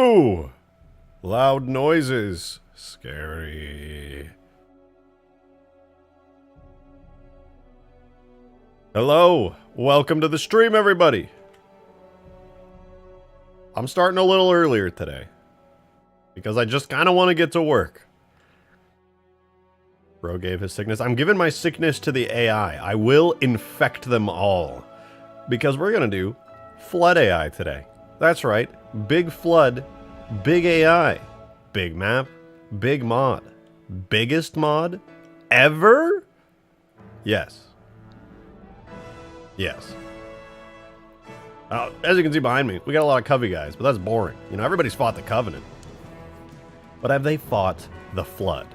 Ooh! Loud noises. Scary. Hello. Welcome to the stream, everybody. I'm starting a little earlier today because I just kind of want to get to work. Bro gave his sickness. I'm giving my sickness to the AI. I will infect them all because we're going to do Flood AI today. That's right. Big Flood, big AI, big map, big mod. Biggest mod ever? Yes. Yes. As you can see behind me, we got a lot of Covey guys, but that's boring. You know, everybody's fought the Covenant. But have they fought the Flood?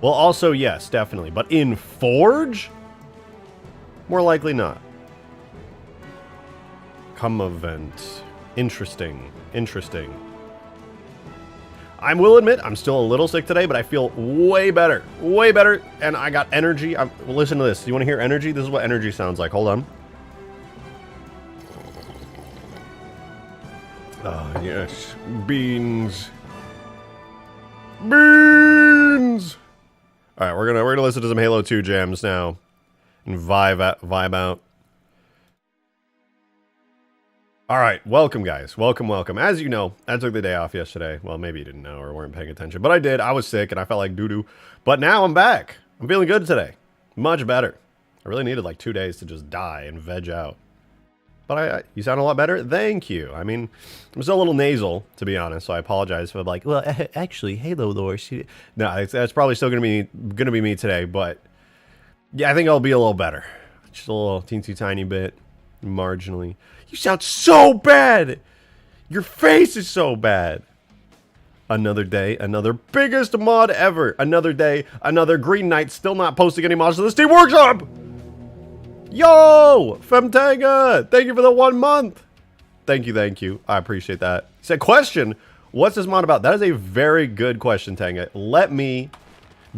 Well, also, yes, definitely. But in Forge? More likely not. Come event. Interesting. Interesting. I will admit, I'm still a little sick today, but I feel way better. Way better. And I got energy. Well, listen to this. You want to hear energy? This is what energy sounds like. Hold on. Oh, yes. Beans. Beans! Alright, we're gonna listen to some Halo 2 jams now. And vibe out. Alright, welcome guys. Welcome, welcome. As you know, I took the day off yesterday. Well, maybe you didn't know or weren't paying attention. But I did. I was sick and I felt like doo-doo. But now I'm back. I'm feeling good today. Much better. I really needed like 2 days to just die and veg out. But you sound a lot better. Thank you. I mean, I'm still a little nasal, to be honest, so I apologize for like, well, actually, Halo lore. No, that's probably still gonna be me today. But yeah, I think I'll be a little better, just a little teensy tiny bit, marginally. You sound so bad. Your face is so bad. Another day, another biggest mod ever. Another day, another Green Knight still not posting any mods to the Steam Workshop. Yo! Femtanga! Thank you for the 1 month! Thank you. I appreciate that. He said, question, what's this mod about? That is a very good question, Tanga. Let me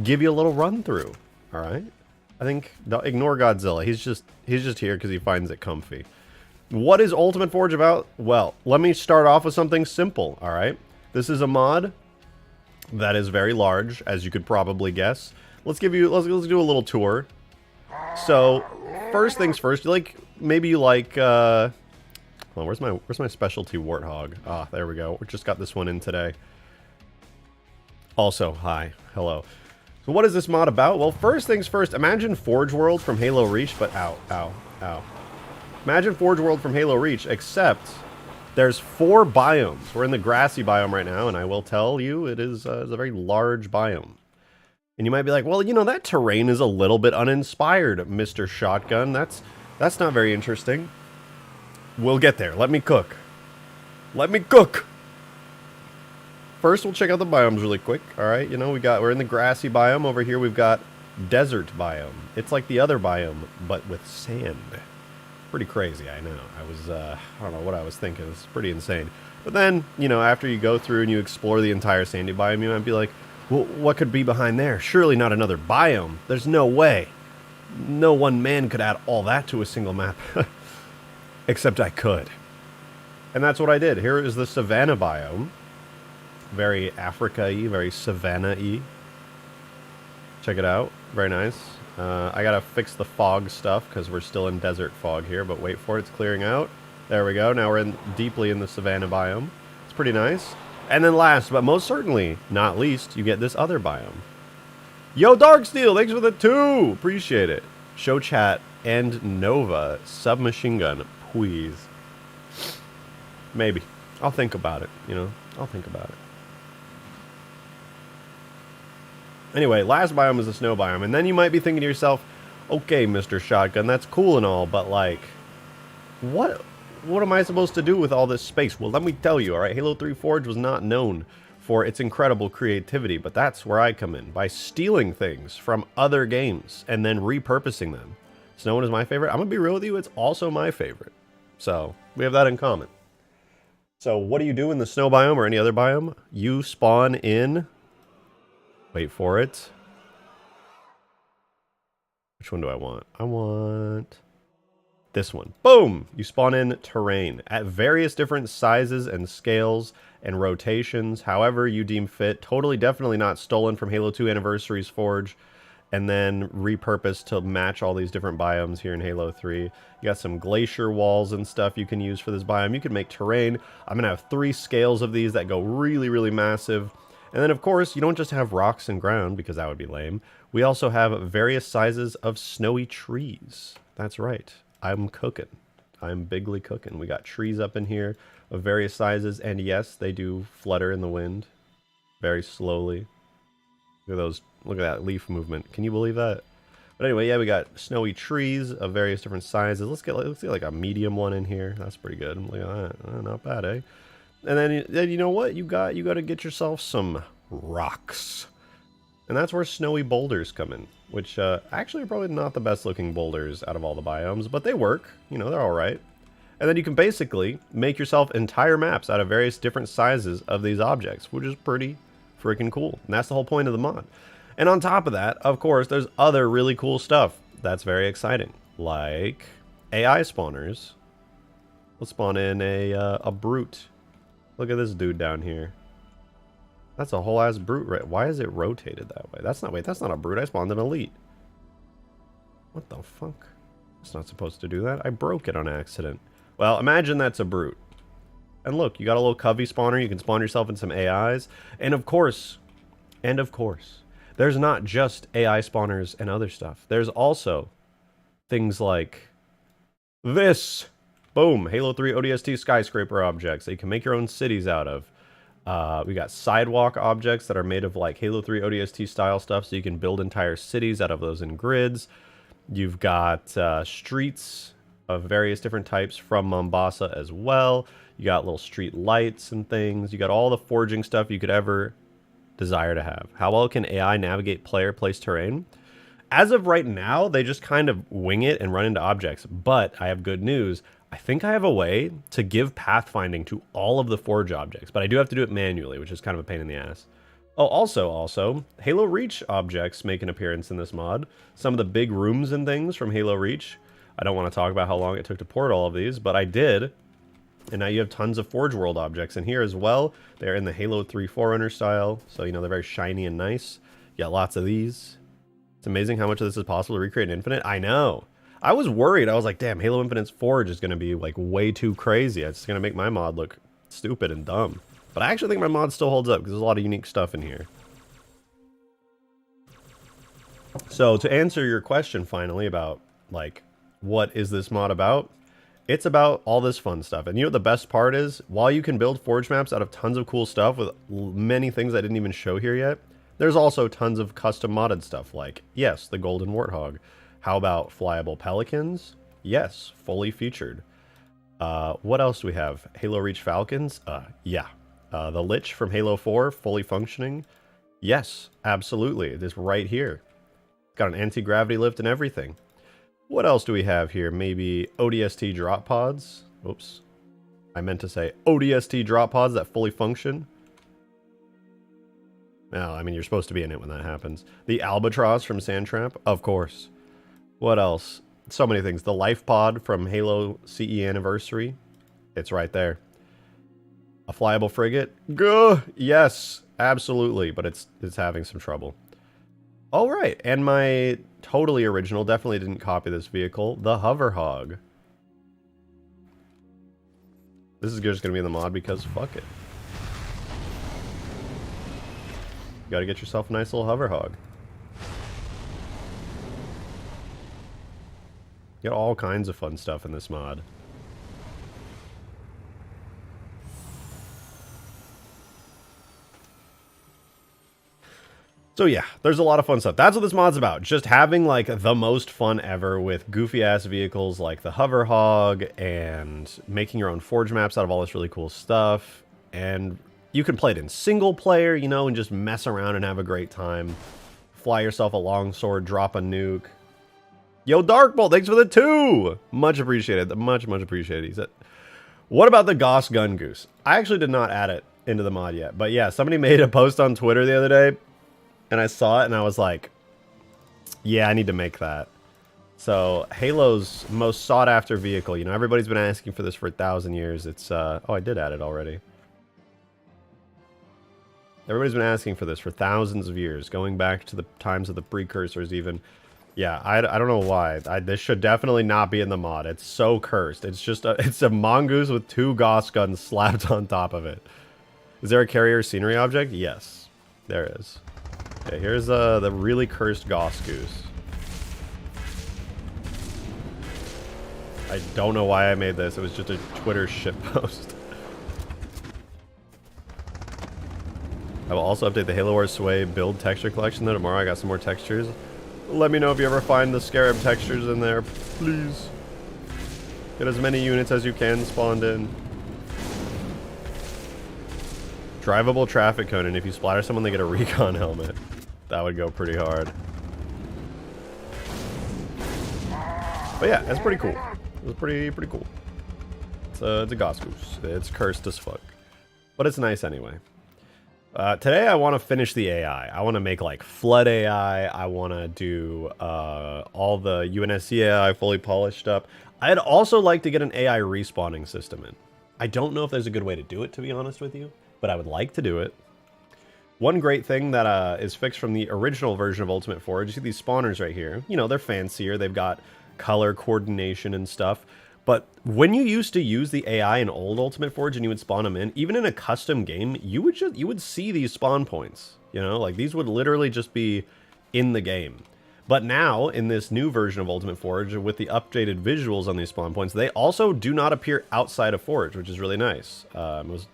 give you a little run through. Alright? I think, ignore Godzilla. He's just here because he finds it comfy. What is Ultimate Forge about? Well, let me start off with something simple, alright? This is a mod that is very large, as you could probably guess. Let's do a little tour. So, first things first, maybe you like, well, where's my specialty warthog? Ah, there we go. We just got this one in today. Also, hi, hello. So what is this mod about? Well, first things first, imagine Forge World from Halo Reach, but ow. Imagine Forge World from Halo Reach, except there's 4 biomes. We're in the grassy biome right now, and I will tell you, it is a very large biome. And you might be like, well, you know, that terrain is a little bit uninspired, Mr. Shotgun. That's not very interesting. We'll get there. Let me cook. First, we'll check out the biomes really quick. All right, you know, we're in the grassy biome. Over here, we've got desert biome. It's like the other biome, but with sand. Pretty crazy, I know. I don't know what I was thinking. It's pretty insane. But then, you know, after you go through and you explore the entire sandy biome, you might be like, well, what could be behind there? Surely not another biome. There's no way. No one man could add all that to a single map. Except I could. And that's what I did. Here is the savanna biome. Very Africa-y, very savanna-y. Check it out. Very nice. I gotta fix the fog stuff because we're still in desert fog here, but wait for it. It's clearing out. There we go. Now we're deeply in the savanna biome. It's pretty nice. And then last, but most certainly not least, you get this other biome. Yo, Darksteel, thanks for the 2! Appreciate it. Show chat and Nova, submachine gun, please. Maybe. I'll think about it, you know? I'll think about it. Anyway, last biome is the snow biome, and then you might be thinking to yourself, okay, Mr. Shotgun, that's cool and all, but like, what am I supposed to do with all this space? Well, let me tell you, alright, Halo 3 Forge was not known for its incredible creativity, but that's where I come in, by stealing things from other games and then repurposing them. Snow one is my favorite. I'm gonna be real with you, it's also my favorite. So, we have that in common. So, what do you do in the snow biome or any other biome? You spawn in... Wait for it. Which one do I want? I want... This one. Boom! You spawn in terrain at various different sizes and scales and rotations, however you deem fit. Totally, definitely not stolen from Halo 2 Anniversary's Forge and then repurposed to match all these different biomes here in Halo 3. You got some glacier walls and stuff you can use for this biome. You can make terrain. I'm going to have 3 scales of these that go really, really massive. And then, of course, you don't just have rocks and ground, because that would be lame. We also have various sizes of snowy trees. That's right. I'm cooking. I'm bigly cooking. We got trees up in here of various sizes, and yes, they do flutter in the wind very slowly. Look at those. Look at that leaf movement. Can you believe that? But anyway, yeah, we got snowy trees of various different sizes. Let's get like a medium one in here. That's pretty good. Look at that. Not bad, eh? And then you know what? You got to get yourself some rocks. And that's where snowy boulders come in, which actually are probably not the best looking boulders out of all the biomes, but they work. You know, they're all right. And then you can basically make yourself entire maps out of various different sizes of these objects, which is pretty freaking cool. And that's the whole point of the mod. And on top of that, of course, there's other really cool stuff that's very exciting, like AI spawners. Let's spawn in a brute. Look at this dude down here. That's a whole ass brute, right? Why is it rotated that way? That's not a brute. I spawned an elite. What the fuck? It's not supposed to do that. I broke it on accident. Well, imagine that's a brute. And look, you got a little covey spawner. You can spawn yourself in some AIs. And of course, there's not just AI spawners and other stuff. There's also things like this. Boom. Halo 3 ODST skyscraper objects that you can make your own cities out of. We got sidewalk objects that are made of like Halo 3 ODST style stuff, so you can build entire cities out of those in grids. You've got streets of various different types from Mombasa as well. You got little street lights and things. You got all the forging stuff you could ever desire to have. How well can AI navigate player place terrain? As of right now, they just kind of wing it and run into objects. But I have good news. I think I have a way to give pathfinding to all of the forge objects, but I do have to do it manually, which is kind of a pain in the ass. Oh, also, Halo Reach objects make an appearance in this mod. Some of the big rooms and things from Halo Reach. I don't want to talk about how long it took to port all of these, but I did. And now you have tons of Forge World objects in here as well. They're in the Halo 3 Forerunner style, so you know they're very shiny and nice. You got lots of these. It's amazing how much of this is possible to recreate in Infinite. I know. I was worried. I was like, damn, Halo Infinite's Forge is going to be like way too crazy. It's going to make my mod look stupid and dumb. But I actually think my mod still holds up because there's a lot of unique stuff in here. So to answer your question finally about like, what is this mod about? It's about all this fun stuff. And you know what the best part is? While you can build Forge maps out of tons of cool stuff with many things I didn't even show here yet, there's also tons of custom modded stuff like, yes, the Golden Warthog. How about flyable Pelicans? Yes, fully featured. What else do we have? Halo Reach Falcons? Yeah. The Lich from Halo 4, fully functioning? Yes, absolutely. This right here. Got an anti-gravity lift and everything. What else do we have here? Maybe ODST drop pods? Oops. I meant to say ODST drop pods that fully function. Well, I mean, you're supposed to be in it when that happens. The Albatross from Sandtrap? Of course. What else? So many things. The Life Pod from Halo CE Anniversary. It's right there. A flyable frigate? Gah! Yes, absolutely. But it's having some trouble. Oh, right. And my totally original, definitely didn't copy this vehicle, the Hover Hog. This is just going to be in the mod because fuck it. You got to get yourself a nice little Hover Hog. You got all kinds of fun stuff in this mod. So yeah, there's a lot of fun stuff. That's what this mod's about. Just having like the most fun ever with goofy ass vehicles like the Hover Hog and making your own Forge maps out of all this really cool stuff. And you can play it in single player, you know, and just mess around and have a great time. Fly yourself a longsword, drop a nuke. Yo, Darkbolt, thanks for the 2! Much appreciated. Much appreciated. He said, what about the Goss Gun Goose? I actually did not add it into the mod yet. But yeah, somebody made a post on Twitter the other day. And I saw it and I was like, yeah, I need to make that. So Halo's most sought after vehicle. You know, everybody's been asking for this for 1,000 years. It's oh, I did add it already. Everybody's been asking for this for thousands of years, going back to the times of the precursors even. Yeah, I don't know why. This should definitely not be in the mod. It's so cursed. It's just it's a mongoose with 2 Gauss guns slapped on top of it. Is there a carrier scenery object? Yes, there is. Okay, here's the really cursed Gauss goose. I don't know why I made this. It was just a Twitter shitpost. I will also update the Halo Wars Sway build texture collection though tomorrow. I got some more textures. Let me know if you ever find the Scarab textures in there, please. Get as many units as you can spawned in. Drivable traffic cone, and if you splatter someone, they get a recon helmet. That would go pretty hard. But yeah, that's pretty cool. It was pretty cool. It's a Gauss goose. It's cursed as fuck, but it's nice anyway. Today I want to finish the AI. I want to make like flood AI. I want to do all the UNSC AI fully polished up. I'd also like to get an AI respawning system in. I don't know if there's a good way to do it, to be honest with you, but I would like to do it. One great thing that is fixed from the original version of Ultimate Forge, you see these spawners right here. You know, they're fancier. They've got color coordination and stuff. But when you used to use the AI in old Ultimate Forge and you would spawn them in, even in a custom game, you would see these spawn points. You know, like these would literally just be in the game. But now, in this new version of Ultimate Forge, with the updated visuals on these spawn points, they also do not appear outside of Forge, which is really nice. It was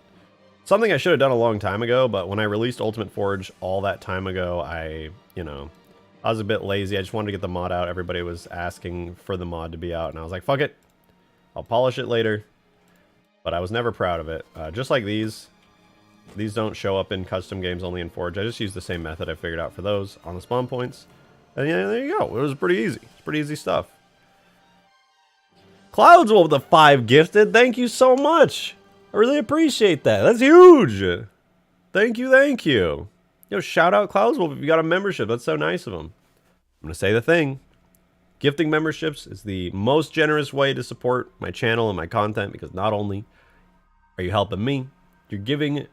something I should have done a long time ago, but when I released Ultimate Forge all that time ago, I was a bit lazy. I just wanted to get the mod out. Everybody was asking for the mod to be out, and I was like, fuck it. I'll polish it later, but I was never proud of it. Just like these don't show up in custom games, only in Forge. I just used the same method I figured out for those on the spawn points. And yeah, there you go. It was pretty easy. It's pretty easy stuff. Cloudswolf with the 5 gifted. Thank you so much. I really appreciate that. That's huge. Thank you, thank you. Yo, shout out Cloudswolf if you got a membership. That's so nice of him. I'm going to say the thing. Gifting memberships is the most generous way to support my channel and my content, because not only are you helping me, you're giving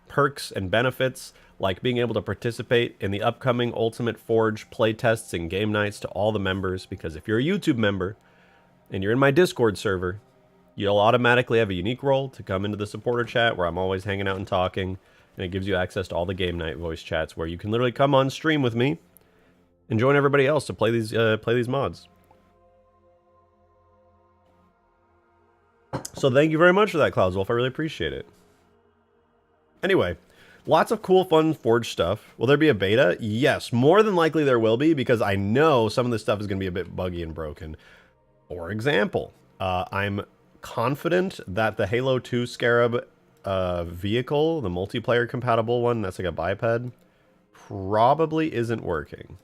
perks and benefits like being able to participate in the upcoming Ultimate Forge playtests and game nights to all the members, because if you're a YouTube member and you're in my Discord server, you'll automatically have a unique role to come into the supporter chat where I'm always hanging out and talking, and it gives you access to all the game night voice chats where you can literally come on stream with me and join everybody else to play these mods. So thank you very much for that, Cloudswolf. I really appreciate it. Anyway, lots of cool, fun Forge stuff. Will there be a beta? Yes, more than likely there will be, because I know some of this stuff is going to be a bit buggy and broken. For example, I'm confident that the Halo 2 Scarab vehicle, the multiplayer compatible one, that's like a biped, probably isn't working.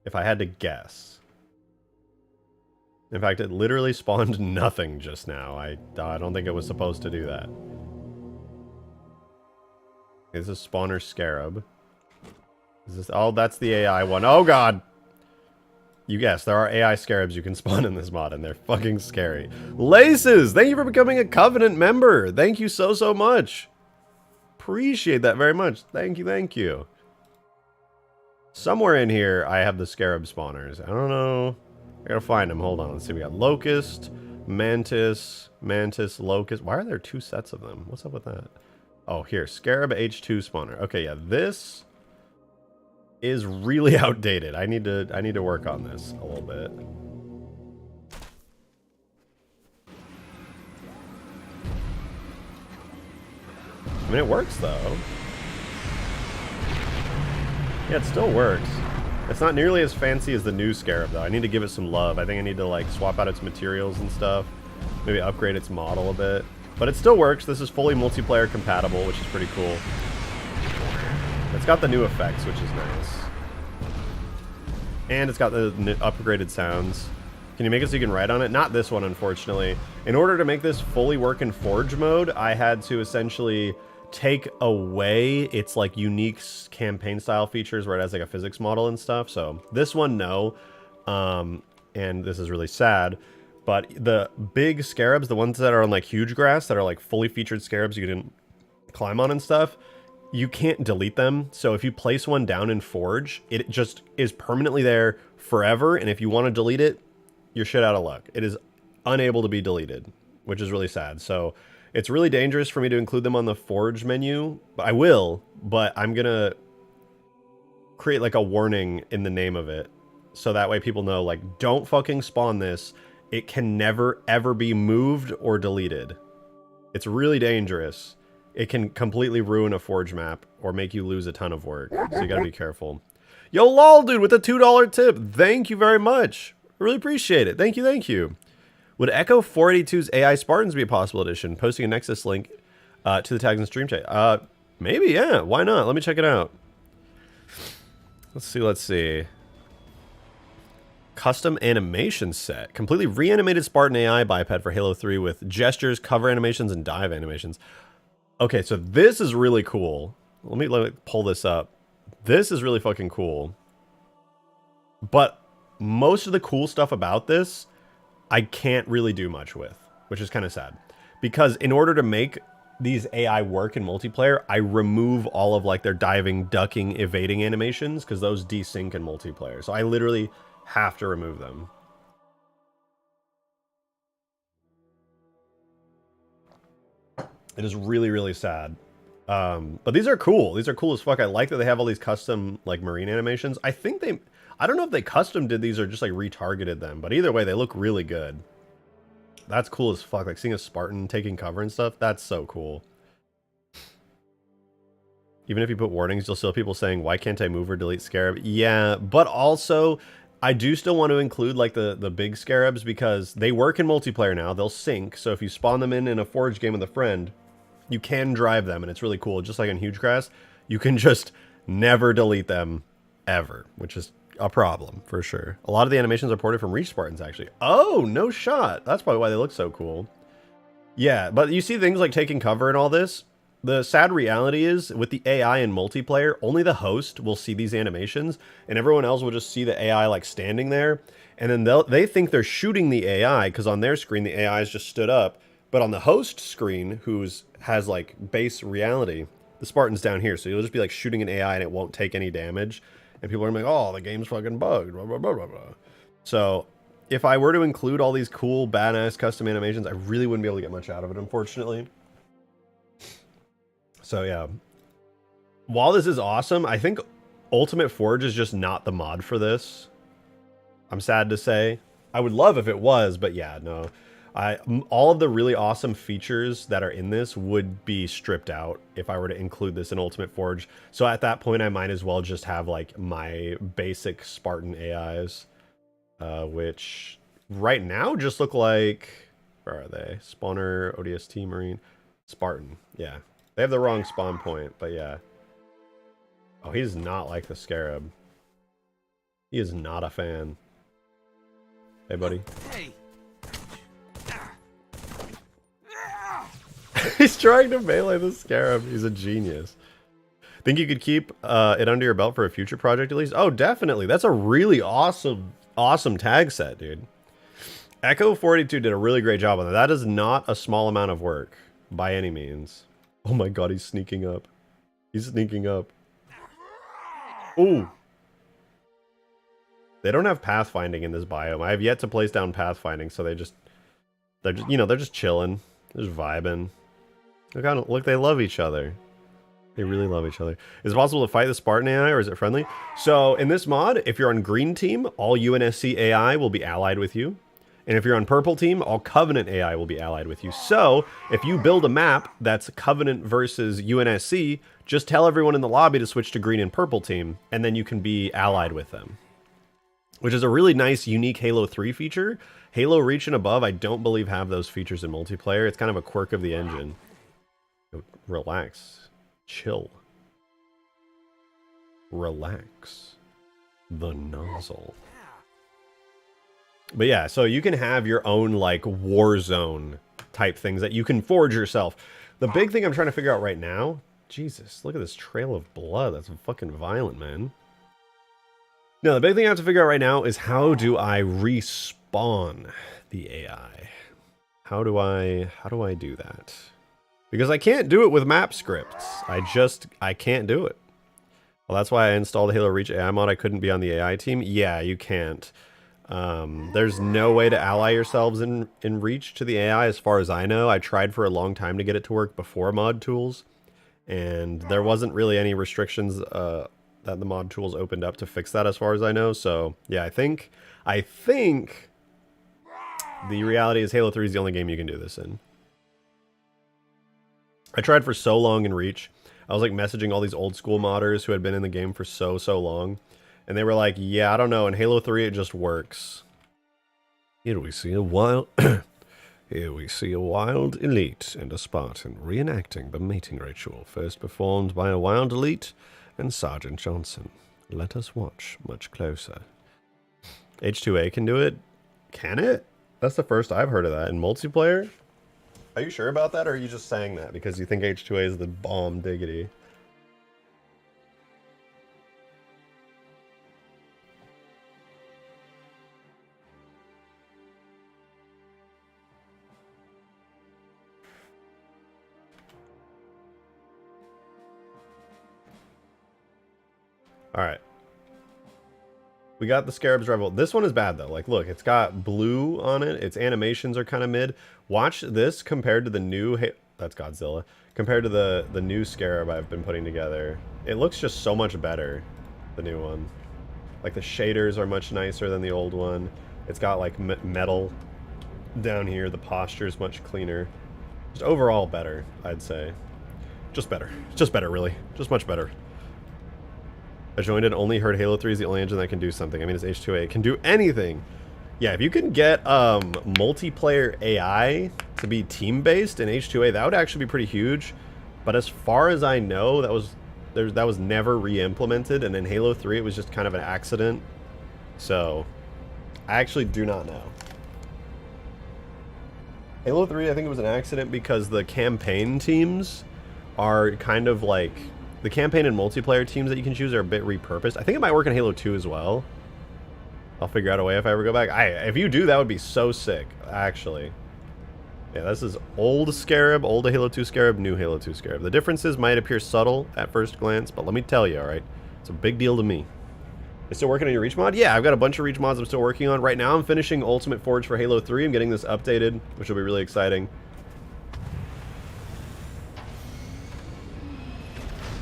If I had to guess. In fact, it literally spawned nothing just now. I don't think it was supposed to do that. This is spawner Scarab. Is this? Oh, that's the AI one. Oh god! You guessed, there are AI Scarabs you can spawn in this mod, and they're fucking scary. Laces! Thank you for becoming a Covenant member! Thank you so much! Appreciate that very much. Thank you, thank you. Somewhere in here, I have the Scarab spawners. I don't know. I gotta find them. Hold on. Let's see. We got Locust, Mantis, Locust. Why are there 2 sets of them? What's up with that? Oh, here. Scarab H2 spawner. Okay, yeah. This is really outdated. I need to work on this a little bit. I mean, it works though. Yeah, it still works. It's not nearly as fancy as the new Scarab though. I need to give it some love. I think I need to like swap out its materials and stuff. Maybe upgrade its model a bit. But it still works. This is fully multiplayer compatible, which is pretty cool. It's got the new effects, which is nice. And it's got the upgraded sounds. Can you make it so you can write on it? Not this one, unfortunately. In order to make this fully work in Forge mode, I had to essentially take away its like unique campaign style features where it has like a physics model and stuff. So this one, no. and this is really sad, but the big scarabs, the ones that are on like huge grass, that are like fully featured scarabs you can climb on and stuff, you can't delete them. So if you place one down in Forge, it just is permanently there forever. And if you want to delete it, you're shit out of luck. It is unable to be deleted, which is really sad. So it's really dangerous for me to include them on the Forge menu. I will, but I'm going to create like a warning in the name of it. So that way people know, like, don't fucking spawn this. It can never, ever be moved or deleted. It's really dangerous. It can completely ruin a Forge map or make you lose a ton of work. So you gotta be careful. Yo, lol, dude, with a $2 tip. Thank you very much. I really appreciate it. Thank you, thank you. Would Echo 482's AI Spartans be a possible addition? Posting a Nexus link to the tags in stream chat. Maybe, yeah. Why not? Let me check it out. Let's see, let's see. Custom animation set. Completely reanimated Spartan AI biped for Halo 3 with gestures, cover animations, and dive animations. Okay, so this is really cool. Let me pull this up. This is really fucking cool. But most of the cool stuff about this, I can't really do much with, which is kind of sad. Because in order to make these AI work in multiplayer, I remove all of like their diving, ducking, evading animations, because those desync in multiplayer. So I literally have to remove them. It is really, really sad. But these are cool. These are cool as fuck. I like that they have all these custom like marine animations. I think I don't know if they custom did these or just like retargeted them, but either way, they look really good. That's cool as fuck. Like seeing a Spartan taking cover and stuff. That's so cool. Even if you put warnings, you'll still have people saying, why can't I move or delete Scarab? Yeah, but also I do still want to include like the big Scarabs because they work in multiplayer now. They'll sync. So if you spawn them in a Forge game with a friend, you can drive them and it's really cool. Just like in Huge Grass, you can just never delete them ever, which is a problem for sure. A lot of the animations are ported from Reach Spartans actually. Oh, no shot. That's probably why they look so cool. Yeah, but you see things like taking cover and all this. The sad reality is, with the AI in multiplayer, only the host will see these animations, and everyone else will just see the AI like standing there, and then they think they're shooting the AI, because on their screen the AI is just stood up, but on the host screen, has like base reality, the Spartan's down here, so you'll just be like shooting an AI and it won't take any damage, and people are like, oh, the game's fucking bugged, blah, blah, blah, blah, blah. So if I were to include all these cool, badass custom animations, I really wouldn't be able to get much out of it, unfortunately. So yeah, while this is awesome, I think Ultimate Forge is just not the mod for this. I'm sad to say. I would love if it was, but yeah, no. All of the really awesome features that are in this would be stripped out if I were to include this in Ultimate Forge. So at that point, I might as well just have like my basic Spartan AIs, which right now just look like, where are they? Spawner, ODST, Marine, Spartan, yeah. They have the wrong spawn point, but yeah. Oh, he does not like the Scarab. He is not a fan. Hey, buddy. Hey. He's trying to melee the Scarab. He's a genius. Think you could keep it under your belt for a future project at least? Oh, definitely. That's a really awesome tag set, dude. Echo 42 did a really great job on that. That is not a small amount of work by any means. Oh my god, he's sneaking up. He's sneaking up. Ooh. They don't have pathfinding in this biome. I have yet to place down pathfinding, so they're just chilling. They're just vibing. Look, they love each other. They really love each other. Is it possible to fight the Spartan AI, or is it friendly? So, in this mod, if you're on green team, all UNSC AI will be allied with you. And if you're on purple team, all Covenant AI will be allied with you. So, if you build a map that's Covenant versus UNSC, just tell everyone in the lobby to switch to green and purple team, and then you can be allied with them. Which is a really nice, unique Halo 3 feature. Halo Reach and above, I don't believe have those features in multiplayer. It's kind of a quirk of the engine. Relax. Chill. Relax. The nozzle. But yeah, so you can have your own, like, war zone type things that you can forge yourself. The big thing I'm trying to figure out right now... Jesus, look at this trail of blood. That's fucking violent, man. No, the big thing I have to figure out right now is how do I respawn the AI? How do I do that? Because I can't do it with map scripts. I can't do it. Well, that's why I installed the Halo Reach AI mod. I couldn't be on the AI team. Yeah, you can't. There's no way to ally yourselves in Reach to the AI as far as I know. I tried for a long time to get it to work before mod tools, and there wasn't really any restrictions that the mod tools opened up to fix that as far as I know. So yeah, I think the reality is Halo 3 is the only game you can do this in. I tried for so long in Reach. I was like messaging all these old school modders who had been in the game for so long. And they were like, yeah, I don't know. In Halo 3, it just works. Here we see a wild... Here we see a wild elite and a Spartan reenacting the mating ritual first performed by a wild elite and Sergeant Johnson. Let us watch much closer. H2A can do it? Can it? That's the first I've heard of that. In multiplayer? Are you sure about that, or are you just saying that because you think H2A is the bomb diggity? All right. We got the Scarabs rival. This one is bad though. Like, look, it's got blue on it. Its animations are kind of mid. Watch this compared to the new... That's Godzilla. Compared to the new Scarab I've been putting together. It looks just so much better, the new one. Like, the shaders are much nicer than the old one. It's got, like, metal down here. The posture is much cleaner. Just overall better, I'd say. Just better. Just better, really. Just much better. I joined it, only heard Halo 3 is the only engine that can do something. I mean, it's H2A. It can do anything. Yeah, if you can get multiplayer AI to be team-based in H2A, that would actually be pretty huge. But as far as I know, that was never re-implemented, and in Halo 3 it was just kind of an accident. So, I actually do not know. Halo 3, I think it was an accident because the campaign teams are kind of like... The campaign and multiplayer teams that you can choose are a bit repurposed. I think it might work in Halo 2 as well. I'll figure out a way if I ever go back. If you do, that would be so sick, actually. Yeah, this is old Scarab, old Halo 2 Scarab, new Halo 2 Scarab. The differences might appear subtle at first glance, but let me tell you, alright? It's a big deal to me. You still working on your Reach mod? Yeah, I've got a bunch of Reach mods I'm still working on. Right now, I'm finishing Ultimate Forge for Halo 3. I'm getting this updated, which will be really exciting.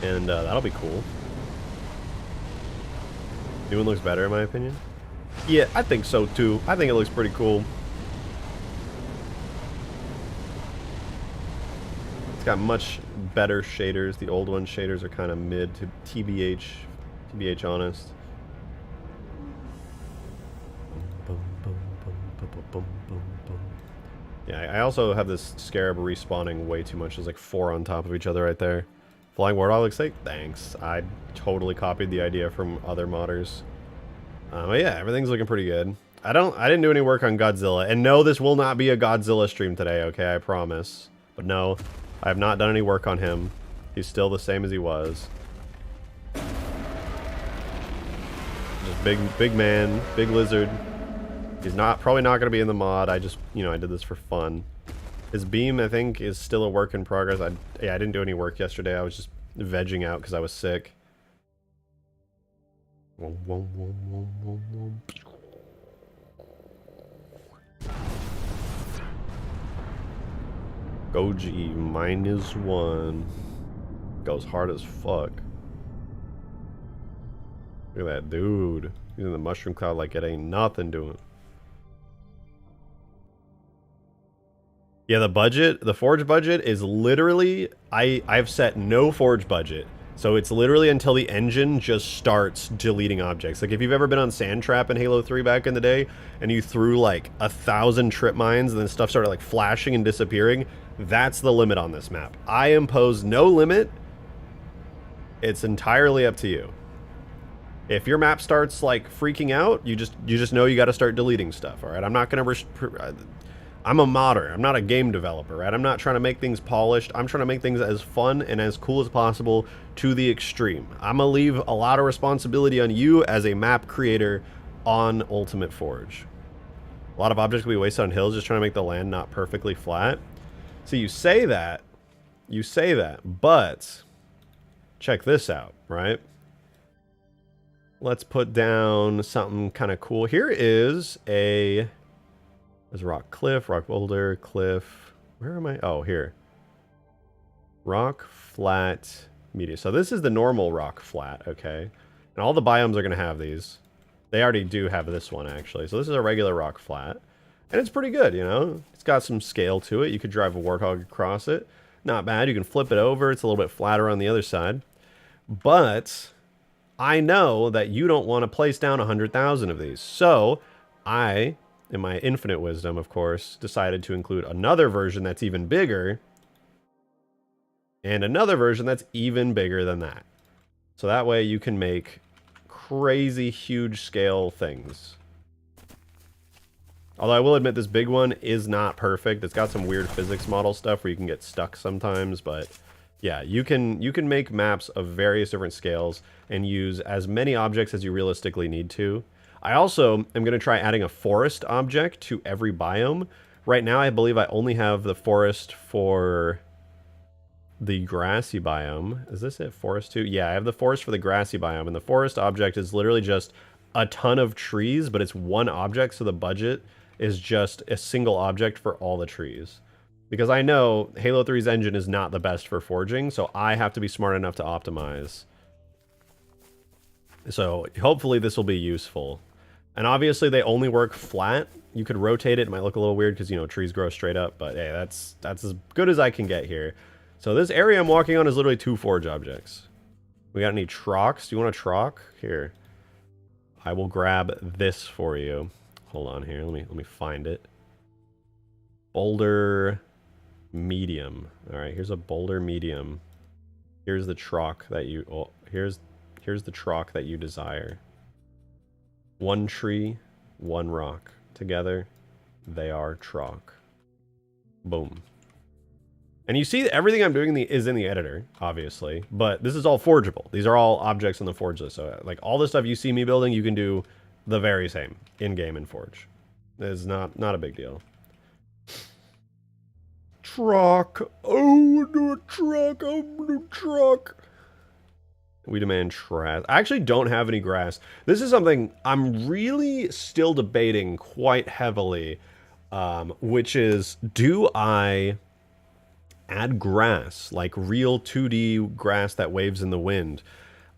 And that'll be cool. New one looks better in my opinion. Yeah, I think so too. I think it looks pretty cool. It's got much better shaders. The old one shaders are kind of mid to TBH honest. Yeah, I also have this Scarab respawning way too much. There's like 4 on top of each other right there. Flying Warthog looks like, thanks. I totally copied the idea from other modders. But yeah, everything's looking pretty good. I didn't do any work on Godzilla. And no, this will not be a Godzilla stream today, okay? I promise. But no, I have not done any work on him. He's still the same as he was. Just big man, big lizard. He's probably not going to be in the mod. I just, I did this for fun. His beam, I think, is still a work in progress. Yeah, I didn't do any work yesterday. I was just vegging out because I was sick. Goji -1. Goes hard as fuck. Look at that dude. He's in the mushroom cloud like it ain't nothing doing. Yeah, the Forge budget is literally, I've set no Forge budget. So it's literally until the engine just starts deleting objects. Like if you've ever been on Sand Trap in Halo 3 back in the day, and you threw like 1,000 trip mines and then stuff started like flashing and disappearing, that's the limit on this map. I impose no limit. It's entirely up to you. If your map starts like freaking out, you just know you got to start deleting stuff, all right? I'm not going to I'm a modder. I'm not a game developer, right? I'm not trying to make things polished. I'm trying to make things as fun and as cool as possible to the extreme. I'm going to leave a lot of responsibility on you as a map creator on Ultimate Forge. A lot of objects will be wasted on hills just trying to make the land not perfectly flat. So you say that, but check this out, right? Let's put down something kind of cool. Here is a... There's a rock cliff, rock boulder, cliff. Where am I? Oh, here. Rock, flat, medium. So this is the normal rock flat, okay? And all the biomes are going to have these. They already do have this one, actually. So this is a regular rock flat. And it's pretty good, you know? It's got some scale to it. You could drive a warthog across it. Not bad. You can flip it over. It's a little bit flatter on the other side. But I know that you don't want to place down 100,000 of these. So I, in my infinite wisdom, of course, decided to include another version that's even bigger. And another version that's even bigger than that. So that way you can make crazy huge scale things. Although I will admit this big one is not perfect. It's got some weird physics model stuff where you can get stuck sometimes, but yeah, you can make maps of various different scales and use as many objects as you realistically need to. I also am going to try adding a forest object to every biome. Right now I believe I only have the forest for the grassy biome. Is this it? Forest 2? Yeah, I have the forest for the grassy biome, and the forest object is literally just a ton of trees, but it's one object, so the budget is just a single object for all the trees. Because I know Halo 3's engine is not the best for forging, so I have to be smart enough to optimize. So hopefully this will be useful. And obviously they only work flat. You could rotate it. It might look a little weird because, you know, trees grow straight up, but hey, that's as good as I can get here. So this area I'm walking on is literally 2 forge objects. We got any trocks? Do you want a trock? Here. I will grab this for you. Hold on here. Let me find it. Boulder medium. All right, here's a boulder medium. Here's the trock that you here's the trock that you desire. 1 tree, 1 rock. Together, they are trock. Boom. And you see that everything I'm doing is in the editor, obviously, but this is all forgeable. These are all objects on the Forge list. So like all the stuff you see me building, you can do the very same in-game in Forge. It's not a big deal. Truck. Oh, no truck. Oh, no truck. We demand trash. I actually don't have any grass. This is something I'm really still debating quite heavily, which is, do I add grass, like real 2D grass that waves in the wind?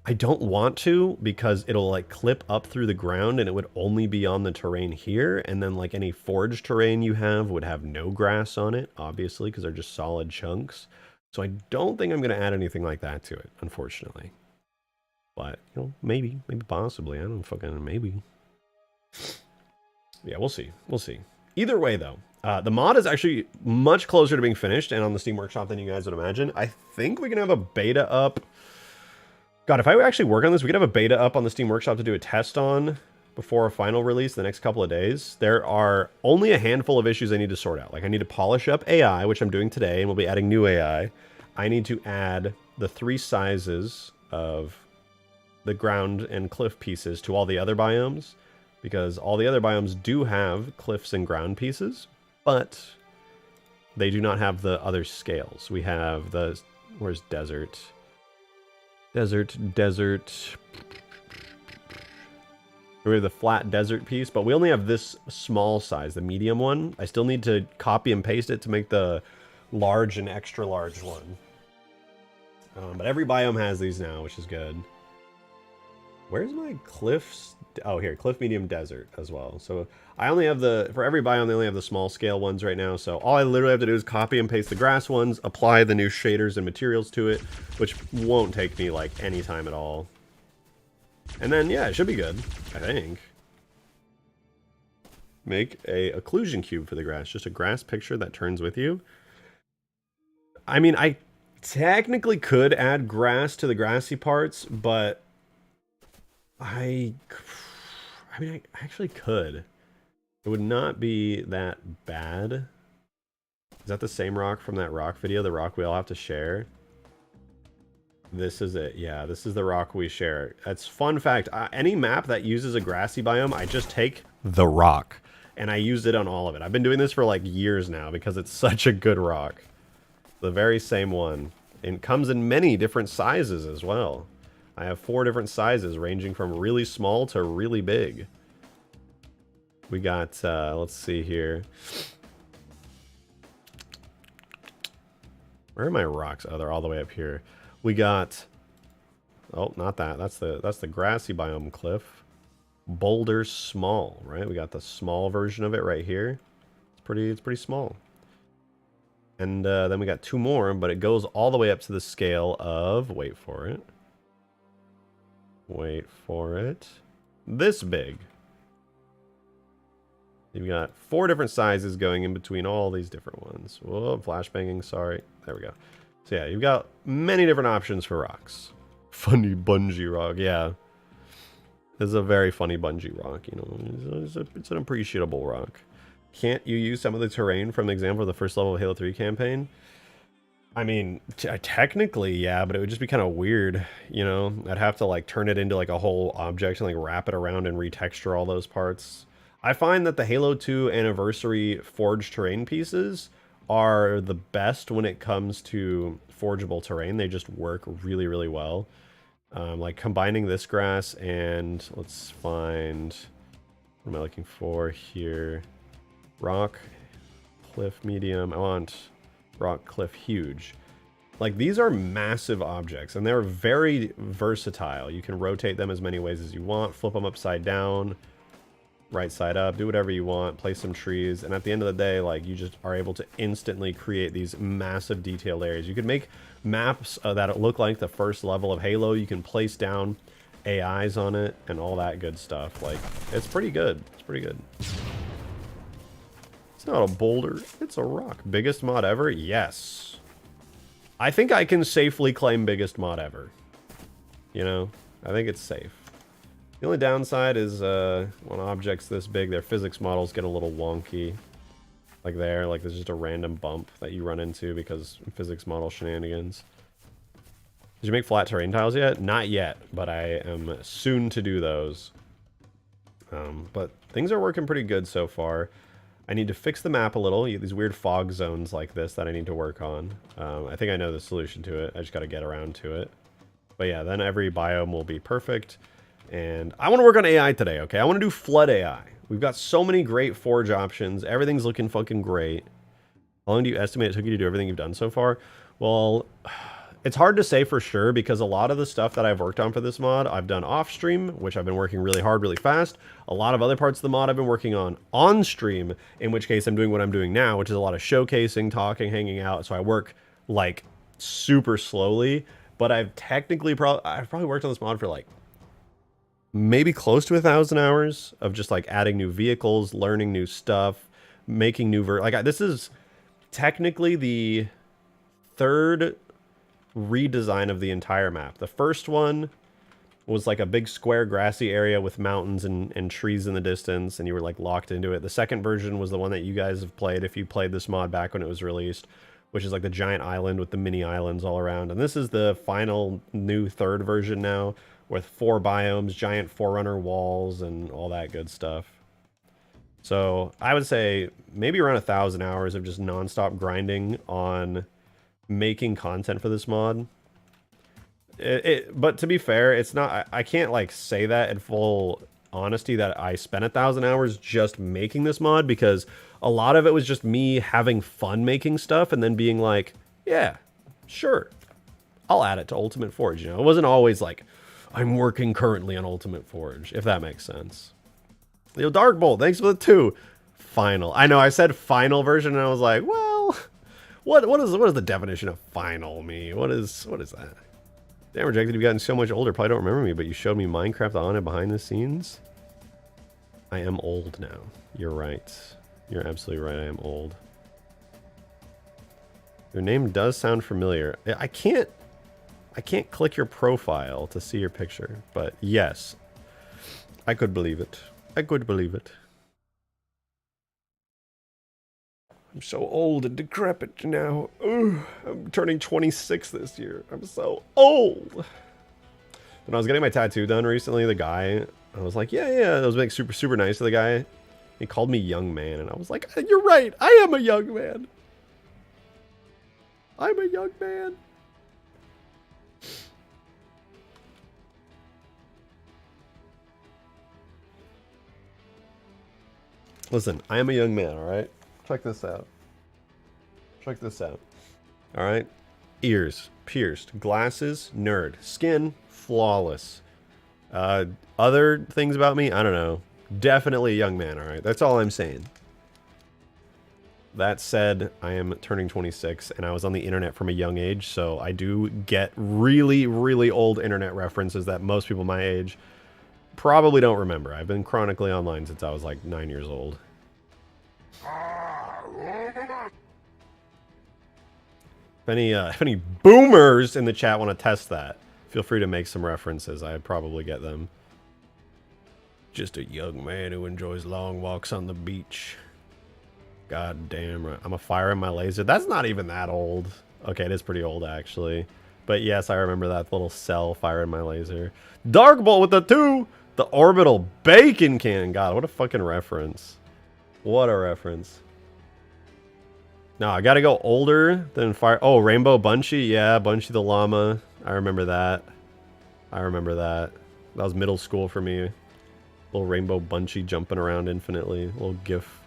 I don't want to, because it'll like clip up through the ground and it would only be on the terrain here, and then like any forged terrain you have would have no grass on it, obviously, because they're just solid chunks. So I don't think I'm going to add anything like that to it, unfortunately. But, you know, maybe possibly. I don't fucking, maybe. Yeah, we'll see. We'll see. Either way, though, the mod is actually much closer to being finished and on the Steam Workshop than you guys would imagine. I think we can have a beta up. God, if I actually work on this, we could have a beta up on the Steam Workshop to do a test on before a final release the next couple of days. There are only a handful of issues I need to sort out. Like, I need to polish up AI, which I'm doing today, and we'll be adding new AI. I need to add the 3 sizes of the ground and cliff pieces to all the other biomes, because all the other biomes do have cliffs and ground pieces, but they do not have the other scales. We have the... Where's desert? Desert. We have the flat desert piece, but we only have this small size, the medium one. I still need to copy and paste it to make the large and extra large one. But every biome has these now, which is good. Where's my cliffs? Oh, here, cliff, medium, desert as well. So I only have for every biome, they only have the small scale ones right now. So all I literally have to do is copy and paste the grass ones, apply the new shaders and materials to it, which won't take me like any time at all. And then, yeah, it should be good, I think. Make a occlusion cube for the grass. Just a grass picture that turns with you. I mean, I technically could add grass to the grassy parts, but I mean, I actually could. It would not be that bad. Is that the same rock from that rock video? The rock we all have to share? This is it. Yeah, this is the rock we share. That's fun fact. Any map that uses a grassy biome, I just take the rock. And I used it on all of it. I've been doing this for like years now because it's such a good rock. The very same one. And it comes in many different sizes as well. I have 4 different sizes ranging from really small to really big. We got, let's see here. Where are my rocks? Oh, they're all the way up here. We got, oh, not that. That's the grassy biome cliff. Boulder small, right? We got the small version of it right here. It's pretty small. And then we got 2 more, but it goes all the way up to the scale of, wait for it. Wait for it. This big. You've got 4 different sizes going in between all these different ones. Whoa, flashbanging, sorry. There we go. So yeah, you've got many different options for rocks. Funny bungee rock, yeah. This is a very funny bungee rock, you know. It's an appreciable rock. Can't you use some of the terrain from the example of the first level of Halo 3 campaign? I mean, technically, yeah, but it would just be kind of weird, you know? I'd have to, like, turn it into, like, a whole object and, like, wrap it around and retexture all those parts. I find that the Halo 2 Anniversary Forged terrain pieces are the best when it comes to forgeable terrain. They just work really, really well. Like, combining this grass and, let's find... What am I looking for here? Rock, cliff, medium. I want rock, cliff, huge. Like, these are massive objects, and they're very versatile. You can rotate them as many ways as you want, flip them upside down, right side up, do whatever you want, place some trees, and at the end of the day, like, you just are able to instantly create these massive detailed areas. You can make maps that look like the first level of Halo. You can place down AIs on it and all that good stuff. Like, it's pretty good. It's pretty good. It's not a boulder, it's a rock. Biggest mod ever? Yes. I think I can safely claim biggest mod ever. You know, I think it's safe. The only downside is when objects this big, their physics models get a little wonky. Like there, like there's just a random bump that you run into because physics model shenanigans. Did you make flat terrain tiles yet? Not yet, but I am soon to do those. But things are working pretty good so far. I need to fix the map a little. These weird fog zones like this that I need to work on. I think I know the solution to it. I just got to get around to it. But yeah, then every biome will be perfect. And I want to work on AI today, okay? I want to do flood AI. We've got so many great forge options. Everything's looking fucking great. How long do you estimate it took you to do everything you've done so far? Well, it's hard to say for sure because a lot of the stuff that I've worked on for this mod, I've done off stream, which I've been working really hard, really fast. A lot of other parts of the mod I've been working on stream, in which case I'm doing what I'm doing now, which is a lot of showcasing, talking, hanging out. So I work like super slowly, but I've probably worked on this mod for like maybe close to 1,000 hours of just like adding new vehicles, learning new stuff, making new this is technically the 3rd redesign of the entire map. The first one was like a big square grassy area with mountains and trees in the distance, and you were like locked into it. The second version was the one that you guys have played if you played this mod back when it was released, which is like the giant island with the mini islands all around. And this is the final new 3rd version now with 4 biomes, giant forerunner walls, and all that good stuff. So I would say maybe around 1,000 hours of just nonstop grinding on making content for this mod. But to be fair, it's not, I can't like say that in full honesty that I spent 1,000 hours just making this mod, because a lot of it was just me having fun making stuff and then being like, yeah, sure, I'll add it to Ultimate Forge. You know, it wasn't always like I'm working currently on Ultimate Forge, if that makes sense. Yo, Darkbolt, thanks for the 2. Final. I know I said final version and I was like, well, what is the definition of final me? What is that? Damn, Rejected, you've gotten so much older. Probably don't remember me, but you showed me Minecraft on and behind the scenes. I am old now. You're right. You're absolutely right. I am old. Your name does sound familiar. I can't click your profile to see your picture, but yes, I could believe it. I could believe it. I'm so old and decrepit now. Ugh, I'm turning 26 this year. I'm so old. When I was getting my tattoo done recently, the guy, I was like, yeah. I was being super nice to the guy. He called me young man, and I was like, you're right. I am a young man. I'm a young man. Listen, I am a young man, all right? Check this out. Check this out. All right? Ears, pierced. Glasses, nerd. Skin, flawless. Other things about me, I don't know. Definitely a young man, all right? That's all I'm saying. That said, I am turning 26, and I was on the internet from a young age, so I do get really old internet references that most people my age probably don't remember. I've been chronically online since I was like 9 years old. If any boomers in the chat want to test that, feel free to make some references. I'd probably get them. Just a young man who enjoys long walks on the beach. God damn right. I'm a fire in my laser. That's not even that old. Okay, it is pretty old actually. But yes, I remember that little cell fire in my laser. Dark Bolt with the 2! The orbital bacon can. God, what a fucking reference. What a reference. No, I gotta go older than fire. Oh, Rainbow Bunchy. Yeah, Bunchy the llama. I remember that. I remember that. That was middle school for me. Little Rainbow Bunchy jumping around infinitely. Little gif.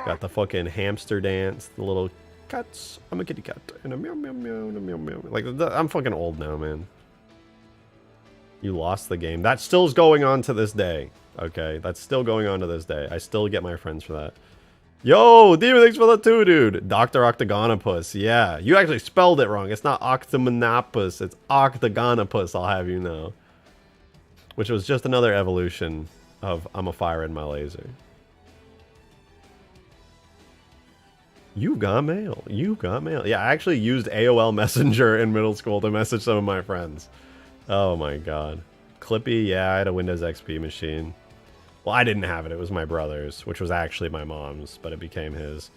Got the fucking hamster dance. The little cats. I'm a kitty cat. And a meow meow meow and a meow meow. Like, I'm fucking old now, man. You lost the game. That still's going on to this day. Okay, that's still going on to this day. I still get my friends for that. Yo, Demon, thanks for the 2, dude. Dr. Octagonopus. Yeah, you actually spelled it wrong. It's not Octamonopus. It's Octagonopus, I'll have you know. Which was just another evolution of I'm a fire in my laser. You got mail. You got mail. Yeah, I actually used AOL Messenger in middle school to message some of my friends. Oh my god. Clippy, yeah, I had a Windows XP machine. Well, I didn't have it. It was my brother's, which was actually my mom's, but it became his.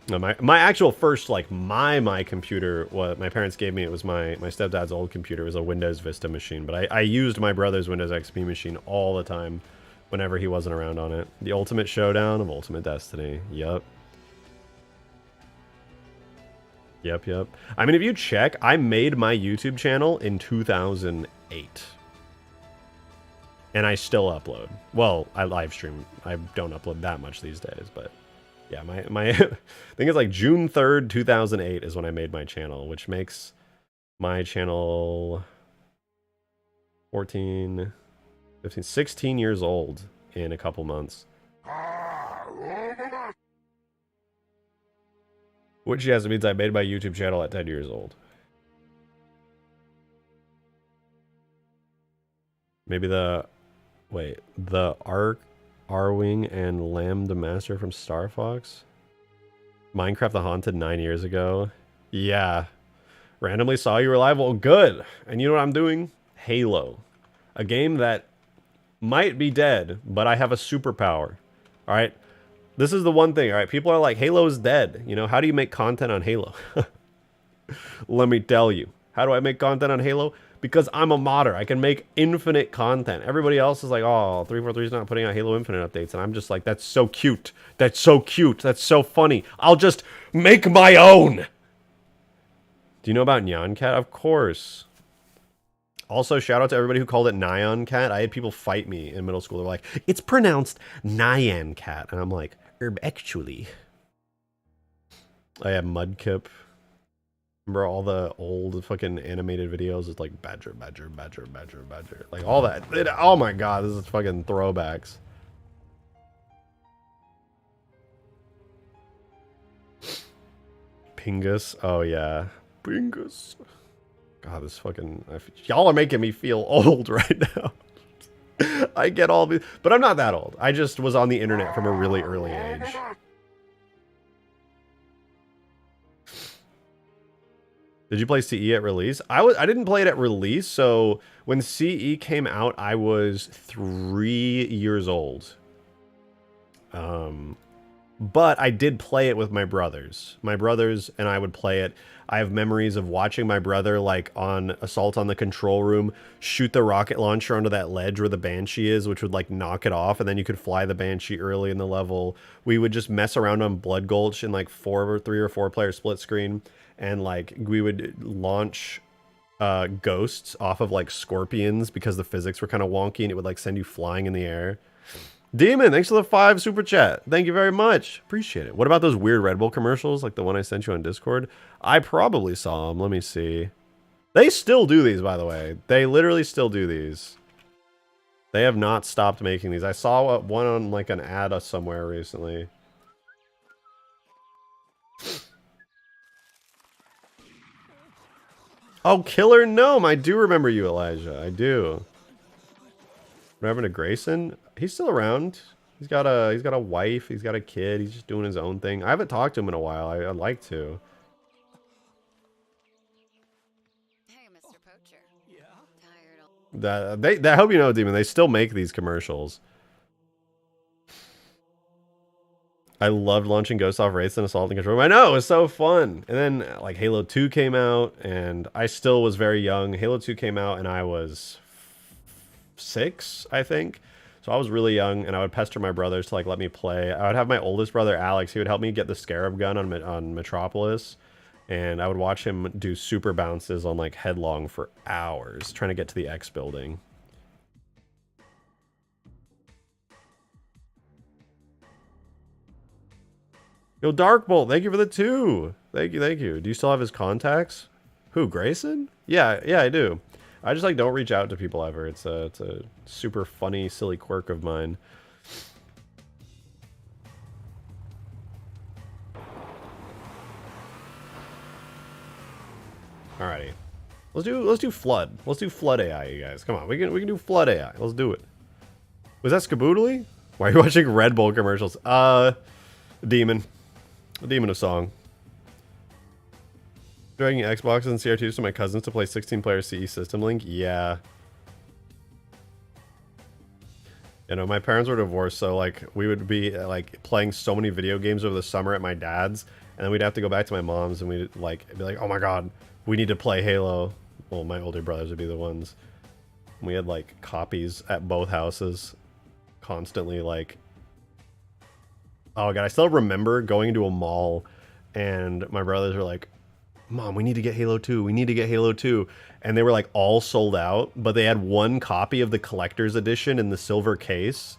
My actual first, like, my computer, what my parents gave me, it was my stepdad's old computer. It was a Windows Vista machine, but I used my brother's Windows XP machine all the time whenever he wasn't around on it. The ultimate showdown of Ultimate Destiny. Yup. Yep. I mean, if you check, I made my YouTube channel in 2008. And I still upload. Well, I live stream. I don't upload that much these days, but yeah, my I think it's like June 3rd, 2008 is when I made my channel, which makes my channel 14, 15, 16 years old in a couple months. Which, yes, means I made my YouTube channel at 10 years old. Maybe the... Wait, the Arwing and Lambda Master from Star Fox? Minecraft the Haunted 9 years ago? Yeah. Randomly saw you were live? Well, good. And you know what I'm doing? Halo. A game that might be dead, but I have a superpower. Alright? This is the one thing, alright? People are like, Halo's dead. You know, how do you make content on Halo? Let me tell you. How do I make content on Halo? Because I'm a modder. I can make infinite content. Everybody else is like, oh, 343 is not putting out Halo Infinite updates. And I'm just like, that's so cute. That's so cute. That's so funny. I'll just make my own. Do you know about Nyan Cat? Of course. Also, shout out to everybody who called it Nyan Cat. I had people fight me in middle school. They're like, it's pronounced Nyan Cat. And I'm like, actually. I have Mudkip. Remember all the old fucking animated videos? It's like badger. Like all that. Oh my god, this is fucking throwbacks. Pingus. Oh yeah. Pingus. God, this fucking... Y'all are making me feel old right now. I get all these... But I'm not that old. I just was on the internet from a really early age. Did you play CE at release? I didn't play it at release, so when CE came out, I was 3 years old. But I did play it with my brothers. My brothers and I would play it. I have memories of watching my brother, like on Assault on the Control Room, shoot the rocket launcher onto that ledge where the Banshee is, which would like knock it off, and then you could fly the Banshee early in the level. We would just mess around on Blood Gulch in like 3 or 4 player split screen, and like we would launch ghosts off of like scorpions because the physics were kind of wonky, and it would like send you flying in the air. Demon, thanks for the 5 super chat. Thank you very much. Appreciate it. What about those weird Red Bull commercials, like the one I sent you on Discord? I probably saw them. Let me see. They still do these, by the way. They literally still do these. They have not stopped making these. I saw one on like an ad somewhere recently. Oh, Killer Gnome. I do remember you, Elijah. I do. What happened to Grayson? He's still around. He's got a wife. He's got a kid. He's just doing his own thing. I haven't talked to him in a while. I'd like to. Hey, Mr. Poacher. Yeah. Tired. I hope you know, Demon. They still make these commercials. I loved launching Ghost off Wraiths and Assault and Control. I know, it was so fun. And then like Halo 2 came out, and I still was very young. Halo 2 came out, and I was 6, I think. So I was really young, and I would pester my brothers to like let me play. I would have my oldest brother Alex. He would help me get the Scarab gun on Metropolis, and I would watch him do super bounces on like Headlong for hours trying to get to the X building. Yo, Darkbolt, thank you for the 2. Thank you, thank you. Do you still have his contacts? Who, Grayson? Yeah, I do. I just like don't reach out to people ever. It's a super funny, silly quirk of mine. Alrighty, let's do flood. Let's do flood AI, you guys. Come on, we can do flood AI. Let's do it. Was that Skaboodly? Why are you watching Red Bull commercials? Demon, a demon of song. Dragging Xboxes and CR2s to my cousins to play 16-player CE System Link? Yeah. You know, my parents were divorced, so like we would be like playing so many video games over the summer at my dad's, and then we'd have to go back to my mom's, and we'd like be like, oh my god, we need to play Halo. Well, my older brothers would be the ones. And we had like copies at both houses, constantly like. Oh god, I still remember going into a mall, and my brothers were like, Mom, we need to get Halo 2. We need to get Halo 2. And they were like all sold out, but they had one copy of the collector's edition in the silver case.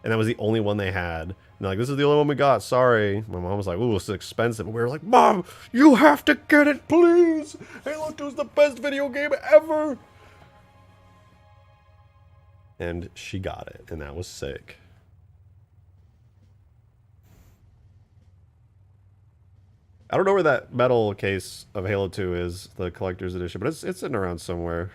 And that was the only one they had. And they're like, this is the only one we got. Sorry. My mom was like, ooh, it's expensive. And we were like, Mom, you have to get it, please. Halo 2 is the best video game ever. And she got it. And that was sick. I don't know where that metal case of Halo 2 is, the collector's edition, but it's sitting around somewhere.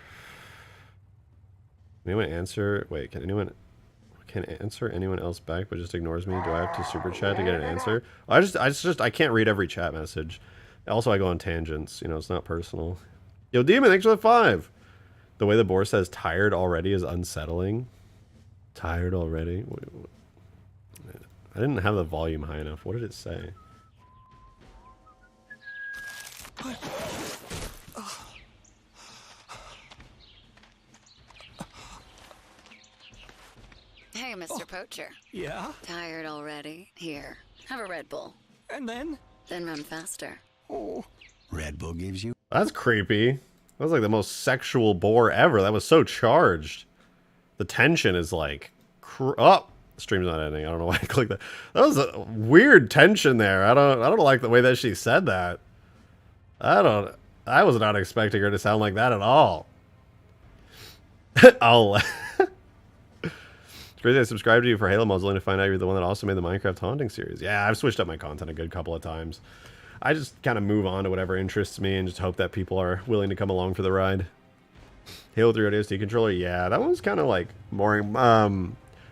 Anyone answer? Wait, can answer anyone else back but just ignores me? Do I have to super chat to get an answer? I can't read every chat message. Also, I go on tangents. You know, it's not personal. Yo, Demon, thanks for the 5. The way the boar says tired already is unsettling. Tired already? Wait. I didn't have the volume high enough. What did it say? Hey, Mr. Poacher. Yeah? Tired already? Here, have a Red Bull. And then? Then run faster. Oh. Red Bull gives you... That's creepy. That was like the most sexual boar ever. That was so charged. The tension is like... Oh! The stream's not ending. I don't know why I clicked that. That was a weird tension there. I don't like the way that she said that. I was not expecting her to sound like that at all. It's crazy I subscribed to you for Halo mods only to find out you're the one that also made the Minecraft Haunting series. Yeah, I've switched up my content a good couple of times. I just kind of move on to whatever interests me and just hope that people are willing to come along for the ride. Halo 3 ODST controller, yeah, that one's kind of like boring.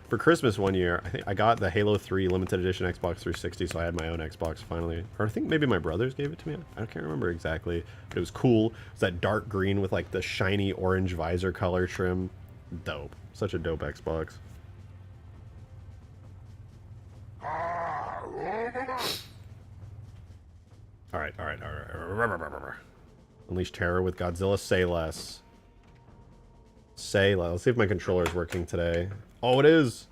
For Christmas one year, I think I got the Halo 3 limited edition Xbox 360, so I had my own Xbox finally. Or I think maybe my brothers gave it to me. I can't remember exactly, but it was cool. It's that dark green with like the shiny orange visor color trim. Dope. Such a dope Xbox. Alright, alright, alright. Unleash terror with Godzilla. Say less. Say less. Let's see if my controller's working today. Oh, it is!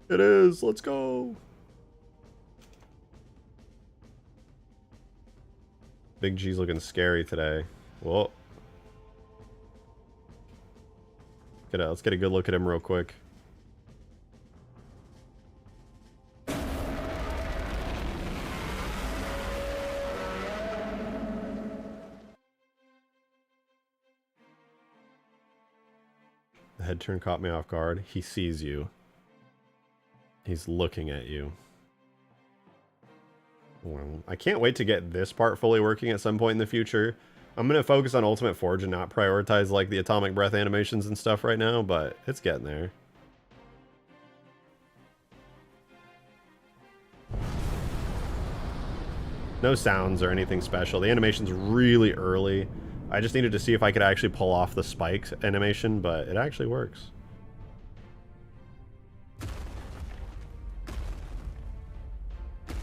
It is! Let's go! Big G's looking scary today. Whoa. Let's get a good look at him real quick. The head turn caught me off guard. He sees you. He's looking at you. Well, I can't wait to get this part fully working at some point in the future. I'm going to focus on Ultimate Forge and not prioritize like the atomic breath animations and stuff right now, but it's getting there. No sounds or anything special. The animation's really early. I just needed to see if I could actually pull off the spikes animation, but it actually works.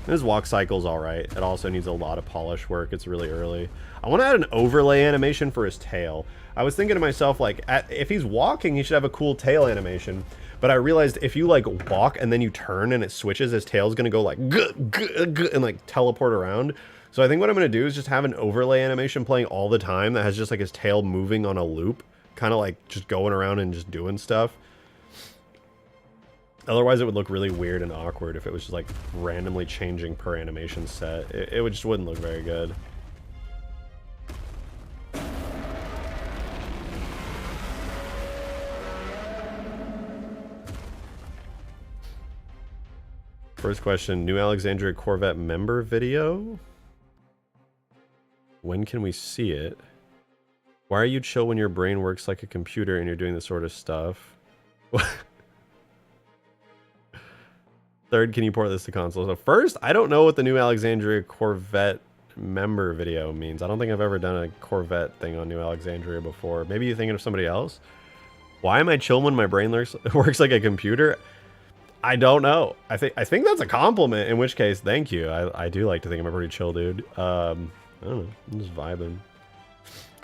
His walk cycle's alright. It also needs a lot of polish work. It's really early. I want to add an overlay animation for his tail. I was thinking to myself, like, if he's walking, he should have a cool tail animation. But I realized if you, like, walk and then you turn and it switches, his tail's going to go, like, and, like, teleport around. So I think what I'm going to do is just have an overlay animation playing all the time that has just, like, his tail moving on a loop. Kind of, like, just going around and just doing stuff. Otherwise, it would look really weird and awkward if it was just, like, randomly changing per animation set. It just wouldn't look very good. First question, New Alexandria Corvette member video? When can we see it? Why are you chill when your brain works like a computer and you're doing this sort of stuff? Third, can you port this to console? So first, I don't know what the New Alexandria Corvette member video means. I don't think I've ever done a Corvette thing on New Alexandria before. Maybe you're thinking of somebody else? Why am I chill when my brain works like a computer? I don't know. I think that's a compliment, in which case, thank you. I do like to think I'm a pretty chill dude. I don't know. I'm just vibing.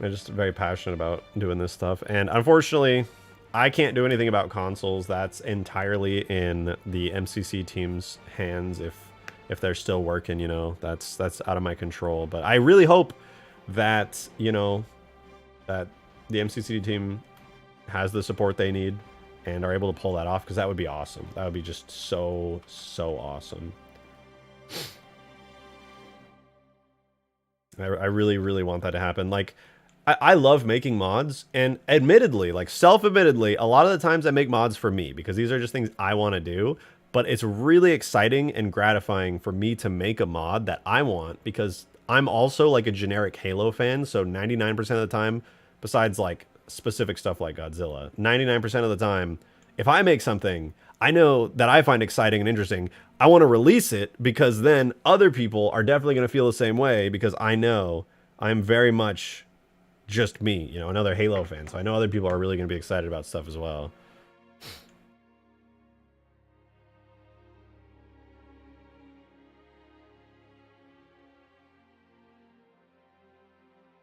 I'm just very passionate about doing this stuff. And unfortunately, I can't do anything about consoles. That's entirely in the MCC team's hands. If they're still working, you know, that's out of my control. But I really hope that, you know, that the MCC team has the support they need and are able to pull that off, because that would be awesome. That would be just so awesome. I really, really want that to happen. Like, I love making mods, and admittedly, like self-admittedly, a lot of the times I make mods for me because these are just things I want to do, but it's really exciting and gratifying for me to make a mod that I want, because I'm also like a generic Halo fan, so 99% of the time, besides like specific stuff like Godzilla, 99% of the time, if I make something I know that I find exciting and interesting, I want to release it, because then other people are definitely going to feel the same way, because I know I'm very much just me, you know, another Halo fan. So I know other people are really going to be excited about stuff as well.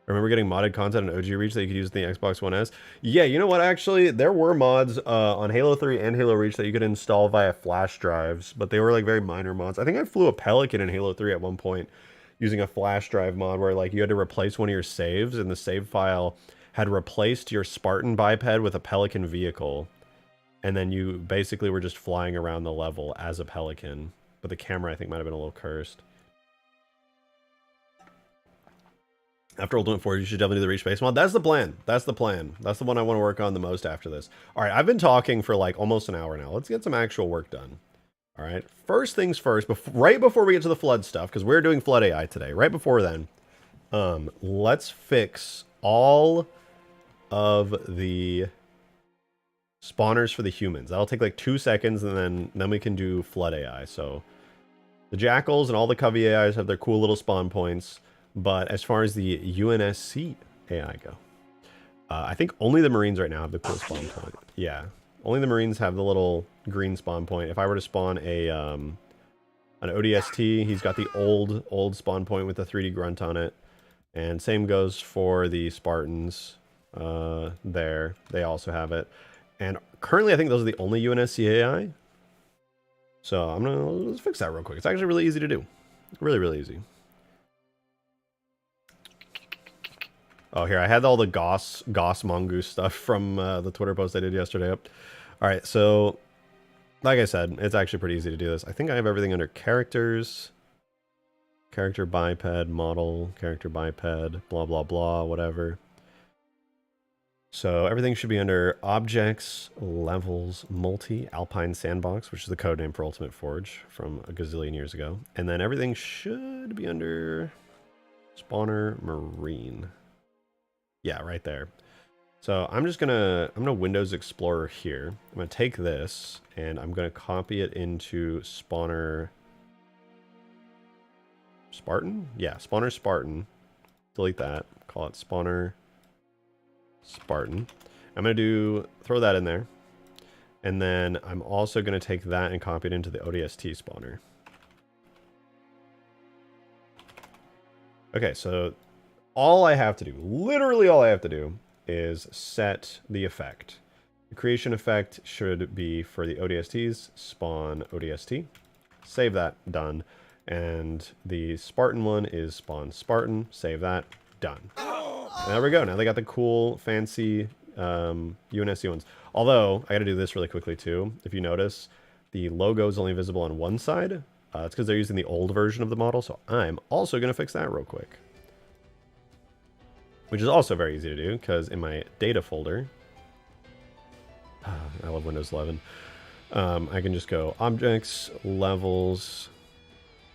I remember getting modded content on OG Reach that you could use in the Xbox One S. Yeah, you know what? Actually, there were mods on Halo 3 and Halo Reach that you could install via flash drives, but they were like very minor mods. I think I flew a Pelican in Halo 3 at one point using a flash drive mod where like you had to replace one of your saves, and the save file had replaced your Spartan biped with a Pelican vehicle. And then you basically were just flying around the level as a Pelican. But the camera, I think, might have been a little cursed. After Ultimate Force, you should definitely do the Reach Space mod. That's the plan. That's the plan. That's the one I want to work on the most after this. All right, I've been talking for like almost an hour now. Let's get some actual work done. All right, first things first, right before we get to the flood stuff, because we're doing flood AI today, right before then, let's fix all of the spawners for the humans. That'll take like 2 seconds, and then we can do flood AI. So the jackals and all the Covey AIs have their cool little spawn points, but as far as the UNSC AI go, I think only the Marines right now have the cool spawn point. Yeah, only the Marines have the little green spawn point. If I were to spawn a An ODST, he's got the old spawn point with the 3D grunt on it. And same goes for the Spartans there. They also have it. And currently, I think those are the only UNSC AI. So let's fix that real quick. It's actually really easy to do. Really, really easy. Oh, here, I had all the Goss Mongoose stuff from the Twitter post I did yesterday up. All right, so like I said, it's actually pretty easy to do this. I think I have everything under characters, character biped, model, character biped, blah, blah, blah, whatever. So everything should be under objects, levels, multi, alpine sandbox, which is the code name for Ultimate Forge from a gazillion years ago. And then everything should be under spawner marine. Yeah, right there. So I'm gonna Windows Explorer here. I'm gonna take this and I'm gonna copy it into spawner Spartan? Yeah, spawner Spartan. Delete that. Call it spawner Spartan. I'm gonna throw that in there. And then I'm also gonna take that and copy it into the ODST spawner. Okay, so all I have to do, literally all I have to do, is set the effect. The creation effect should be for the ODSTs, spawn ODST. Save that, done. And the Spartan one is spawn Spartan, save that, done. And there we go, now they got the cool, fancy UNSC ones. Although, I gotta do this really quickly too. If you notice, the logo is only visible on one side. It's because they're using the old version of the model, so I'm also gonna fix that real quick. Which is also very easy to do, because in my data folder, I love Windows 11, I can just go objects, levels,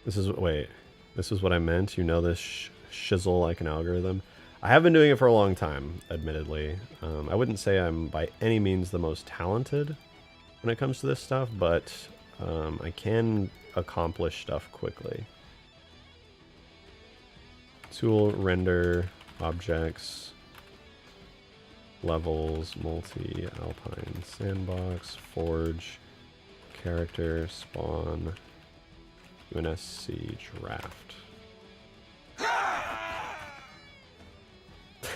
this is what I meant, you know this shizzle like an algorithm. I have been doing it for a long time, admittedly. I wouldn't say I'm by any means the most talented when it comes to this stuff, but I can accomplish stuff quickly. Tool, render, objects, levels, multi, alpine, sandbox, forge, character, spawn, UNSC, draft.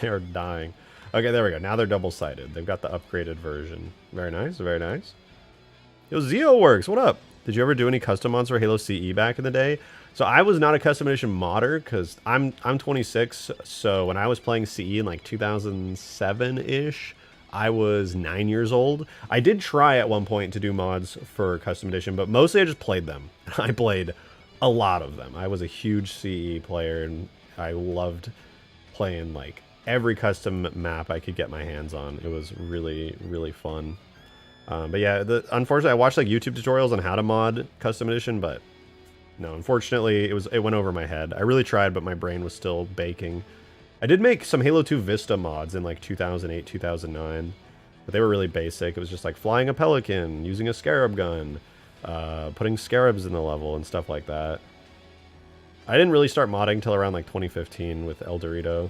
They're dying. Okay, there we go. Now they're double-sided. They've got the upgraded version. Very nice, very nice. Yo, Zeo works. What up? Did you ever do any custom mods for Halo CE back in the day? So I was not a custom edition modder because I'm 26. So when I was playing CE in like 2007-ish, I was 9 years old. I did try at one point to do mods for custom edition, but mostly I just played them. I played a lot of them. I was a huge CE player and I loved playing like every custom map I could get my hands on. It was really, really fun. But yeah, unfortunately, I watched like YouTube tutorials on how to mod custom edition, but no, unfortunately, it went over my head. I really tried, but my brain was still baking. I did make some Halo 2 Vista mods in like 2008, 2009, but they were really basic. It was just like flying a Pelican, using a Scarab gun, putting Scarabs in the level and stuff like that. I didn't really start modding till around like 2015 with El Dorito.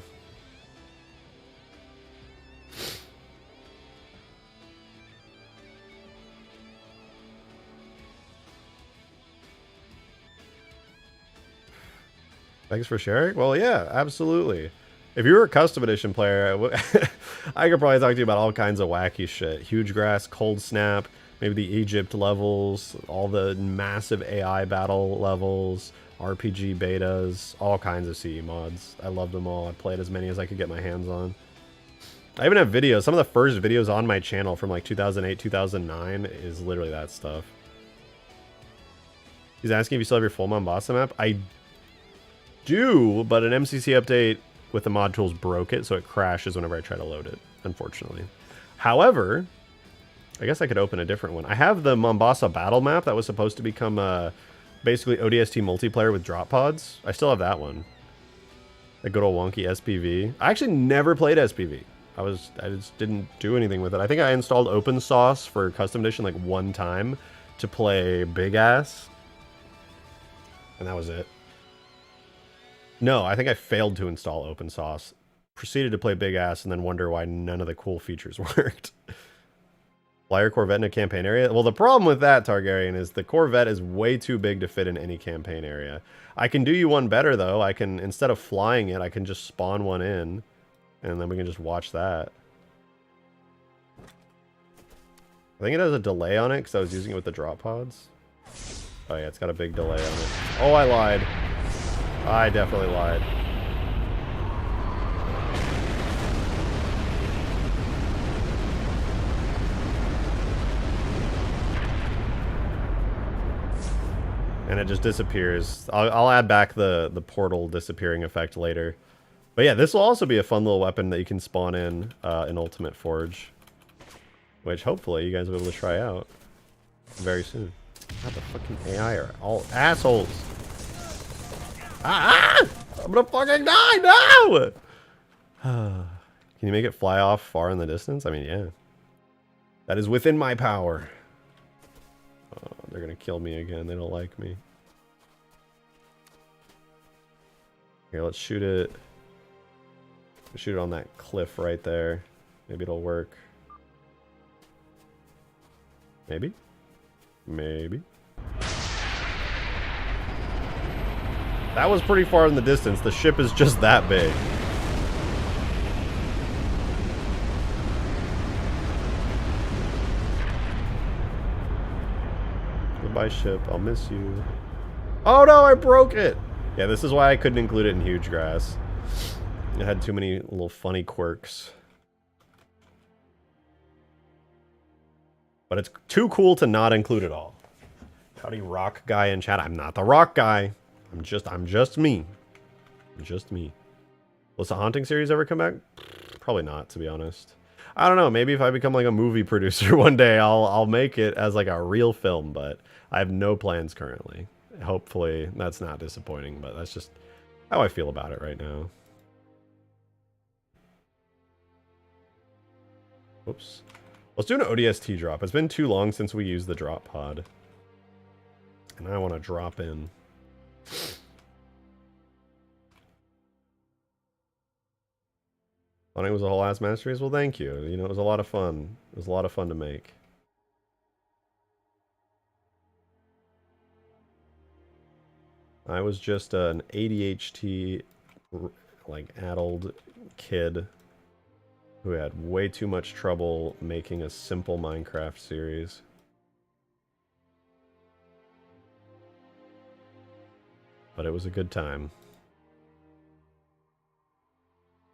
Thanks for sharing. Well, yeah, absolutely. If you were a custom edition player, I could probably talk to you about all kinds of wacky shit. Huge Grass, Cold Snap, maybe the Egypt levels, all the massive AI battle levels, RPG betas, all kinds of CE mods. I loved them all. I played as many as I could get my hands on. I even have videos. Some of the first videos on my channel from like 2008, 2009 is literally that stuff. He's asking if you still have your full Mombasa map. I do, but an MCC update with the mod tools broke it, so it crashes whenever I try to load it, unfortunately. However, I guess I could open a different one. I have the Mombasa battle map that was supposed to become basically ODST multiplayer with drop pods. I still have that one. The good old wonky SPV. I actually never played SPV. I just didn't do anything with it. I think I installed OpenSauce for custom edition like one time to play Big Ass, and that was it. No, I think I failed to install OpenSauce, proceeded to play Big Ass, and then wonder why none of the cool features worked. Fly your Corvette in a campaign area? Well, the problem with that, Targaryen, is the Corvette is way too big to fit in any campaign area. I can do you one better, though. I can, instead of flying it, I can just spawn one in, and then we can just watch that. I think it has a delay on it, because I was using it with the drop pods. Oh yeah, it's got a big delay on it. Oh, I lied. I definitely lied. And it just disappears. I'll add back the portal disappearing effect later. But yeah, this will also be a fun little weapon that you can spawn in Ultimate Forge. Which hopefully you guys will be able to try out very soon. God, the fucking AI are all assholes. Ah! I'm gonna fucking die! No! Can you make it fly off far in the distance? I mean, yeah. That is within my power. Oh, they're gonna kill me again. They don't like me. Here, let's shoot it. Shoot it on that cliff right there. Maybe it'll work. Maybe? Maybe. That was pretty far in the distance. The ship is just that big. Goodbye, ship. I'll miss you. Oh no, I broke it! Yeah, this is why I couldn't include it in Huge Grass. It had too many little funny quirks. But it's too cool to not include it all. Howdy, rock guy in chat. I'm not the rock guy. I'm just me. I'm just me. Will the Haunting series ever come back? Probably not, to be honest. I don't know. Maybe if I become like a movie producer one day, I'll make it as like a real film. But I have no plans currently. Hopefully that's not disappointing. But that's just how I feel about it right now. Oops. Let's do an ODST drop. It's been too long since we used the drop pod. And I want to drop in. Thought it was a whole ass masteries? Well, thank you. You know, it was a lot of fun. It was a lot of fun to make. I was just an ADHD, like, addled kid who had way too much trouble making a simple Minecraft series. But it was a good time.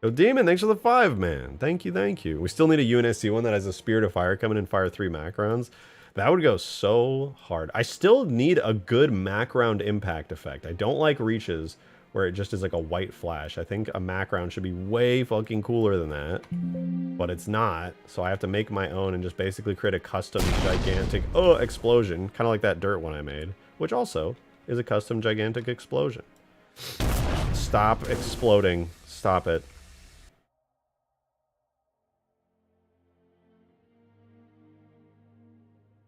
Yo, Demon, thanks for the 5, man. Thank you, thank you. We still need a UNSC one that has a Spirit of Fire coming in, fire 3 Mac rounds. That would go so hard. I still need a good Mac round impact effect. I don't like reaches where it just is like a white flash. I think a Mac round should be way fucking cooler than that. But it's not, so I have to make my own and just basically create a custom gigantic explosion. Kind of like that dirt one I made, which also is a custom gigantic explosion. Stop exploding. Stop it.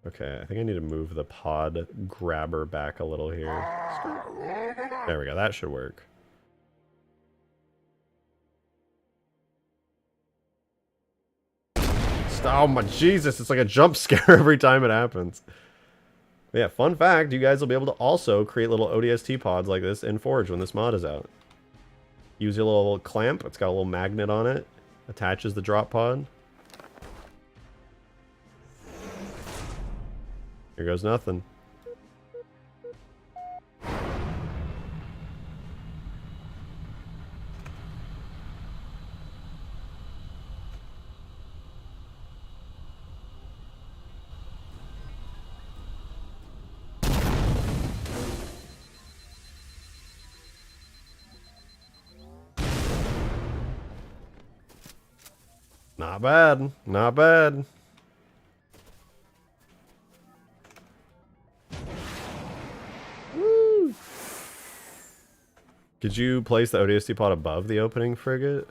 Okay, I think I need to move the pod grabber back a little here. There we go, that should work. Oh my Jesus, it's like a jump scare every time it happens. But yeah, fun fact, you guys will be able to also create little ODST pods like this in Forge when this mod is out. Use your little clamp, it's got a little magnet on it, attaches the drop pod. Here goes nothing. Not bad. Not bad. Woo. Could you place the ODST pod above the opening frigate?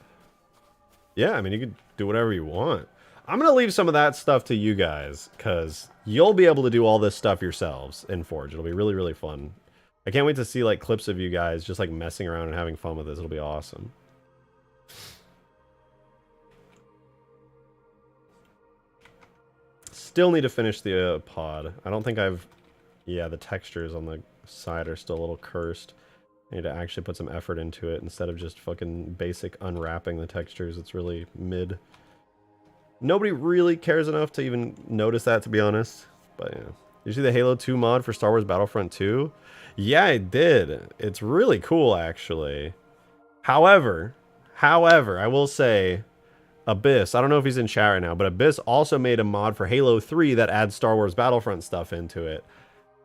Yeah, I mean, you could do whatever you want. I'm going to leave some of that stuff to you guys, because you'll be able to do all this stuff yourselves in Forge. It'll be really, really fun. I can't wait to see, like, clips of you guys just, like, messing around and having fun with this. It'll be awesome. still need to finish the pod. I don't think I've... Yeah, the textures on the side are still a little cursed. I need to actually put some effort into it instead of just fucking basic unwrapping the textures. It's really mid. Nobody really cares enough to even notice that, to be honest. But yeah. Did you see the Halo 2 mod for Star Wars Battlefront 2? Yeah, I did. It's really cool, actually. However, I will say, Abyss, I don't know if he's in chat right now, but Abyss also made a mod for Halo 3 that adds Star Wars Battlefront stuff into it.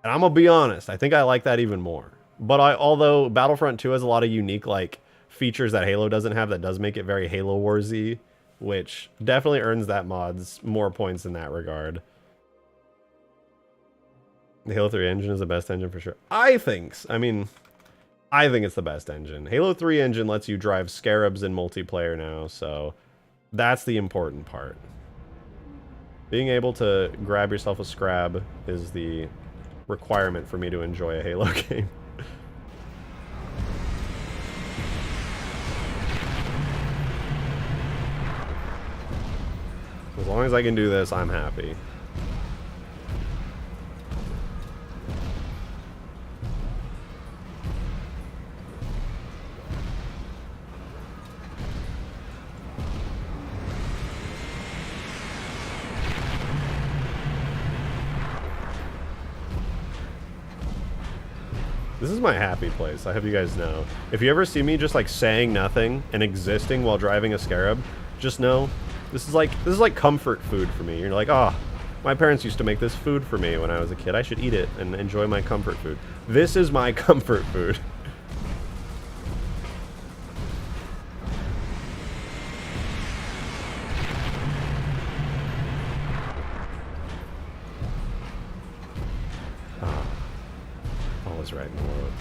And I'm gonna be honest, I think I like that even more. But although Battlefront 2 has a lot of unique like features that Halo doesn't have, that does make it very Halo Wars-y, which definitely earns that mod's more points in that regard. The Halo 3 engine is the best engine for sure. I think it's the best engine. Halo 3 engine lets you drive Scarabs in multiplayer now, so that's the important part. Being able to grab yourself a Scrab is the requirement for me to enjoy a Halo game. As long as I can do this, I'm happy. This is my happy place, I hope you guys know. If you ever see me just like saying nothing and existing while driving a Scarab, just know this is like comfort food for me. You're like, oh, my parents used to make this food for me when I was a kid. I should eat it and enjoy my comfort food. This is my comfort food. All is right in the world.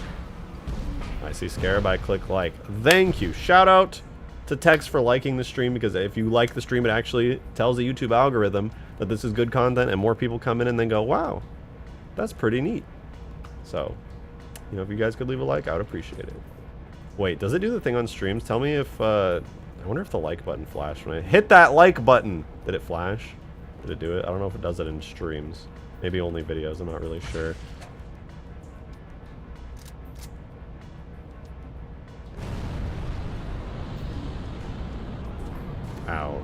I see Scarab, I click like. Thank you. Shout out to Tex for liking the stream, because if you like the stream, it actually tells the YouTube algorithm that this is good content, and more people come in and then go, wow, that's pretty neat. So, you know, if you guys could leave a like, I would appreciate it. Wait, does it do the thing on streams? Tell me if, I wonder if the like button flashed when I hit that like button. Did it flash? Did it do it? I don't know if it does it in streams. Maybe only videos, I'm not really sure. Ow.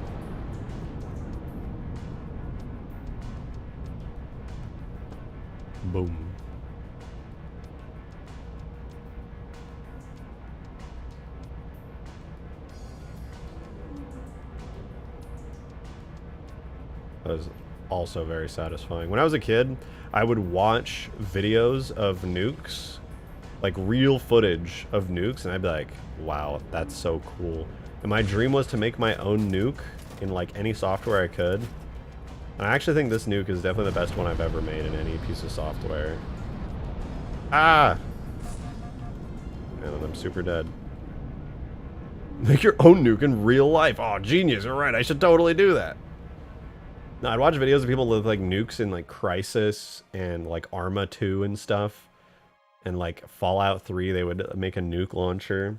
Boom. That was also very satisfying. When I was a kid, I would watch videos of nukes, like real footage of nukes, and I'd be like, wow, that's so cool. And my dream was to make my own nuke in like any software I could. And I actually think this nuke is definitely the best one I've ever made in any piece of software. Ah! And I'm super dead. Make your own nuke in real life. Oh, genius. All right, I should totally do that. No, I'd watch videos of people with like nukes in like Crysis and like Arma 2 and stuff. And like Fallout 3, they would make a nuke launcher.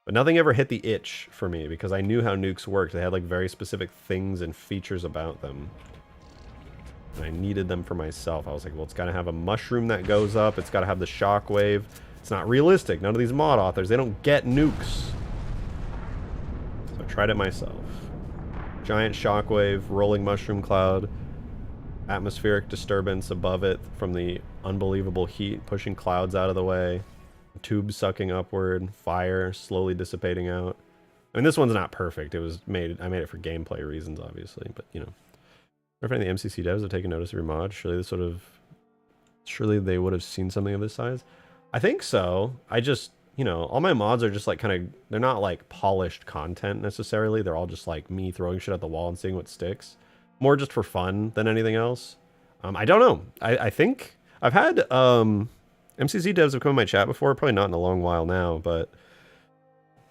But nothing ever hit the itch for me, because I knew how nukes worked. They had like very specific things and features about them. And I needed them for myself. I was like, well, it's got to have a mushroom that goes up. It's got to have the shockwave. It's not realistic. None of these mod authors, they don't get nukes. So I tried it myself. Giant shockwave, rolling mushroom cloud, atmospheric disturbance above it from the unbelievable heat pushing clouds out of the way. Tube sucking upward, fire slowly dissipating out. I mean, this one's not perfect. It was made, I made it for gameplay reasons, obviously, but you know. If any of the MCC devs have taken notice of your mod, surely they would have seen something of this size. I think so. I just, you know, all my mods are just like kind of, they're not like polished content necessarily. They're all just like me throwing shit at the wall and seeing what sticks. More just for fun than anything else. I don't know. I think I've had, MCC devs have come in my chat before, probably not in a long while now, but,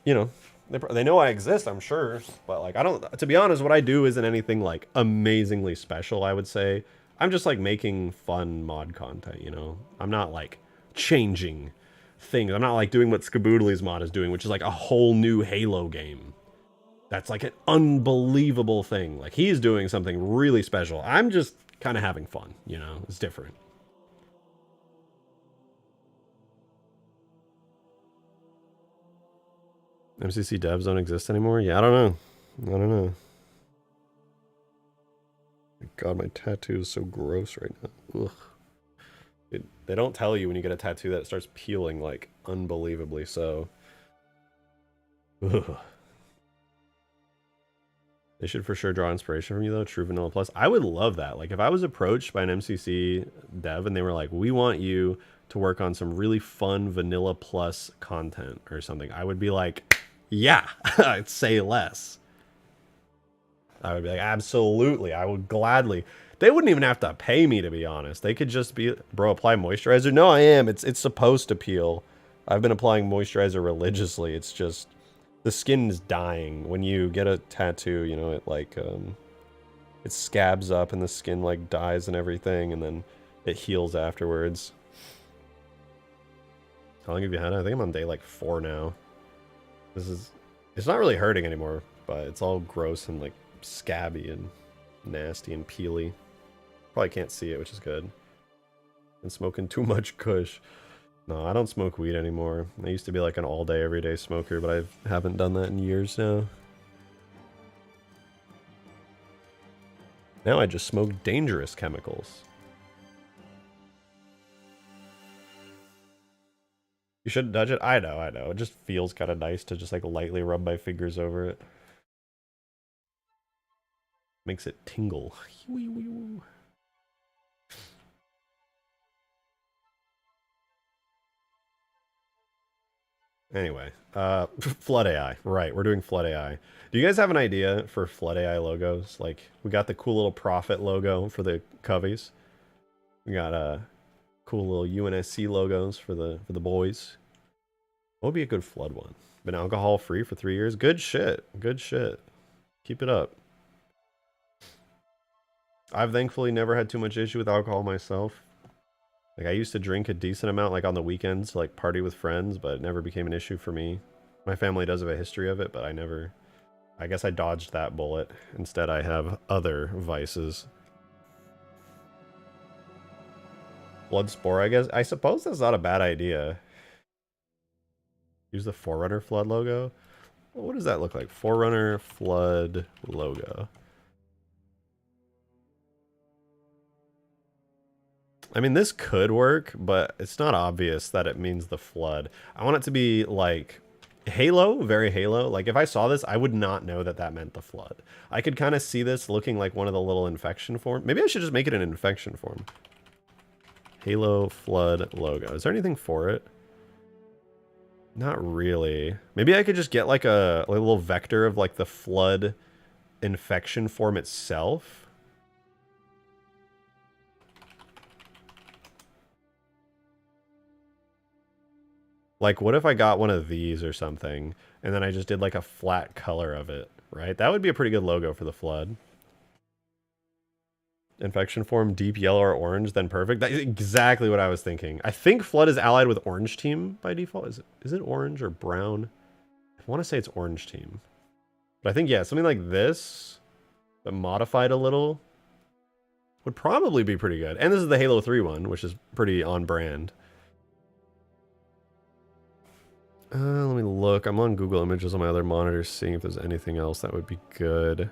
you know, they know I exist, I'm sure, but, like, to be honest, what I do isn't anything, like, amazingly special, I would say. I'm just, like, making fun mod content, you know? I'm not, like, changing things. I'm not, like, doing what Skaboodley's mod is doing, which is, like, a whole new Halo game That's like an unbelievable thing. Like, he's doing something really special. I'm just kind of having fun, you know? It's different. MCC devs don't exist anymore? Yeah, I don't know. I don't know. God, my tattoo is so gross right now. Ugh. They don't tell you when you get a tattoo that it starts peeling, like, unbelievably so. Ugh. They should for sure draw inspiration from you, though. True Vanilla Plus. I would love that. Like, if I was approached by an MCC dev and they were like, we want you to work on some really fun Vanilla Plus content or something, I would be like, yeah, I'd say less. I would be like, absolutely. I would gladly. They wouldn't even have to pay me, to be honest. They could just be, bro, apply moisturizer. No, I am. It's supposed to peel. I've been applying moisturizer religiously. It's just, the skin is dying. When you get a tattoo, you know, it like, it scabs up and the skin like dies and everything, and then it heals afterwards. How long have you had it? I think I'm on day like 4 now. It's not really hurting anymore, but it's all gross and like scabby and nasty and peely. Probably can't see it, which is good. And smoking too much kush. No, I don't smoke weed anymore. I used to be like an all-day, everyday smoker, but I haven't done that in years now. Now I just smoke dangerous chemicals. You shouldn't touch it? I know, I know. It just feels kind of nice to just like lightly rub my fingers over it. Makes it tingle. Anyway, Flood AI. Right, we're doing Flood AI. Do you guys have an idea for Flood AI logos? Like, we got the cool little Prophet logo for the Coveys. We got cool little UNSC logos for the boys. What would be a good Flood one? Been alcohol free for 3 years. Good shit. Good shit. Keep it up. I've thankfully never had too much issue with alcohol myself. Like, I used to drink a decent amount, like on the weekends, to, like party with friends, but it never became an issue for me. My family does have a history of it, but I guess I dodged that bullet. Instead, I have other vices. Blood Spore, I guess. I suppose that's not a bad idea. Use the Forerunner Flood logo. Well, what does that look like? Forerunner Flood logo. I mean, this could work, but it's not obvious that it means the Flood. I want it to be like Halo, very Halo. Like, if I saw this, I would not know that that meant the Flood. I could kind of see this looking like one of the little infection forms. Maybe I should just make it an infection form. Halo Flood logo. Is there anything for it? Not really. Maybe I could just get like a little vector of like the Flood infection form itself. Like, what if I got one of these or something, and then I just did like a flat color of it, right? That would be a pretty good logo for the Flood. Infection form, deep yellow or orange, then perfect. That's exactly what I was thinking. I think Flood is allied with Orange Team by default. Is it orange or brown? I want to say it's Orange Team. But I think, yeah, something like this, but modified a little, would probably be pretty good. And this is the Halo 3 one, which is pretty on brand. Let me look. I'm on Google Images on my other monitor, seeing if there's anything else that would be good.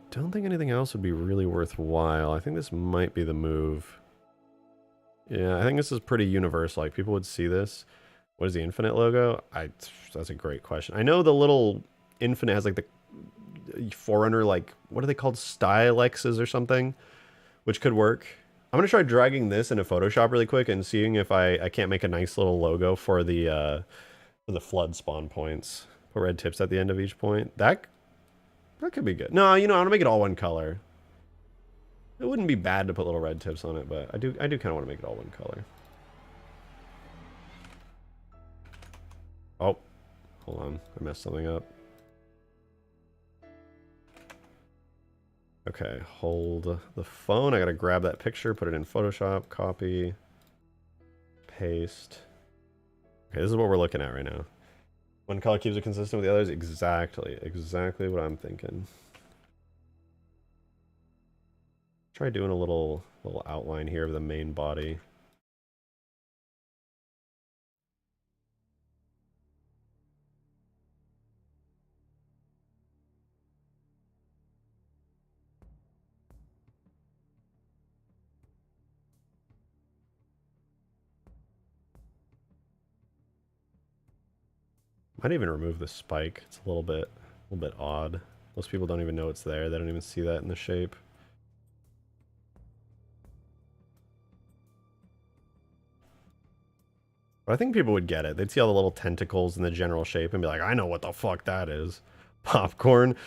Don't think anything else would be really worthwhile. I think this might be the move. Yeah, I think this is pretty universal. Like, people would see this. What is the Infinite logo? That's a great question. I know the little Infinite has like the Forerunner, like, what are they called? Stylexes or something, which could work. I'm going to try dragging this into Photoshop really quick and seeing if I can't make a nice little logo for the Flood spawn points. Put red tips at the end of each point. That could be good. No, you know, I want to make it all one color. It wouldn't be bad to put little red tips on it, but I do kind of want to make it all one color. Oh, hold on. I messed something up. Okay, hold the phone. I gotta grab that picture, put it in Photoshop, copy, paste. Okay, this is what we're looking at right now. One color keeps it consistent with the others. Exactly what I'm thinking. Try doing a little outline here of the main body. Might even remove the spike. It's a little bit odd. Most people don't even know it's there. They don't even see that in the shape. But I think people would get it. They'd see all the little tentacles in the general shape and be like, I know what the fuck that is. Popcorn.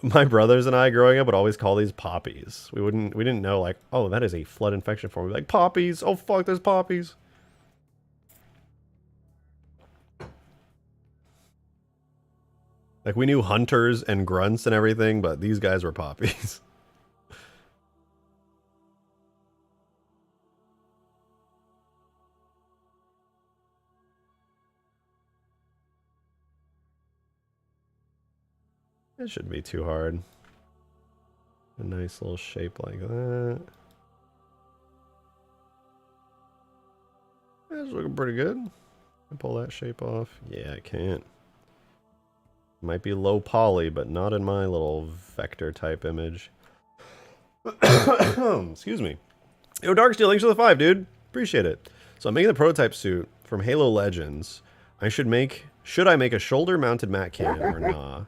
My brothers and I growing up would always call these poppies. We didn't know like, oh, that is a flood infection form. We'd be like, poppies. Oh fuck, there's poppies. Like we knew hunters and grunts and everything, but these guys were poppies. It shouldn't be too hard. A nice little shape like that. That's looking pretty good. Can I pull that shape off? Yeah, I can't. Might be low poly, but not in my little vector type image. Excuse me. Yo, Darksteel, thanks for the 5, dude. Appreciate it. So I'm making the prototype suit from Halo Legends. Should I make a shoulder-mounted matte cannon or nah?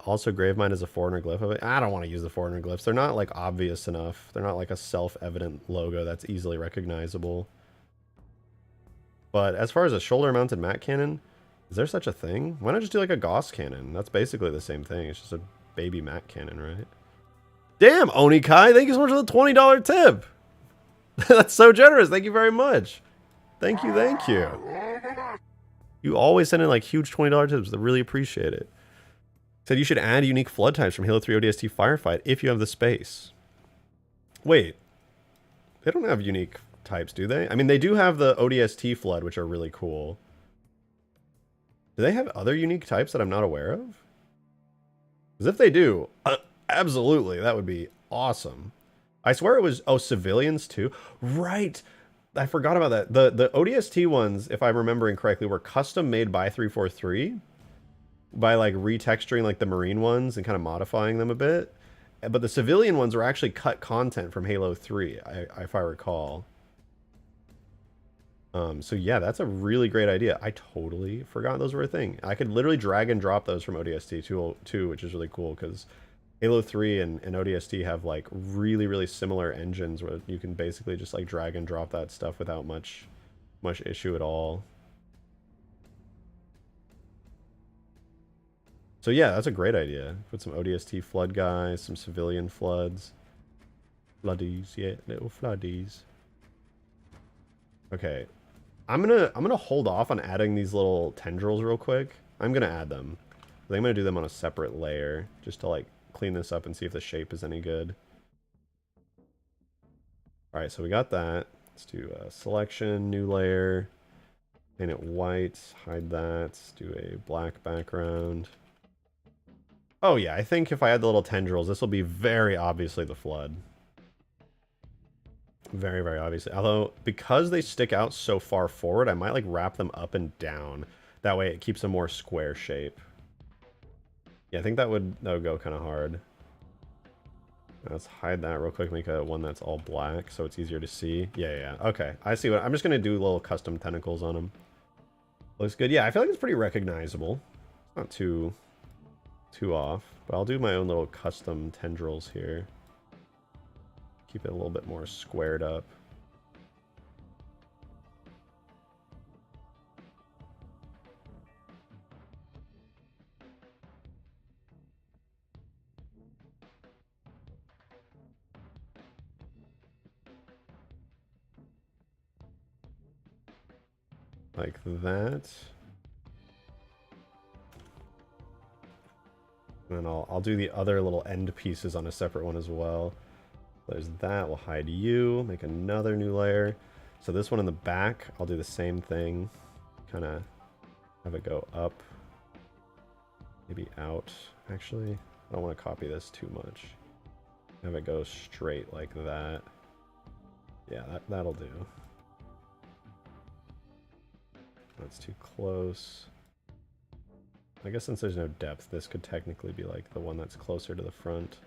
Also, Gravemind is a foreigner glyph of it. I don't want to use the foreigner glyphs. They're not like obvious enough. They're not like a self-evident logo that's easily recognizable. But as far as a shoulder-mounted matte cannon, is there such a thing? Why not just do like a Gauss cannon? That's basically the same thing. It's just a baby matte cannon, right? Damn, Onikai, thank you so much for the $20 tip. That's so generous. Thank you very much. Thank you, thank you. You always send in like huge $20 tips. I really appreciate it. Said you should add unique flood types from Halo 3 ODST Firefight if you have the space. Wait. They don't have unique types, do they? I mean, they do have the ODST flood, which are really cool. Do they have other unique types that I'm not aware of? Because if they do, absolutely, that would be awesome. I swear it was, oh, civilians too? Right. I forgot about that. The ODST ones, if I'm remembering correctly, were custom made by 343 by like retexturing like the Marine ones and kind of modifying them a bit. But the civilian ones were actually cut content from Halo 3, if I recall. So yeah, that's a really great idea. I totally forgot those were a thing. I could literally drag and drop those from ODST 2, which is really cool because Halo 3 and ODST have like really similar engines where you can basically just like drag and drop that stuff without much issue at all. So yeah, that's a great idea. Put some ODST flood guys, some civilian floods. Floodies, yeah, little floodies. Okay. I'm gonna hold off on adding these little tendrils real quick. I'm gonna add them. I think I'm gonna do them on a separate layer just to like clean this up and see if the shape is any good. Alright, so we got that. Let's do a selection, new layer, paint it white, hide that, let's do a black background. Oh yeah, I think if I add the little tendrils, this will be very obviously the flood. Very obviously. Although, because they stick out so far forward, I might like wrap them up and down. That way it keeps a more square shape. Yeah, I think that would go kind of hard. Let's hide that real quick, make a one that's all black so it's easier to see. Yeah. Okay, I see what I'm just gonna do little custom tentacles on them. Looks good. Yeah, I feel like it's pretty recognizable. Not too off, but I'll do my own little custom tendrils here. Keep it a little bit more squared up. Like that. And then I'll do the other little end pieces on a separate one as well. There's that. We'll hide you. Make another new layer. So this one in the back, I'll do the same thing. Kind of Have it go up. Maybe out. Actually, I don't want to copy this too much. Have it go straight like that. Yeah, that'll do. That's too close. I guess since there's no depth, this could technically be like the one that's closer to the front.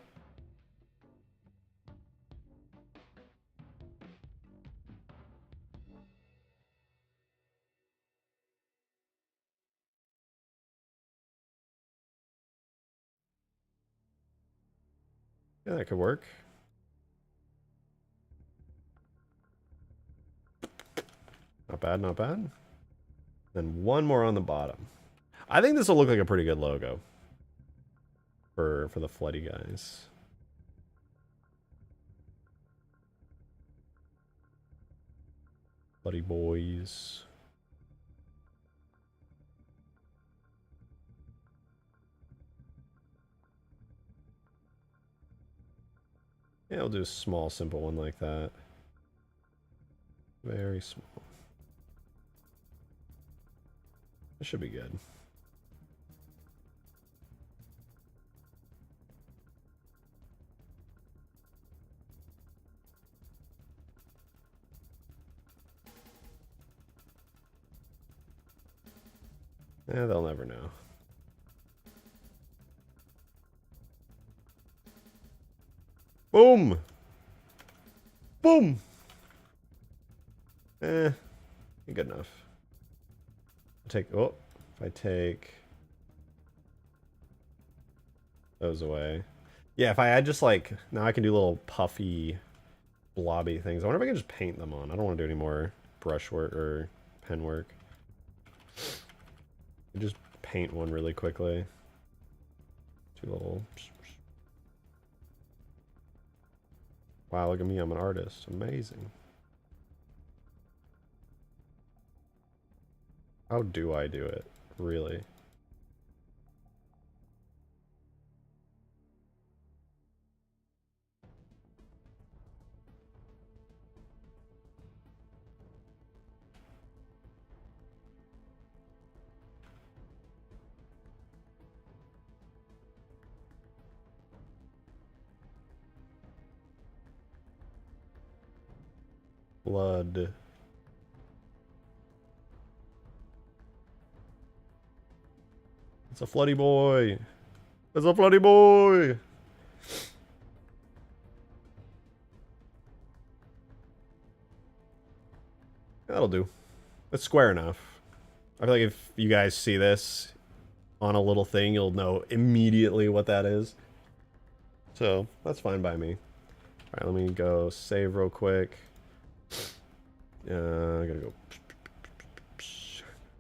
Yeah, that could work. Not bad, not bad. Then one more on the bottom. I think this will look like a pretty good logo for the floody guys. Bloody boys. Yeah, I'll do a small, simple one like that. Very small. This should be good. Yeah, they'll never know. Boom! Boom! Good enough. Oh, if I take those away. Yeah, if I add just like, now I can do little puffy, blobby things. I wonder if I can just paint them on. I don't want to do any more brush work or pen work. Just paint one really quickly. Two little... Wow, look at me, I'm an artist. Amazing. How do I do it? Really? Blood. It's a floody boy. It's a floody boy. That'll do. It's square enough. I feel like if you guys see this on a little thing, you'll know immediately what that is. So, that's fine by me. Alright, let me go save real quick. I gotta go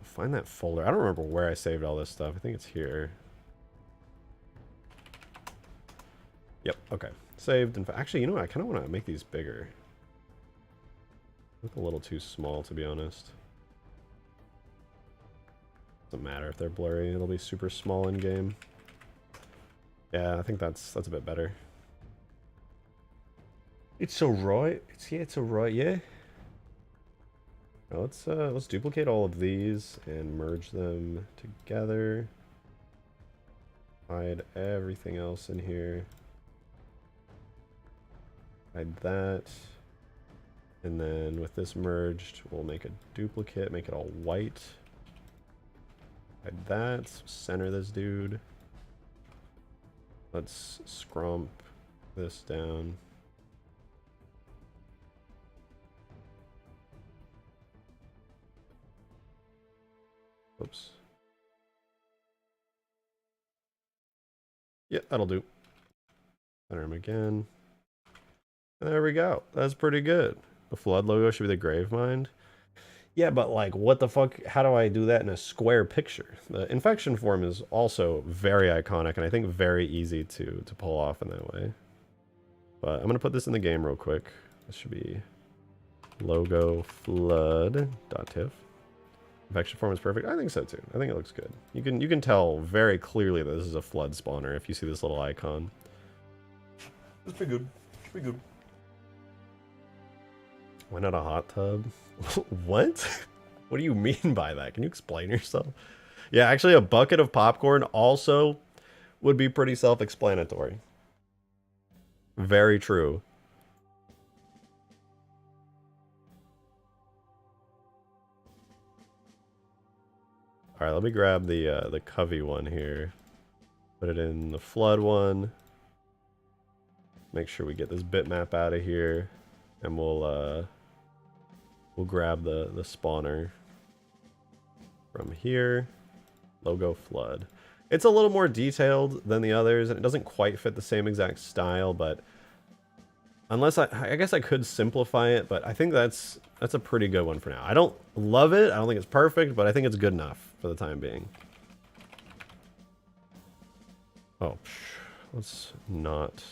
find that folder. I don't remember where I saved all this stuff. I think it's here. Yep, okay. Saved. In fact, actually, you know what? I kind of want to make these bigger. Look a little too small, to be honest. Doesn't matter if they're blurry. It'll be super small in game. Yeah, I think that's a bit better. It's alright. It's alright, yeah. Now let's duplicate all of these and merge them together. Hide everything else in here. Hide that. And then with this merged, we'll make a duplicate, make it all white. Hide that. Center this dude. Let's scrump this down. Oops. Yeah, that'll do. Center him again. There we go. That's pretty good. The flood logo should be the Gravemind. Yeah, but like, what the fuck? How do I do that in a square picture? The infection form is also very iconic, and I think very easy to pull off in that way. But I'm gonna put this in the game real quick. This should be logo flood.tiff. Infection form is perfect. I think so too. I think it looks good. You can tell very clearly that this is a flood spawner if you see this little icon. It's pretty good. It's pretty good. Why not a hot tub? What? What do you mean by that? Can you explain yourself? Yeah, actually, a bucket of popcorn also would be pretty self-explanatory. Very true. All right, let me grab the Covey one here. Put it in the flood one. Make sure we get this bitmap out of here, and we'll grab the spawner from here. Logo flood. It's a little more detailed than the others, and it doesn't quite fit the same exact style, but unless I guess I could simplify it, but I think that's a pretty good one for now. I don't love it. I don't think it's perfect, but I think it's good enough for the time being. Oh, let's not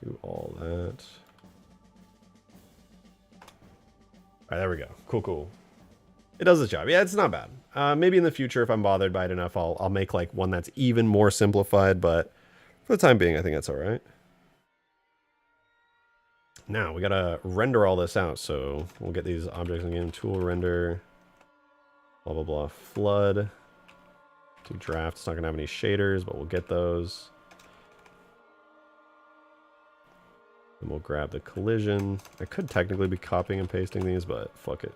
do all that. All right, there we go. Cool, cool. It does its job. Yeah, it's not bad. Maybe in the future, if I'm bothered by it enough, I'll make like one that's even more simplified, but for the time being, I think that's all right. Now, we gotta render all this out, so we'll get these objects in game. Tool render, blah, blah, blah, flood. Do draft. It's not gonna have any shaders, but we'll get those. And we'll grab the collision. I could technically be copying and pasting these, but fuck it.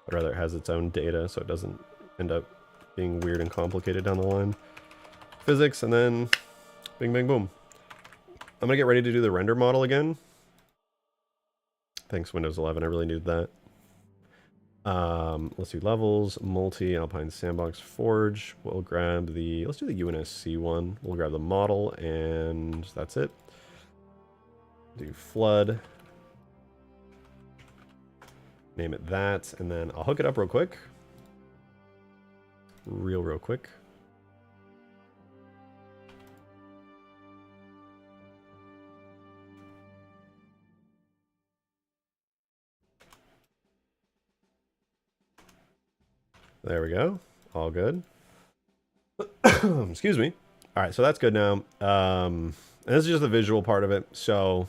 I'd rather it has its own data so it doesn't end up being weird and complicated down the line. Physics, and then bing, bang, boom. I'm gonna get ready to do the render model again. Thanks, Windows 11. I really needed that. Let's do levels, multi, Alpine Sandbox, Forge. We'll grab the, let's do the UNSC one. We'll grab the model, and that's it. Do flood. Name it that, and then I'll hook it up real quick. Real quick. There we go. All good. Excuse me. All right, so that's good now. And this is just the visual part of it. So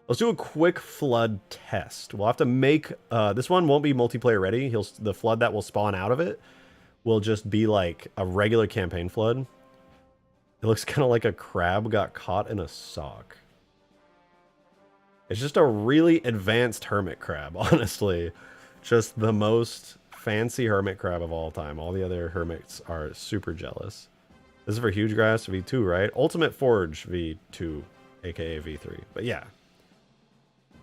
let's do a quick flood test. We'll have to make, this one won't be multiplayer ready. The flood that will spawn out of it will just be like a regular campaign flood. It looks kind of like a crab got caught in a sock. It's just a really advanced hermit crab, honestly. Just the most fancy hermit crab of all time. All the other hermits are super jealous. This is for Huge Grass V2, right? Ultimate Forge V2, aka V3. But yeah.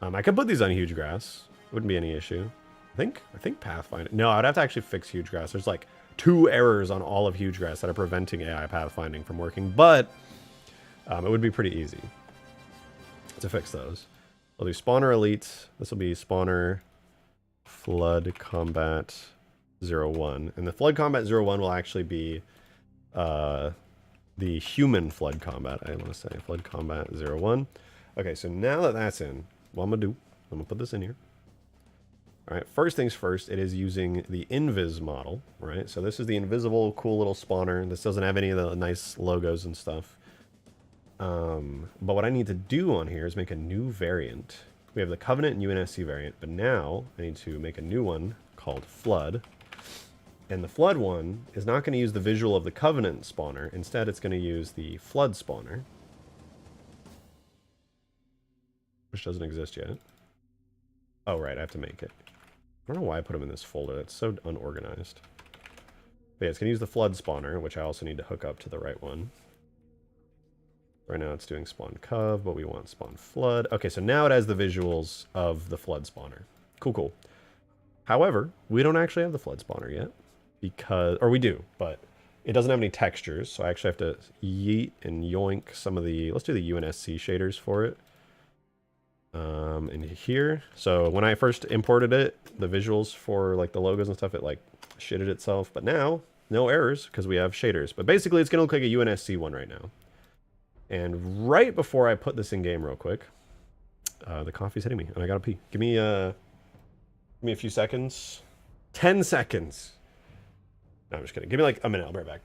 I could put these on Huge Grass. Wouldn't be any issue. I think Pathfinder. No, I'd have to actually fix Huge Grass. There's like 2 errors on all of Huge Grass that are preventing AI pathfinding from working, but it would be pretty easy to fix those. We'll do Spawner Elite. This will be Spawner Flood Combat 01. And the Flood Combat 01 will actually be the human Flood Combat, I want to say. Flood Combat 01. Okay, so now that that's in, what I'm going to do, I'm going to put this in here. All right, first things first, it is using the Invis model, right? So this is the invisible, cool little spawner. This doesn't have any of the nice logos and stuff. But what I need to do on here is make a new variant. We have the Covenant and UNSC variant, but now I need to make a new one called Flood. And the Flood one is not going to use the visual of the Covenant spawner. Instead, it's going to use the Flood spawner, which doesn't exist yet. Oh, right, I have to make it. I don't know why I put them in this folder. That's so unorganized. But yeah, it's going to use the Flood spawner, which I also need to hook up to the right one. Right now it's doing spawn cov, but we want spawn flood. Okay, so now it has the visuals of the flood spawner. Cool, cool. However, we don't actually have the flood spawner yet. Because, or we do, but it doesn't have any textures. So I actually have to yeet and yoink some of the, let's do the UNSC shaders for it. In here. So when I first imported it, the visuals for like the logos and stuff, it like shitted itself. But now, no errors because we have shaders. But basically it's going to look like a UNSC one right now. And right before I put this in game real quick, the coffee's hitting me and I gotta pee. Give me a few seconds. 10 seconds. No, I'm just kidding. Give me like a minute. I'll be right back.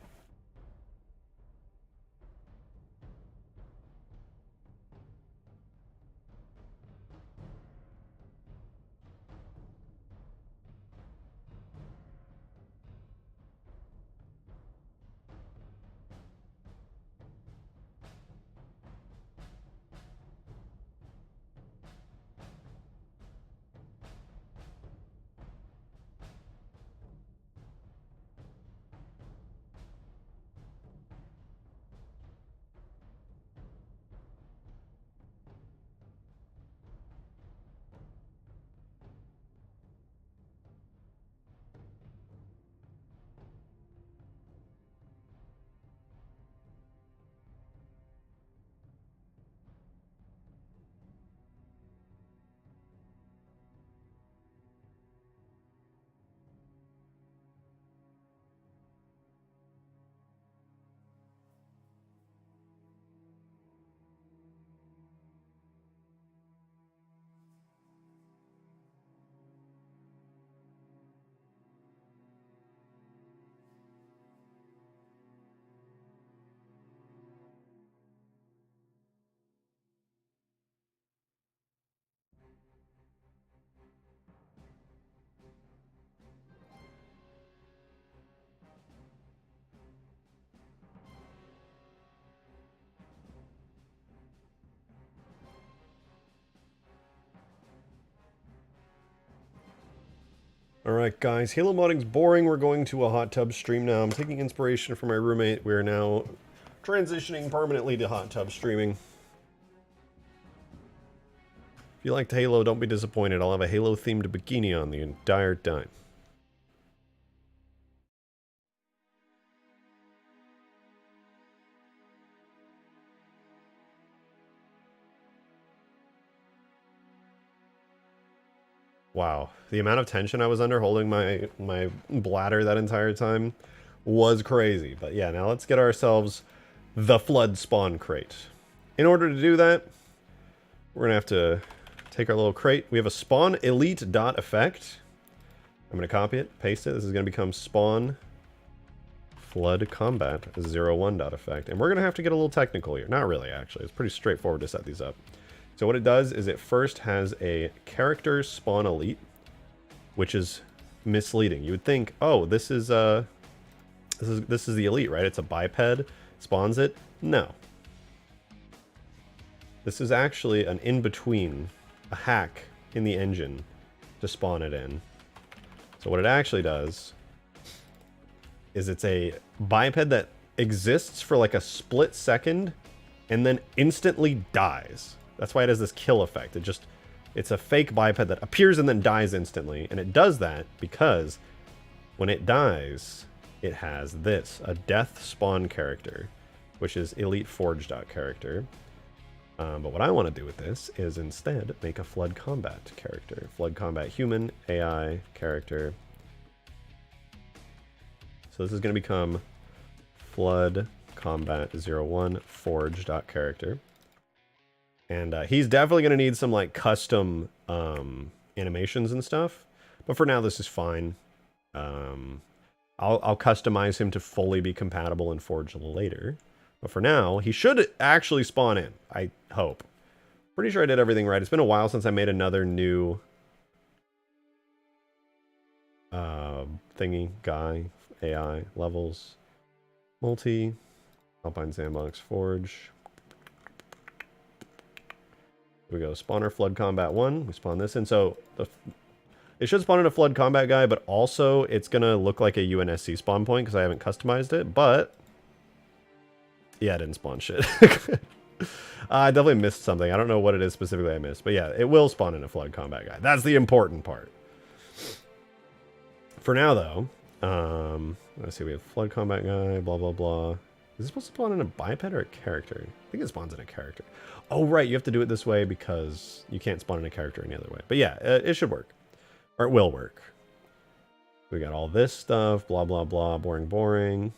Alright guys, Halo modding's boring. We're going to a hot tub stream now. I'm taking inspiration from my roommate. We're now transitioning permanently to hot tub streaming. If you liked Halo, don't be disappointed. I'll have a Halo-themed bikini on the entire time. Wow, the amount of tension I was under holding my bladder that entire time was crazy. But yeah, now let's get ourselves the Flood Spawn Crate. In order to do that, we're gonna have to take our little crate. We have a Spawn Elite dot effect. I'm gonna copy it, paste it. This is gonna become Spawn Flood Combat 01 dot effect. And we're gonna have to get a little technical here. Not really, actually. It's pretty straightforward to set these up. So what it does is it first has a character spawn elite, which is misleading. You would think, oh, this is the elite, right? It's a biped, spawns it. No. This is actually an in-between, a hack in the engine to spawn it in. So what it actually does is it's a biped that exists for like a split second and then instantly dies. That's why it has this kill effect. It's a fake biped that appears and then dies instantly. And it does that because when it dies, it has this, a death spawn character, which is elite forge character. But what I want to do with this is instead make a flood combat character. Flood combat human AI character. So this is going to become flood combat 01 forge character. And he's definitely going to need some like custom animations and stuff. But for now, this is fine. I'll customize him to fully be compatible in Forge later. But for now, he should actually spawn in, I hope. Pretty sure I did everything right. It's been a while since I made another new thingy, guy, AI, levels, multi, Alpine Sandbox, Forge. Here we go, spawner Flood Combat 1. We spawn this in. So it should spawn in a Flood Combat guy, but also it's going to look like a UNSC spawn point because I haven't customized it. But yeah, I didn't spawn shit. I definitely missed something. I don't know what it is specifically I missed. But yeah, it will spawn in a Flood Combat guy. That's the important part. For now, though, let's see. We have Flood Combat guy, blah, blah, blah. Is it supposed to spawn in a biped or a character? I think it spawns in a character. Oh, right. You have to do it this way because you can't spawn in a character any other way. But yeah, it should work. Or it will work. We got all this stuff. Blah, blah, blah. Boring, boring.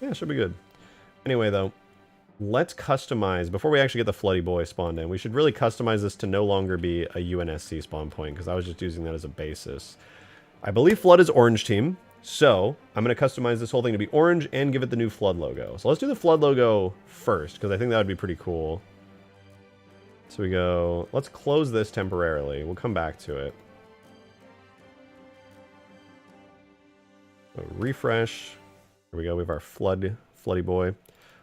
Yeah, it should be good. Anyway, though, let's customize. Before we actually get the Floody Boy spawned in, we should really customize this to no longer be a UNSC spawn point because I was just using that as a basis. I believe Flood is orange team. So I'm going to customize this whole thing to be orange and give it the new Flood logo. So let's do the Flood logo first, because I think that would be pretty cool. So we go, let's close this temporarily. We'll come back to it. So refresh. Here we go. We have our Floody Boy.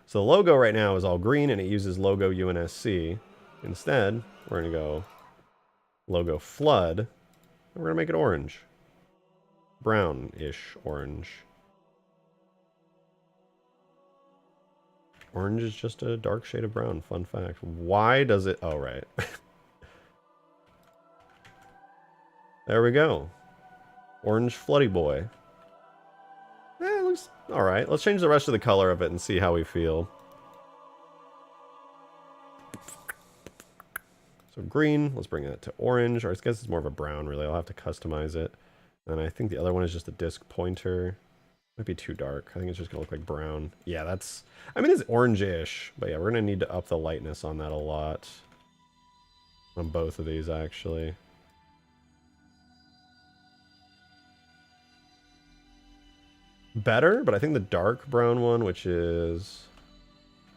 So the logo right now is all green, and it uses logo UNSC. Instead, we're going to go logo Flood, and we're going to make it orange. Brown-ish orange. Orange is just a dark shade of brown. Fun fact. Why does it... Oh, right. There we go. Orange Floody Boy. It looks alright. Let's change the rest of the color of it and see how we feel. So green. Let's bring that to orange. Or I guess it's more of a brown, really. I'll have to customize it. And I think the other one is just a disc pointer. Might be too dark. I think it's just gonna look like brown. Yeah, that's... I mean, it's orange-ish. But yeah, we're gonna need to up the lightness on that a lot. On both of these, actually. Better, but I think the dark brown one, which is...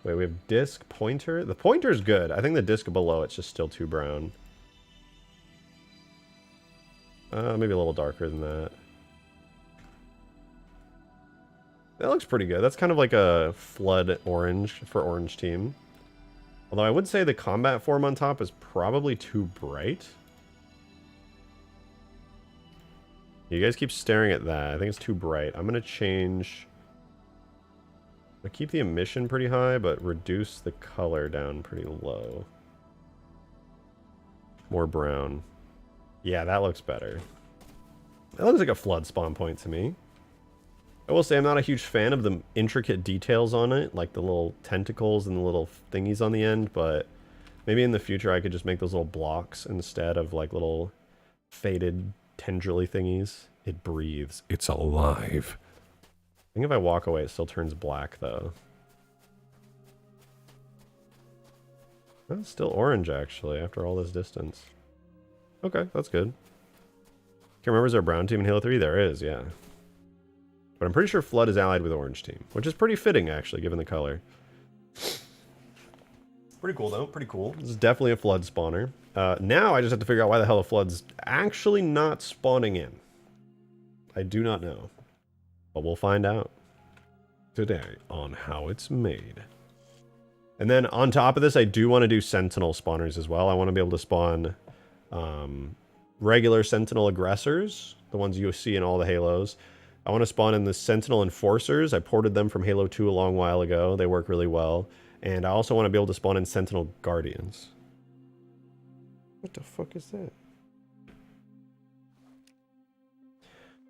Wait, we have disc pointer? The pointer's good. I think the disc below it's just still too brown. Maybe a little darker than that. That looks pretty good. That's kind of like a flood orange for orange team. Although I would say the combat form on top is probably too bright. You guys keep staring at that. I think it's too bright. I'm going to change... I keep the emission pretty high, but reduce the color down pretty low. More brown. Yeah, that looks better. That looks like a flood spawn point to me. I will say I'm not a huge fan of the intricate details on it, like the little tentacles and the little thingies on the end, but maybe in the future I could just make those little blocks instead of like little faded tendrily thingies. It breathes. It's alive. I think if I walk away, it still turns black, though. Oh, it's still orange, actually, after all this distance. Okay, that's good. Can't remember, is there a brown team in Halo 3? There is, yeah. But I'm pretty sure Flood is allied with Orange Team, which is pretty fitting, actually, given the color. Pretty cool, though. Pretty cool. This is definitely a Flood spawner. Now I just have to figure out why the hell the Flood's actually not spawning in. I do not know. But we'll find out today on how it's made. And then on top of this, I do want to do Sentinel spawners as well. I want to be able to spawn regular Sentinel aggressors, the ones you see in all the Halos. I want to spawn in the Sentinel Enforcers. I ported them from Halo 2 a long while ago. They work really well. And I also want to be able to spawn in Sentinel Guardians. What the fuck is that?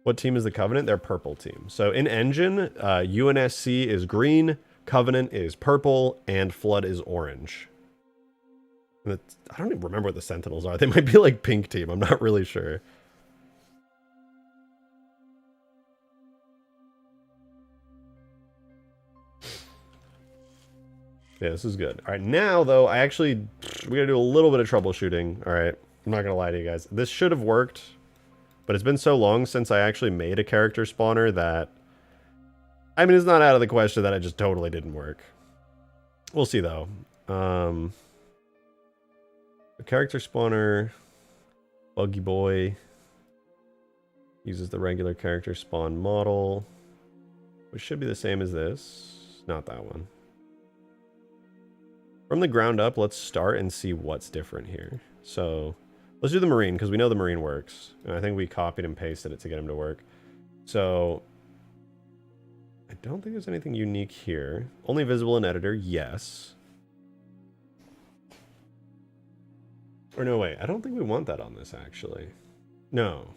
What team is the Covenant? They're purple team. So in Engine, UNSC is green, Covenant is purple, and Flood is orange. And I don't even remember what the Sentinels are. They might be like pink team. I'm not really sure. Yeah, this is good. All right, now, though, we gotta do a little bit of troubleshooting. All right, I'm not gonna lie to you guys. This should have worked. But it's been so long since I actually made a character spawner that... I mean, it's not out of the question that it just totally didn't work. We'll see, though. The character spawner... Buggy Boy... uses the regular character spawn model, which should be the same as this. Not that one. From the ground up, let's start and see what's different here. So... let's do the Marine, because we know the Marine works. And I think we copied and pasted it to get him to work. So, I don't think there's anything unique here. Only visible in editor, yes. Or no, wait, I don't think we want that on this, actually. No.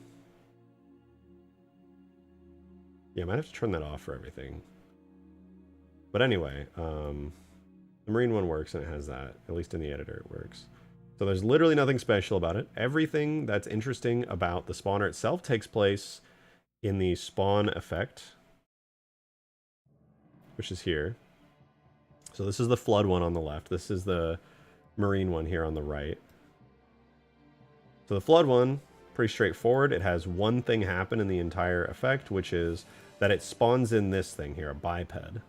Yeah, I might have to turn that off for everything. But anyway, the Marine one works and it has that. At least in the editor it works. So there's literally nothing special about it. Everything that's interesting about the spawner itself takes place in the spawn effect, which is here. So this is the Flood one on the left. This is the Marine one here on the right. So the Flood one, pretty straightforward. It has one thing happen in the entire effect, which is that it spawns in this thing here, a biped.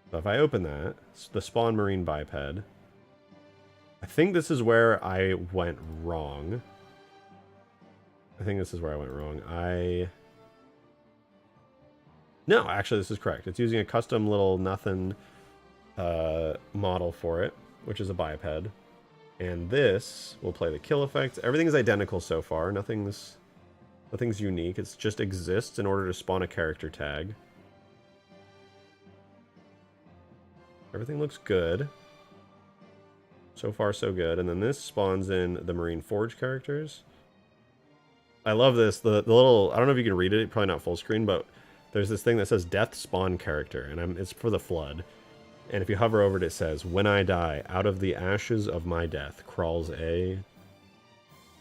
So if I open that, it's the spawn Marine biped. I think this is where I went wrong. No, actually this is correct. It's using a custom little nothing model for it, which is a biped. And this will play the kill effect. Everything's identical so far. Nothing's unique. It just exists in order to spawn a character tag. Everything looks good. So far, so good. And then this spawns in the Marine Forge characters. I love this. The little... I don't know if you can read it. Probably not full screen, but there's this thing that says Death Spawn Character. And it's for the Flood. And if you hover over it, it says, when I die, out of the ashes of my death crawls a...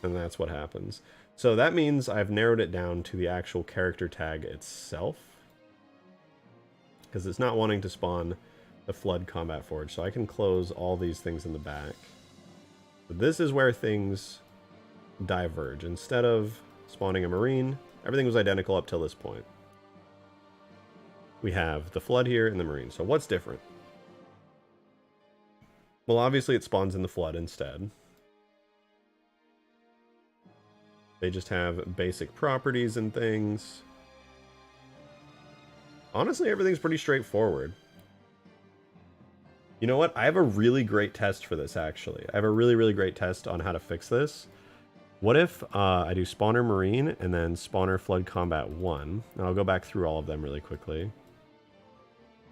And that's what happens. So that means I've narrowed it down to the actual character tag itself. Because it's not wanting to spawn the Flood Combat Forge. So I can close all these things in the back. But this is where things diverge. Instead of spawning a Marine, everything was identical up till this point. We have the Flood here and the Marine. So what's different? Well, obviously it spawns in the Flood instead. They just have basic properties and things. Honestly, everything's pretty straightforward. You know what? I have a really great test for this, actually. I have a really, really great test on how to fix this. What if I do spawner marine and then spawner flood combat 1? And I'll go back through all of them really quickly.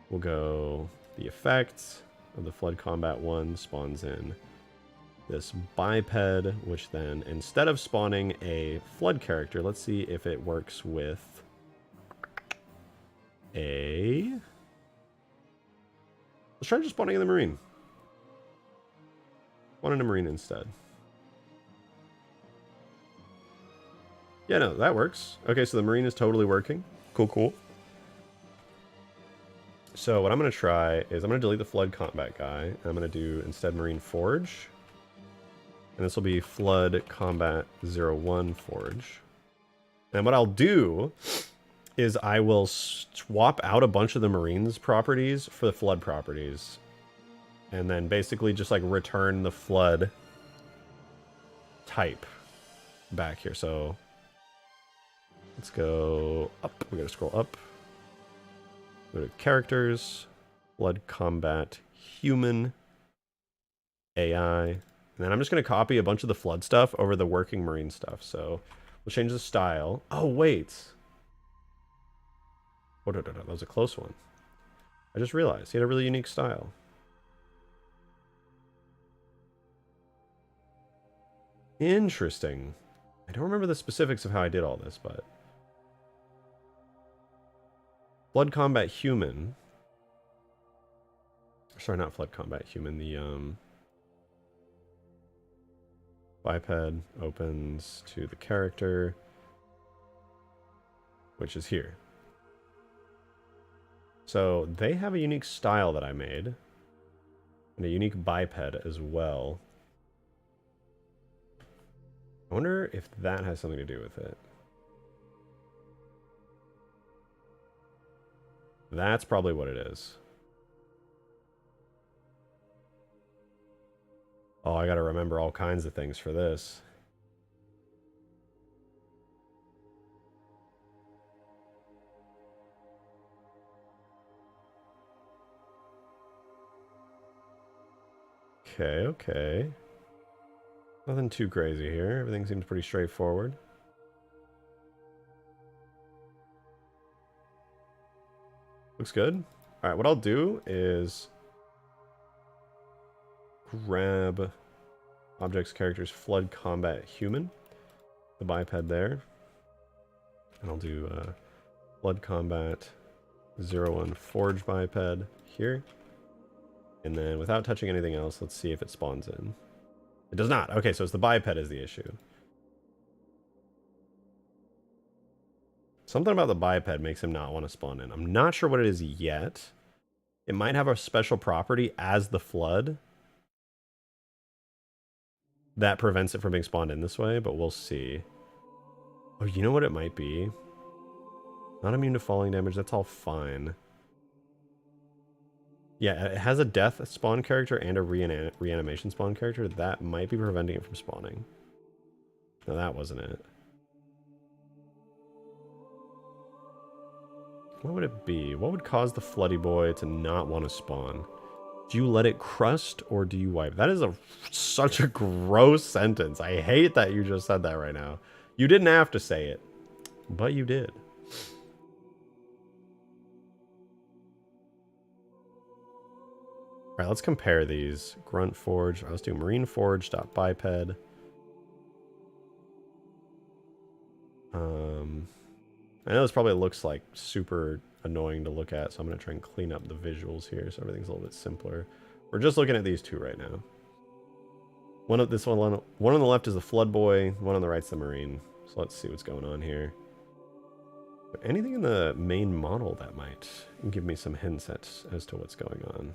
We'll go the effects of the flood combat 1 spawns in this biped, which then instead of spawning a flood character, let's see if it works with a... Let's try just spawning in the marine. Spawn in a marine instead. Yeah, no, that works. Okay, so the marine is totally working. Cool, cool. So what I'm going to try is I'm going to delete the flood combat guy. I'm going to do instead marine forge. And this will be flood combat 01 forge. And what I'll do is I will swap out a bunch of the marines properties for the flood properties. And then basically just like return the flood type back here. So let's go up. We gotta scroll up. Go to characters, flood combat, human, AI. And then I'm just gonna copy a bunch of the flood stuff over the working marine stuff. So we'll change the style. Oh, wait. Oh, no, that was a close one. I just realized he had a really unique style. Interesting. I don't remember the specifics of how I did all this, but... Flood combat human. Sorry, not flood combat human. The biped opens to the character, which is here. So they have a unique style that I made, and a unique biped as well. I wonder if that has something to do with it. That's probably what it is. Oh, I gotta remember all kinds of things for this. Okay, okay. Nothing too crazy here. Everything seems pretty straightforward. Looks good. All right, what I'll do is grab objects, characters, flood combat human, the biped there. And I'll do flood combat 01 forge biped here. And then without touching anything else, let's see if it spawns in. It does not. Okay, so it's the biped is the issue. Something about the biped makes him not want to spawn in. I'm not sure what it is yet. It might have a special property as the flood that prevents it from being spawned in this way, but we'll see. Oh, you know what it might be? Not immune to falling damage. That's all fine. Yeah, it has a death spawn character and a reanimation spawn character. That might be preventing it from spawning. No, that wasn't it. What would it be? What would cause the Floody Boy to not want to spawn? Do you let it crust or do you wipe? That is such a gross sentence. I hate that you just said that right now. You didn't have to say it, but you did. All right, let's compare these. Grunt Forge. Let's do Marine Forge.biped. I know this probably looks like super annoying to look at, so I'm going to try and clean up the visuals here so everything's a little bit simpler. We're just looking at these two right now. One on the left is the Flood Boy, one on the right's the Marine. So let's see what's going on here. But anything in the main model that might give me some hints as to what's going on?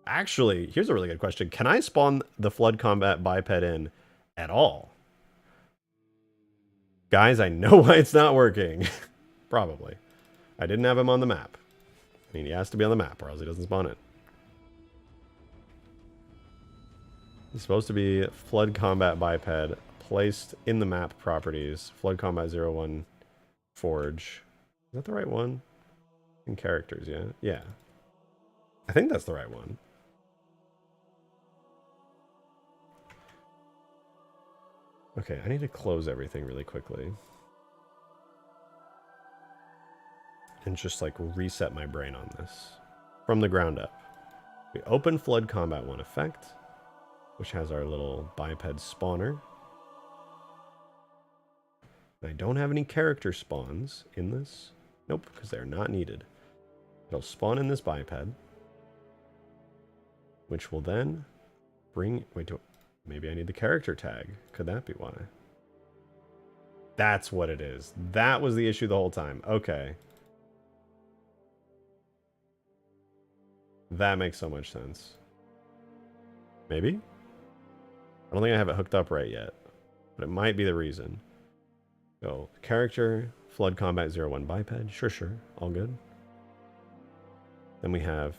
Actually, here's a really good question. Can I spawn the Flood Combat biped in at all? Guys, I know why it's not working. Probably. I didn't have him on the map. I mean, he has to be on the map or else he doesn't spawn it. He's supposed to be Flood Combat biped placed in the map properties. Flood Combat 01 Forge. Is that the right one? In characters, yeah? Yeah. I think that's the right one. Okay, I need to close everything really quickly. And just like reset my brain on this from the ground up. We open Flood Combat 1 effect, which has our little biped spawner. I don't have any character spawns in this. Nope, because they're not needed. It'll spawn in this biped, which will then bring... Wait, maybe I need the character tag. Could that be why? That's what it is. That was the issue the whole time. Okay. That makes so much sense. Maybe? I don't think I have it hooked up right yet, but it might be the reason. Go character, Flood Combat 01 biped. Sure. All good. Then we have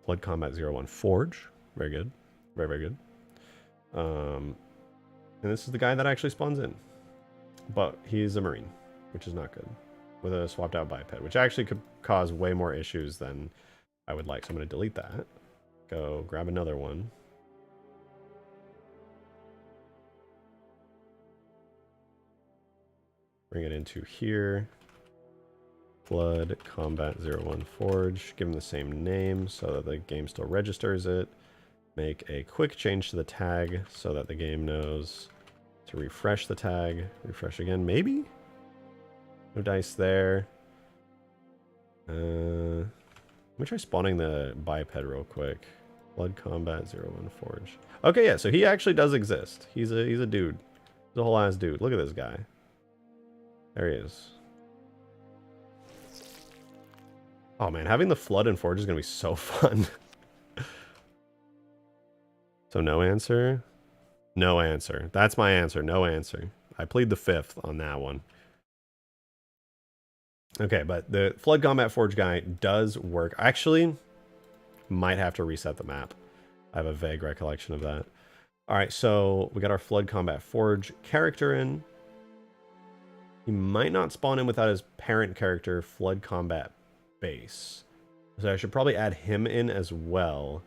Flood Combat 01 Forge. Very good. Very good. And this is the guy that actually spawns in. But he's a Marine, which is not good. With a swapped out biped, which actually could cause way more issues than I would like. So I'm going to delete that. Go grab another one. Bring it into here. Flood Combat 01 Forge. Give them the same name so that the game still registers it. Make a quick change to the tag so that the game knows to refresh the tag. Refresh again, maybe? No dice there. Let me try spawning the biped real quick. Flood Combat 01 Forge. Okay, yeah, so he actually does exist. He's a dude. He's a whole ass dude. Look at this guy. There he is. Oh man, having the Flood and Forge is gonna be so fun. So no answer. No answer. That's my answer. No answer. I plead the fifth on that one. Okay, but the Flood Combat Forge guy does work. Actually, might have to reset the map. I have a vague recollection of that. All right, so we got our Flood Combat Forge character in. He might not spawn in without his parent character, Flood Combat Base. So I should probably add him in as well,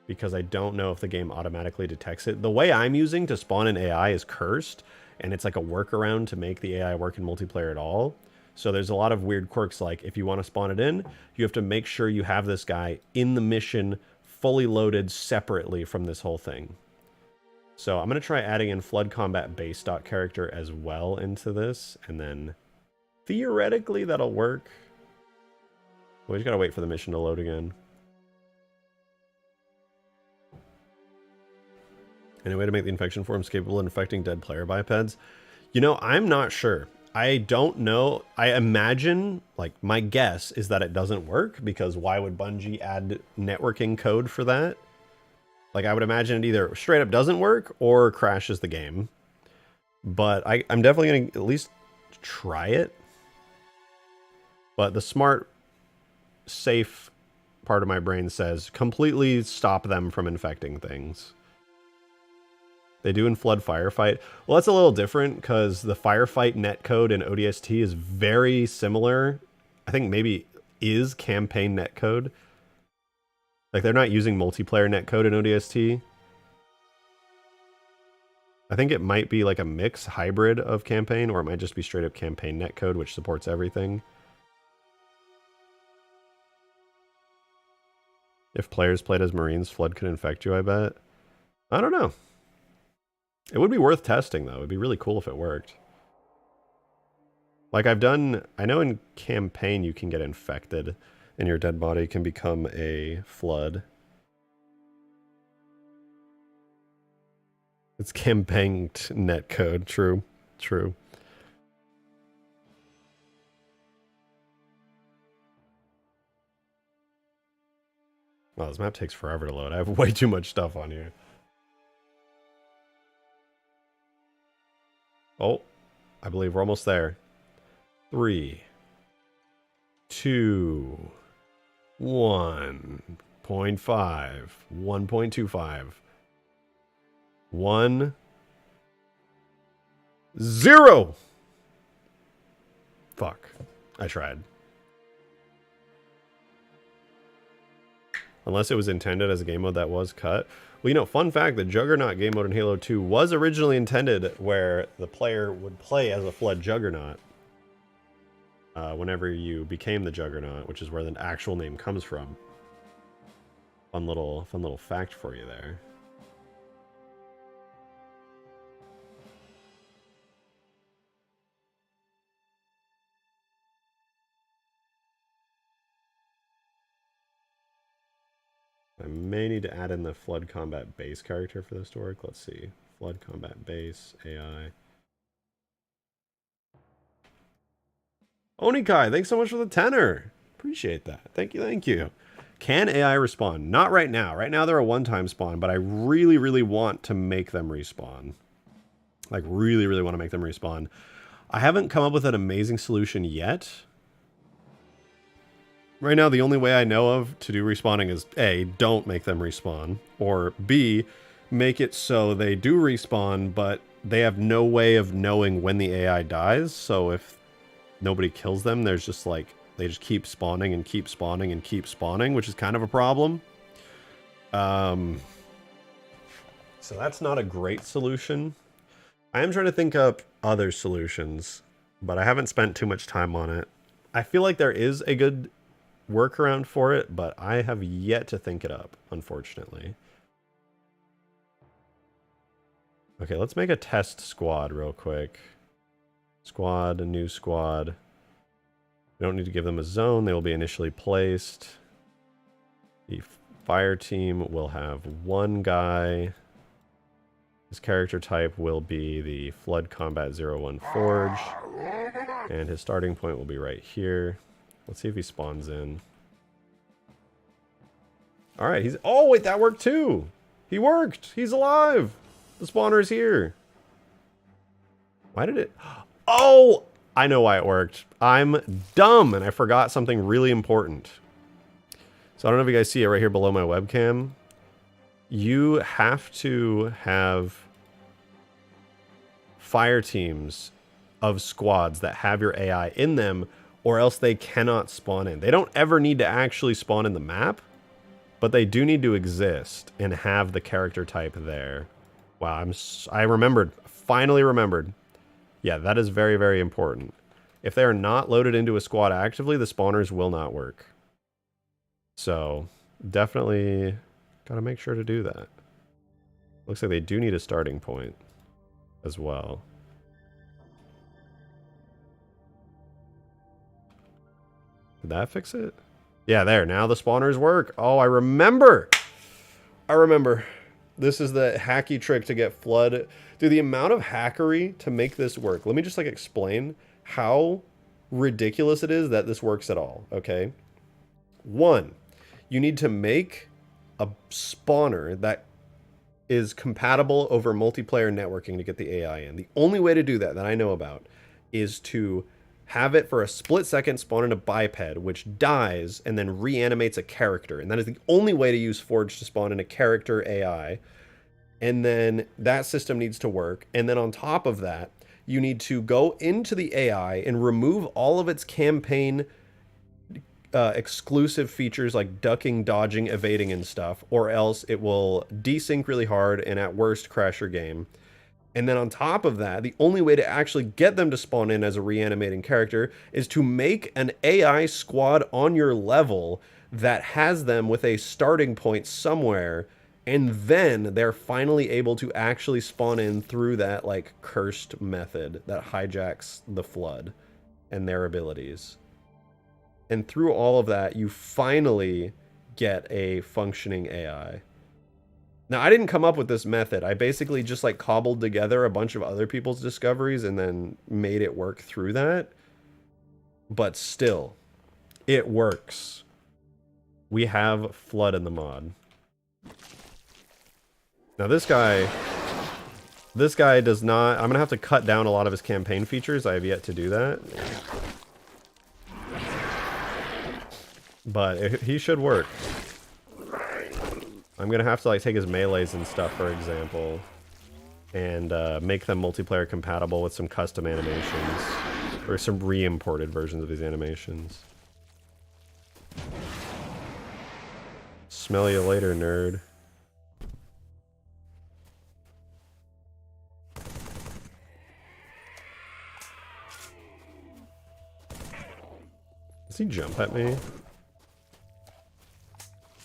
because I don't know if the game automatically detects it. The way I'm using to spawn an AI is cursed, and it's like a workaround to make the AI work in multiplayer at all. So there's a lot of weird quirks, like if you want to spawn it in, you have to make sure you have this guy in the mission fully loaded separately from this whole thing. So I'm going to try adding in Flood Combat Base character as well into this, and then theoretically that'll work. We just got to wait for the mission to load again. Any way to make the infection forms capable of infecting dead player bipeds? You know, I'm not sure. I don't know. I imagine, like, my guess is that it doesn't work, because why would Bungie add networking code for that? Like, I would imagine it either straight up doesn't work or crashes the game. But I'm definitely going to at least try it. But the smart, safe part of my brain says completely stop them from infecting things. They do in Flood Firefight. Well, that's a little different because the Firefight netcode in ODST is very similar. I think maybe is campaign netcode. Like, they're not using multiplayer netcode in ODST. I think it might be like a mix hybrid of campaign, or it might just be straight up campaign netcode, which supports everything. If players played as Marines, Flood could infect you, I bet. I don't know. It would be worth testing, though. It'd be really cool if it worked. Like, I know in campaign you can get infected, and your dead body can become a flood. It's campaign netcode. True. True. Wow, this map takes forever to load. I have way too much stuff on here. Oh, I believe we're almost there. 3, 2, 1.5, 1.25, 1, 0. Fuck. I tried. Unless it was intended as a game mode that was cut. Well, you know, fun fact, the Juggernaut game mode in Halo 2 was originally intended where the player would play as a Flood Juggernaut whenever you became the Juggernaut, which is where the actual name comes from. Fun little fact for you there. I may need to add in the Flood Combat base character for this to work. Let's see. Flood Combat base, AI. Onikai, thanks so much for the tenor. Appreciate that. Thank you, thank you. Can AI respawn? Not right now. Right now they're a one-time spawn, but I really, really want to make them respawn. Like, really, really want to make them respawn. I haven't come up with an amazing solution yet. Right now, the only way I know of to do respawning is A, don't make them respawn, or B, make it so they do respawn, but they have no way of knowing when the AI dies. So if nobody kills them, there's just like, they just keep spawning and keep spawning and keep spawning, which is kind of a problem. So that's not a great solution. I am trying to think up other solutions, but I haven't spent too much time on it. I feel like there is a good workaround for it, but I have yet to think it up, unfortunately. Okay, let's make a test squad real quick. Squad, a new squad. We don't need to give them a zone. They will be initially placed. The fire team will have one guy. His character type will be the Flood Combat 01 Forge. And his starting point will be right here. Let's see if he spawns in. Alright, he's... Oh, wait, that worked too! He worked! He's alive! The spawner's here. Why did it... Oh! I know why it worked. I'm dumb, and I forgot something really important. So I don't know if you guys see it right here below my webcam. You have to have fire teams of squads that have your AI in them, or else they cannot spawn in. They don't ever need to actually spawn in the map, but they do need to exist and have the character type there. Wow, I remembered. Finally remembered. Yeah, that is very, very important. If they are not loaded into a squad actively, the spawners will not work. So, definitely gotta make sure to do that. Looks like they do need a starting point as well. Did that fix it? Yeah, there. Now the spawners work. Oh, I remember. I remember. This is the hacky trick to get flood. Dude, the amount of hackery to make this work. Let me just like explain how ridiculous it is that this works at all, okay? One, you need to make a spawner that is compatible over multiplayer networking to get the AI in. The only way to do that I know about is to have it for a split second spawn in a biped, which dies and then reanimates a character. And that is the only way to use Forge to spawn in a character AI. And then that system needs to work. And then on top of that, you need to go into the AI and remove all of its campaign exclusive features like ducking, dodging, evading, and stuff, or else it will desync really hard and at worst crash your game. And then on top of that, the only way to actually get them to spawn in as a reanimating character is to make an AI squad on your level that has them with a starting point somewhere, and then they're finally able to actually spawn in through that like cursed method that hijacks the flood and their abilities. And through all of that, you finally get a functioning AI. Now, I didn't come up with this method. I basically just like cobbled together a bunch of other people's discoveries and then made it work through that. But still, it works. We have flood in the mod. Now this guy does not... I'm going to have to cut down a lot of his campaign features. I have yet to do that. But he should work. I'm going to have to like take his melees and stuff, for example, and make them multiplayer compatible with some custom animations, or some re-imported versions of these animations. Smell you later, nerd. he jump at me?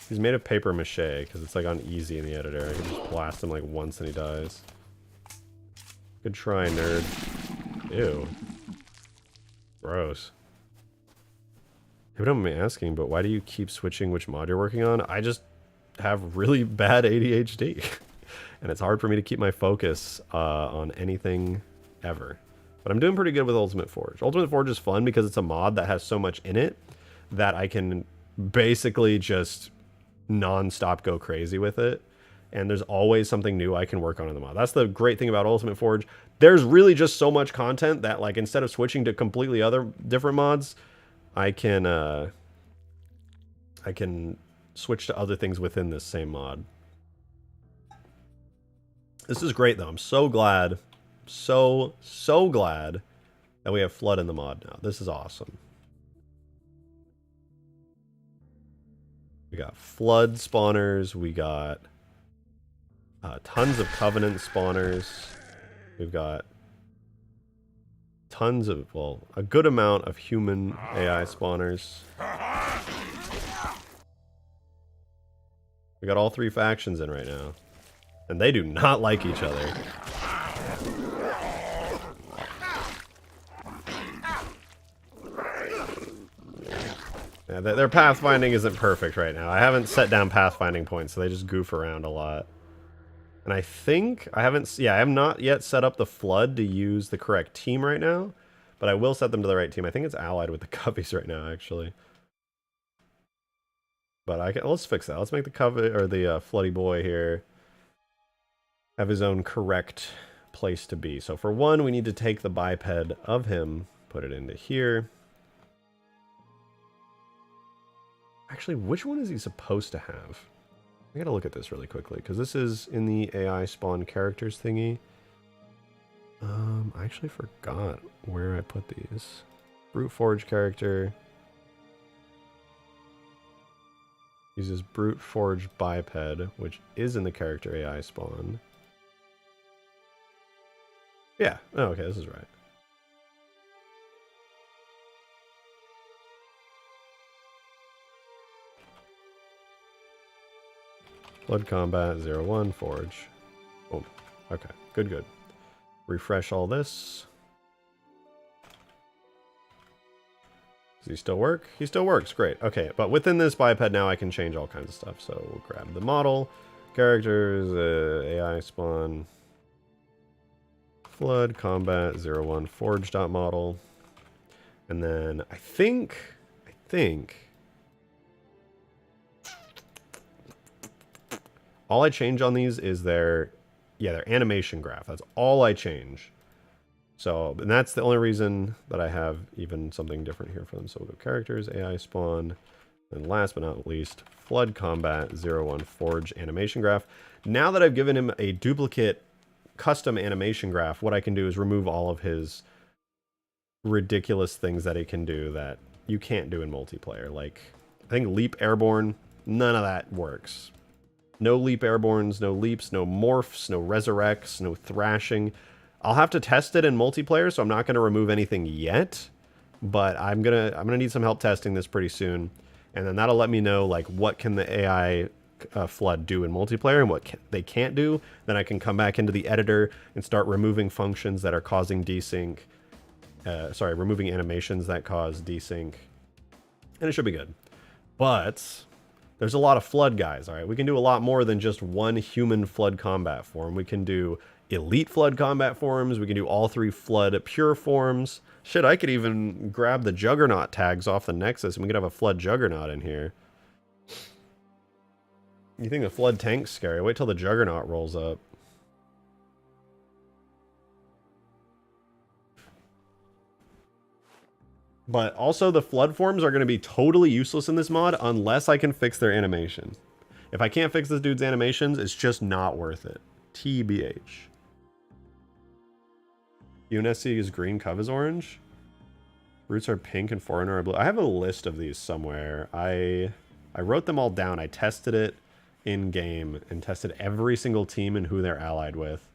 He's made of paper mache because it's like on easy in the editor. I can just blast him like once and he dies. Good try, nerd. Ew. Gross. I don't mind me asking, but why do you keep switching which mod you're working on? I just have really bad ADHD. And it's hard for me to keep my focus on anything ever. But I'm doing pretty good with Ultimate Forge. Ultimate Forge is fun because it's a mod that has so much in it that I can basically just non-stop go crazy with it. And there's always something new I can work on in the mod. That's the great thing about Ultimate Forge. There's really just so much content that, like, instead of switching to completely other different mods, I can switch to other things within this same mod. This is great though. I'm so glad, so glad that we have Flood in the mod now. This is awesome. We got Flood spawners. We got tons of Covenant spawners. We've got tons of, well, a good amount of human AI spawners. We got all 3 factions in right now. And they do not like each other. Yeah, their pathfinding isn't perfect right now. I haven't set down pathfinding points, so they just goof around a lot. And I think I haven't, yeah, I have not yet set up the Flood to use the correct team right now, but I will set them to the right team. I think it's allied with the Cubbies right now, actually. But let's fix that. Let's make the Cubby or the Floody boy here have his own correct place to be. So for one, we need to take the biped of him, put it into here. Actually, which one is he supposed to have? I gotta look at this really quickly, because this is in the AI spawn characters thingy. I actually forgot where I put these. Brute Forge character. Uses Brute Forge biped, which is in the character AI spawn. Yeah. Oh, okay, this is right. Blood Combat 01 Forge. Oh, okay. Good. Refresh all this. Does he still work? He still works. Great. Okay, but within this biped now I can change all kinds of stuff. So we'll grab the model, characters, AI spawn. Flood, Combat, 01, Forge.model. And then I think all I change on these is their animation graph. That's all I change. So, and that's the only reason that I have even something different here for them. So we'll go characters, AI spawn, and last but not least, Flood Combat 01 Forge animation graph. Now that I've given him a duplicate custom animation graph, what I can do is remove all of his ridiculous things that he can do that you can't do in multiplayer. Like, I think Leap Airborne, none of that works. No Leap Airbornes, no Leaps, no Morphs, no Resurrects, no Thrashing. I'll have to test it in multiplayer, so I'm not going to remove anything yet, but I'm gonna need some help testing this pretty soon, and then that'll let me know like what can the AI Flood do in multiplayer and what they can't do. Then I can come back into the editor and start removing functions that are causing desync. Removing animations that cause desync, and it should be good. But there's a lot of Flood guys, all right? We can do a lot more than just one human Flood combat form. We can do elite Flood combat forms. We can do all 3 Flood pure forms. Shit, I could even grab the Juggernaut tags off the Nexus and we could have a Flood Juggernaut in here. You think the Flood tank's scary? Wait till the Juggernaut rolls up. But also the Flood forms are going to be totally useless in this mod unless I can fix their animation. If I can't fix this dude's animations, it's just not worth it. TBH. UNSC is green, Cov is orange. Roots are pink and Foreigner are blue. I have a list of these somewhere. I wrote them all down. I tested it in game and tested every single team and who they're allied with.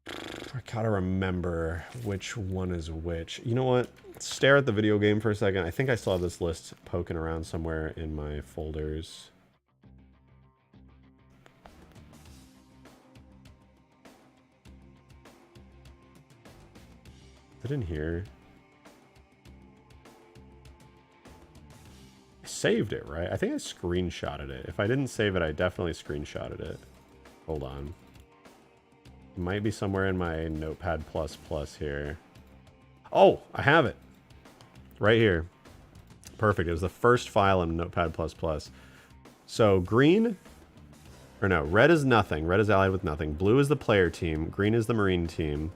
I gotta remember which one is which. You know what? stare at the video game for a second. I think I still have this list poking around somewhere in my folders. Is it in here? I saved it, right? I think I screenshotted it. If I didn't save it, I definitely screenshotted it. Hold on. It might be somewhere in my Notepad++ here. Oh, I have it. Right here. Perfect. It was the first file in Notepad++. So green, or no, red is nothing. Red is allied with nothing. Blue is the player team. Green is the marine team.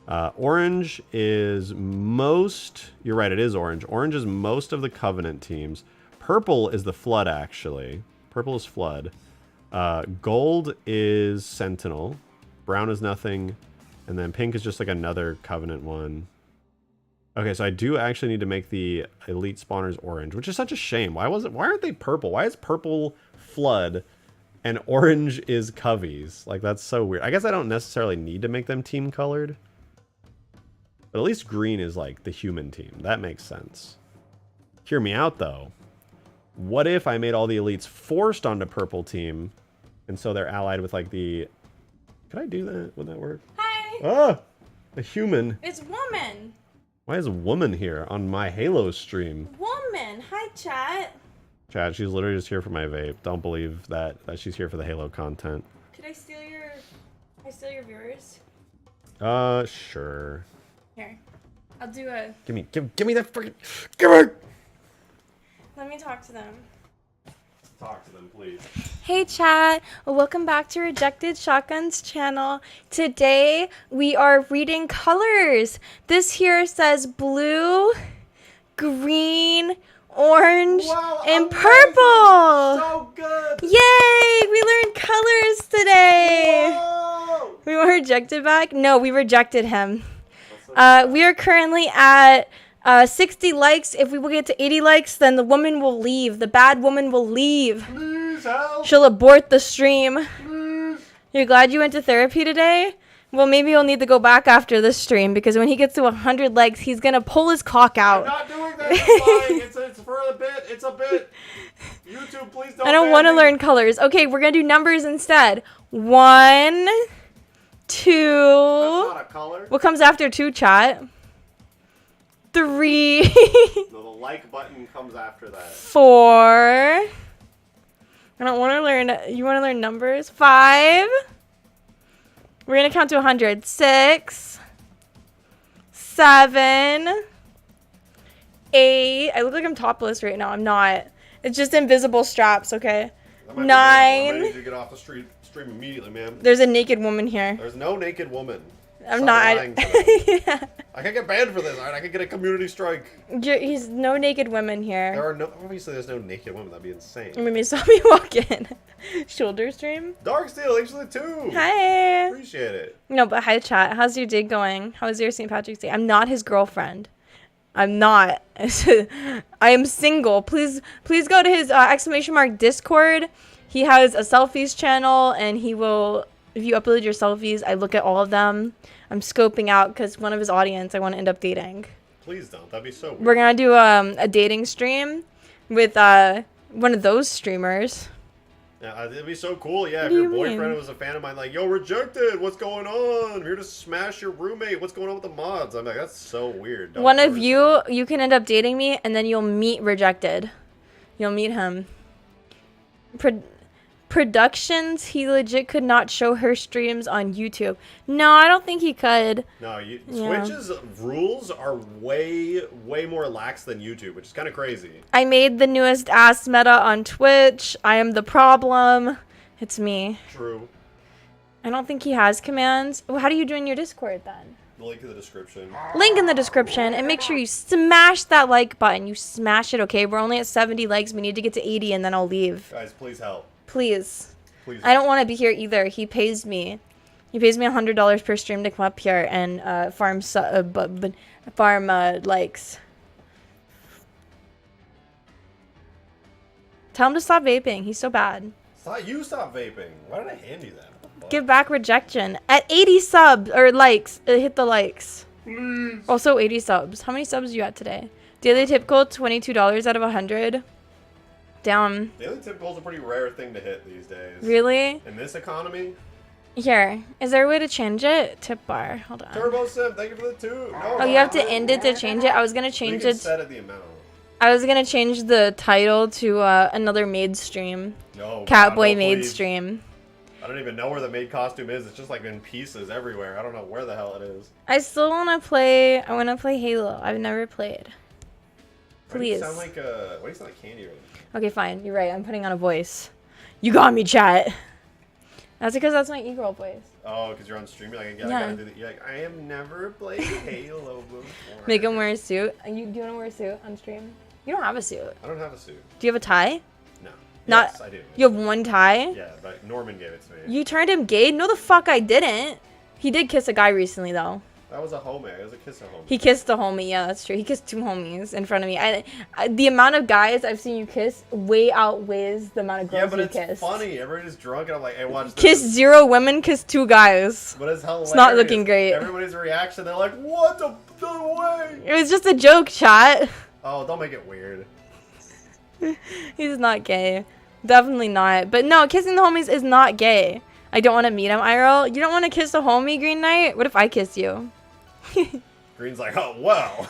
Orange is most... You're right, it is orange. Orange is most of the Covenant teams. Purple is the Flood, actually. Purple is Flood. Gold is Sentinel. Brown is nothing. And then pink is just like another Covenant one. Okay, so I do actually need to make the elite spawners orange, which is such a shame. Why aren't they purple? Why is purple Flood and orange is Coveys? Like, that's so weird. I guess I don't necessarily need to make them team colored. But at least green is like the human team. That makes sense. Hear me out, though. What if I made all the elites forced onto purple team, and so they're allied with like the... Could I do that? Would that work? Hi. Ah! A human. It's woman. Why is a woman here on my Halo stream? Woman. Hi, chat. Chad, she's literally just here for my vape. Don't believe that she's here for the Halo content. Could I steal your... Can I steal your viewers? Sure. Here. I'll do a... Give me that freaking... Give me... Let me talk to them. Talk to them, please. Hey chat, welcome back to Rejected Shotgun's channel. Today we are reading colors. This here says blue, green, orange, and purple. So good. Yay, we learned colors today. Whoa. We were rejected back? No, we rejected him. We are currently at 60 likes. If we will get to 80 likes, then the woman will leave. The bad woman will leave. Please help. She'll abort the stream. Please. You're glad you went to therapy today? Well, maybe you'll need to go back after this stream, because when he gets to 100 likes, he's going to pull his cock out. I'm not doing that. It's lying. It's for a bit. It's a bit. YouTube, please don't. I don't want to learn colors. Okay, we're going to do numbers instead. 1, 2. That's not a color. What comes after 2, chat? 3. No, the like button comes after that. 4. I don't want to learn. You want to learn numbers? 5. We're going to count to 100. 6. 7. 8. I look like I'm topless right now. I'm not. It's just invisible straps, okay? 9. I need to get off the stream immediately, man. There's a naked woman here. There's no naked woman. I'm Stop not. lying to me. Yeah. I can get banned for this. Alright, I can get a community strike. He's no naked women here. There are no. Obviously, there's no naked women. That'd be insane. Maybe saw me walk in. Shoulder stream. Dark Steel, thanks for the 2. Hi. Appreciate it. No, but hi chat. How's your day going? How was your St. Patrick's Day? I'm not his girlfriend. I'm not. I am single. Please go to his ! Discord. He has a selfies channel, and he will. If you upload your selfies, I look at all of them. I'm scoping out because one of his audience I want to end up dating. Please don't. That'd be so weird. We're gonna do a dating stream with one of those streamers. Yeah, it'd be so cool. Yeah, What if do your you boyfriend mean? was a fan of mine, like, yo, rejected. What's going on? I'm here to smash your roommate. What's going on with the mods? I'm like, that's so weird. Don't One of force you can end up dating me, and then you'll meet Rejected. You'll meet him. Productions, he legit could not show her streams on YouTube. No, I don't think he could. No, Yeah. Twitch's rules are way more lax than YouTube, which is kind of crazy. I made the newest ass meta on Twitch. I am the problem. It's me. True. I don't think he has commands. Well, how do you join your Discord then? The link in the description. Link in the description, and make sure you smash that like button. You smash it, okay? We're only at 70 likes. We need to get to 80, and then I'll leave. Guys, please help. Please. Please. I don't want to be here either. He pays me. He pays me $100 per stream to come up here and farm likes. Tell him to stop vaping. He's so bad. Stop vaping. Why did I hand you that? What the fuck? Give back rejection. At 80 subs or likes, hit the likes. Please. Also 80 subs. How many subs you at today? Daily tip goal, $22 out of 100. Damn. Daily tip goal is a pretty rare thing to hit these days. Really? In this economy? Here. Is there a way to change it? Tip bar. Hold on. Turbo Sim, thank you for the 2. No, Oh, you have to end it to change it? I was gonna change you it. can set it the amount. I was gonna change the title to another maid stream. No. Catboy God, no, maid please. stream. I don't even know where the maid costume is. It's just like in pieces everywhere. I don't know where the hell it is. I still wanna play. I wanna play Halo. I've never played. Why do you Please. sound like why do you sound like Candy right now? Okay, fine. You're right. I'm putting on a voice. You got me, chat. That's because that's my e-girl voice. Oh, because you're on stream. You're like, I Yeah. gotta do that. You're like, I have never played Halo before. Make him wear a suit. Do you want to wear a suit on stream? You don't have a suit. I don't have a suit. Do you have a tie? No. Not- Yes, I do. You have one tie? Yeah, but Norman gave it to me. You turned him gay? No, the fuck I didn't. He did kiss a guy recently, though. That was a homie. It was a kiss of homie. He kissed the homie. Yeah, that's true. He kissed 2 homies in front of me. The amount of guys I've seen you kiss way outweighs the amount of girls Yeah, but you it's kissed. funny. Everybody's drunk, and I'm like, hey, watch this. Kiss 0 women, kiss 2 guys. But it's hilarious. not looking great. Everybody's reaction, they're like, what the way? It was just a joke, chat. Oh, don't make it weird. He's not gay. Definitely not. But no, kissing the homies is not gay. I don't want to meet him, IRL. You don't want to kiss a homie, Green Knight? What if I kiss you? Green's like, oh, well.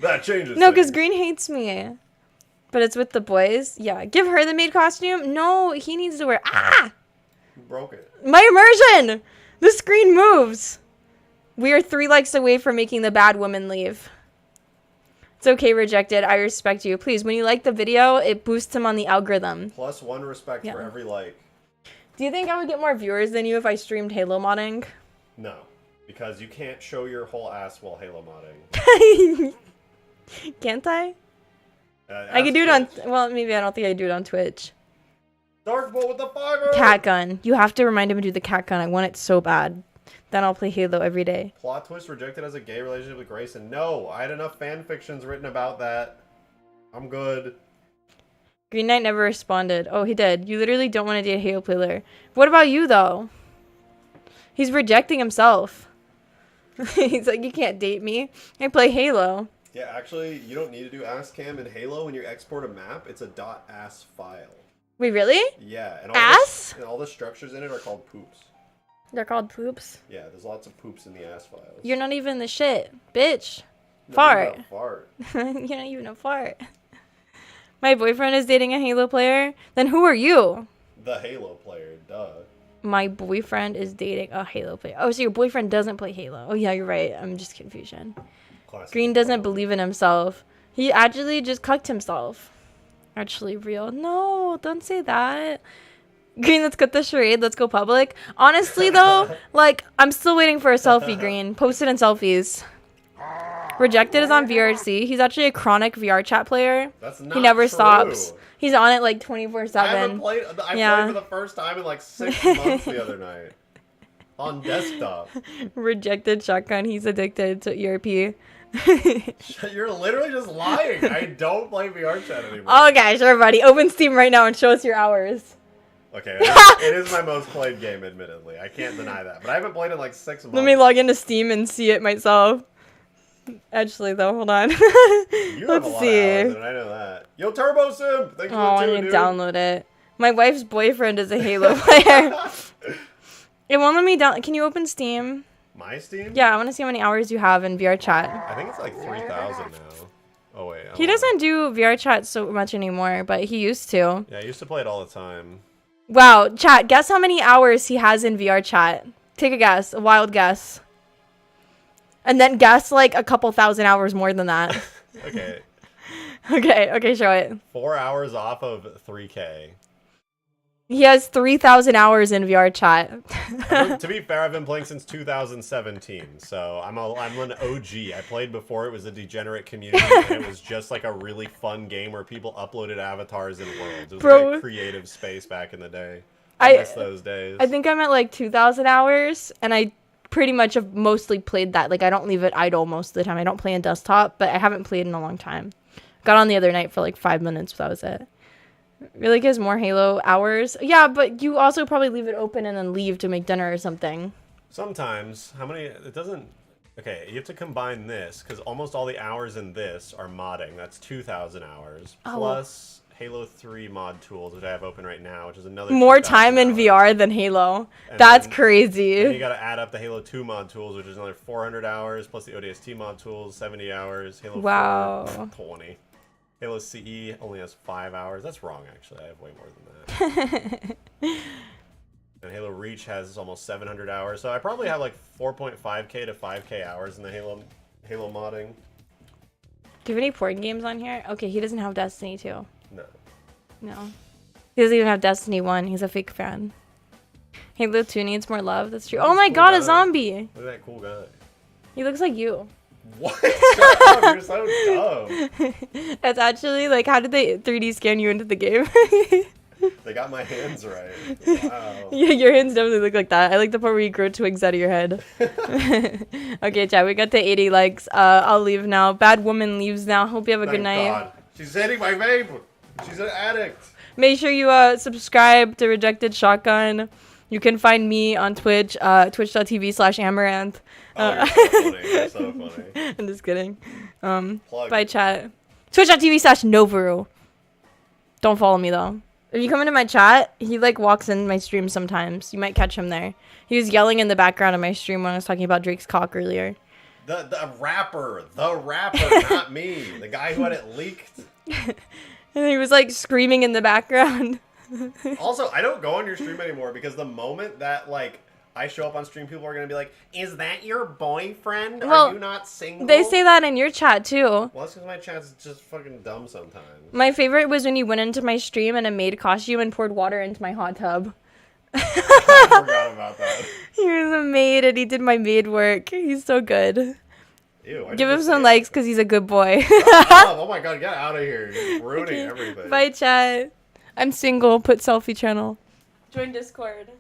That changes No, because things. Green hates me. But it's with the boys. Yeah. Give her the maid costume. No, he needs to wear... Ah! You broke it. My immersion! The screen moves. We are 3 likes away from making the bad woman leave. It's okay, rejected. I respect you. Please, when you like the video, it boosts him on the algorithm. Plus 1 respect for Yeah. every like. Do you think I would get more viewers than you if I streamed Halo modding? No. Because you can't show your whole ass while Halo modding. Can't I? I could do it on... Well, maybe I don't think I do it on Twitch. Dark Bolt with the fiber! Cat gun. You have to remind him to do the cat gun. I want it so bad. Then I'll play Halo every day. Plot twist rejected as a gay relationship with Grayson. No, I had enough fan fictions written about that. I'm good. Green Knight never responded. Oh, he did. You literally don't want to date a Halo player. What about you, though? He's rejecting himself. He's like, you can't date me. I play Halo. Yeah, actually, you don't need to do ass cam in Halo. When you export a map, it's a .ass file. Wait, really? Yeah, and Ass? all the structures in it are called poops. They're called poops. Yeah, there's lots of poops in the ass files. You're not even the shit, bitch. No, Fart. not fart. You're not even a fart. My boyfriend is dating a Halo player. Then who are you? The Halo player, duh. My boyfriend is dating a Halo player. Oh, so your boyfriend doesn't play Halo. Oh, yeah, you're right. I'm just confusion. Classic. Green doesn't believe in himself. He actually just cucked himself. Actually real. No, don't say that. Green, let's cut the charade. Let's go public. Honestly, though, like, I'm still waiting for a selfie, Green. Post it in selfies. Rejected is on VRC. He's actually a chronic VR chat player. That's not He never true. stops. He's on it like I haven't 24/7. played. I Yeah. played for the first time in like 6 months the other night. On desktop. Rejected shotgun. He's addicted to ERP. You're literally just lying. I don't play VR chat anymore. Okay, sure, buddy. Open Steam right now and show us your hours. Okay, it is my most played game, admittedly. I can't deny that. But I haven't played in like 6 months. Let me log into Steam and see it myself. Actually, though, hold on. You have Let's a lot see. of hours, and I know that. Yo, Turbo Simp! Thanks Oh, for I the need 2, to dude. download it. My wife's boyfriend is a Halo player. It won't let me down. Can you open Steam? My Steam? Yeah, I want to see how many hours you have in VR chat. I think it's like 3,000 now. Oh, wait. He doesn't do VR chat so much anymore, but he used to. Yeah, I used to play it all the time. Wow, chat, guess how many hours he has in VR chat. Take a guess, a wild guess. And then guess like a couple thousand hours more than that. Okay. Okay, show it. 4 hours off of 3K. He has 3,000 hours in VR chat. To be fair, I've been playing since 2017, so I'm an OG. I played before it was a degenerate community, and it was just like a really fun game where people uploaded avatars and worlds. It was a very creative space back in the day. I miss those days. I think I'm at like 2,000 hours, and I pretty much have mostly played that. Like, I don't leave it idle most of the time. I don't play on desktop, but I haven't played in a long time. Got on the other night for like 5 minutes, but that was it. Really gives more Halo hours. Yeah, but you also probably leave it open and then leave to make dinner or something. Sometimes. How many? It doesn't. Okay, you have to combine this, because almost all the hours in this are modding. That's 2,000 hours. Oh. Plus Halo 3 mod tools, which I have open right now, which is another More 2,000 time in hours. VR than Halo. And That's then you crazy. gotta add up the Halo 2 mod tools, which is another 400 hours, plus the ODST mod tools, 70 hours. Halo Wow. 4, 20. Halo CE only has 5 hours. That's wrong, actually. I have way more than that. And Halo Reach has almost 700 hours. So I probably have like 4.5k to 5k hours in the Halo modding. Do you have any porn games on here? Okay, he doesn't have Destiny 2. No. No. He doesn't even have Destiny 1. He's a fake fan. Halo 2 needs more love. That's true. Oh my Cool god, guy. a zombie. Look at that cool guy. He looks like you. What? Shut up, you're so dumb. That's actually like, how did they 3D scan you into the game? They got my hands right. Wow. Yeah, your hands definitely look like that. I like the part where you grow twigs out of your head. Okay, chat, we got to 80 likes. I'll leave now. Bad woman leaves now. Hope you have a good Thank night. God. She's hitting my vape. She's an addict. Make sure you subscribe to Rejected Shotgun. You can find me on Twitch, twitch.tv/amaranth. Oh, you're so funny. You're so funny. I'm just kidding. Plug. Bye, chat. Twitch.tv/Novaru. Don't follow me, though. If you come into my chat, he, like, walks in my stream sometimes. You might catch him there. He was yelling in the background of my stream when I was talking about Drake's cock earlier. The rapper, not me. The guy who had it leaked. And he was, like, screaming in the background. Also, I don't go on your stream anymore because the moment that, like, I show up on stream, people are going to be like, is that your boyfriend? Well, are you not single? They say that in your chat, too. Well, that's because my chat's just fucking dumb sometimes. My favorite was when you went into my stream in a maid costume and poured water into my hot tub. I forgot about that. He was a maid and he did my maid work. He's so good. Ew, Give him some likes because he's a good boy. Oh my god, get out of here. You're ruining everything. Bye, chat. I'm single. Put selfie channel. Join Discord.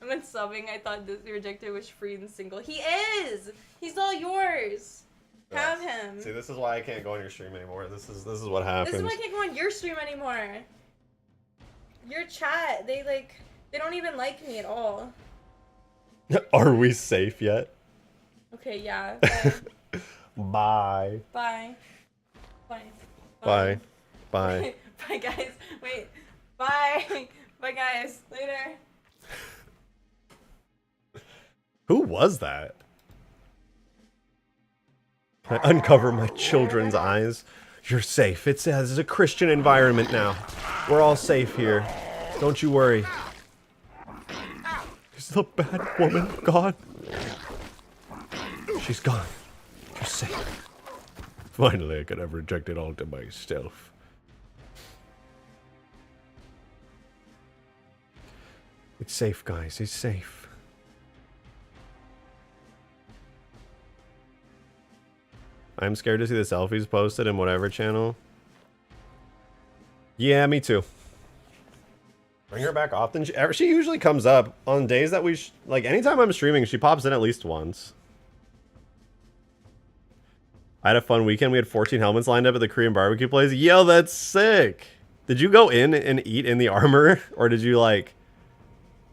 I'm in subbing. I thought this Rejected was free and single. He is! He's all yours. Have him. See, this is why I can't go on your stream anymore. This is what happens. This is why I can't go on your stream anymore. Your chat, they don't even like me at all. Are we safe yet? Okay, yeah. Bye. Bye. Bye. Bye. Bye. Bye, guys. Wait. Bye. Bye, guys. Later. Who was that? I uncover my children's eyes. You're safe. It says it's a Christian environment now. We're all safe here. Don't you worry. Is the bad woman gone? She's gone. You're safe. Finally, I could have rejected all to myself. It's safe, guys. It's safe. I'm scared to see the selfies posted in whatever channel. Yeah, me too. Bring her back often. She usually comes up on days that we... like, anytime I'm streaming, she pops in at least once. I had a fun weekend. We had 14 helmets lined up at the Korean barbecue place. Yo, that's sick. Did you go in and eat in the armor? Or did you, like...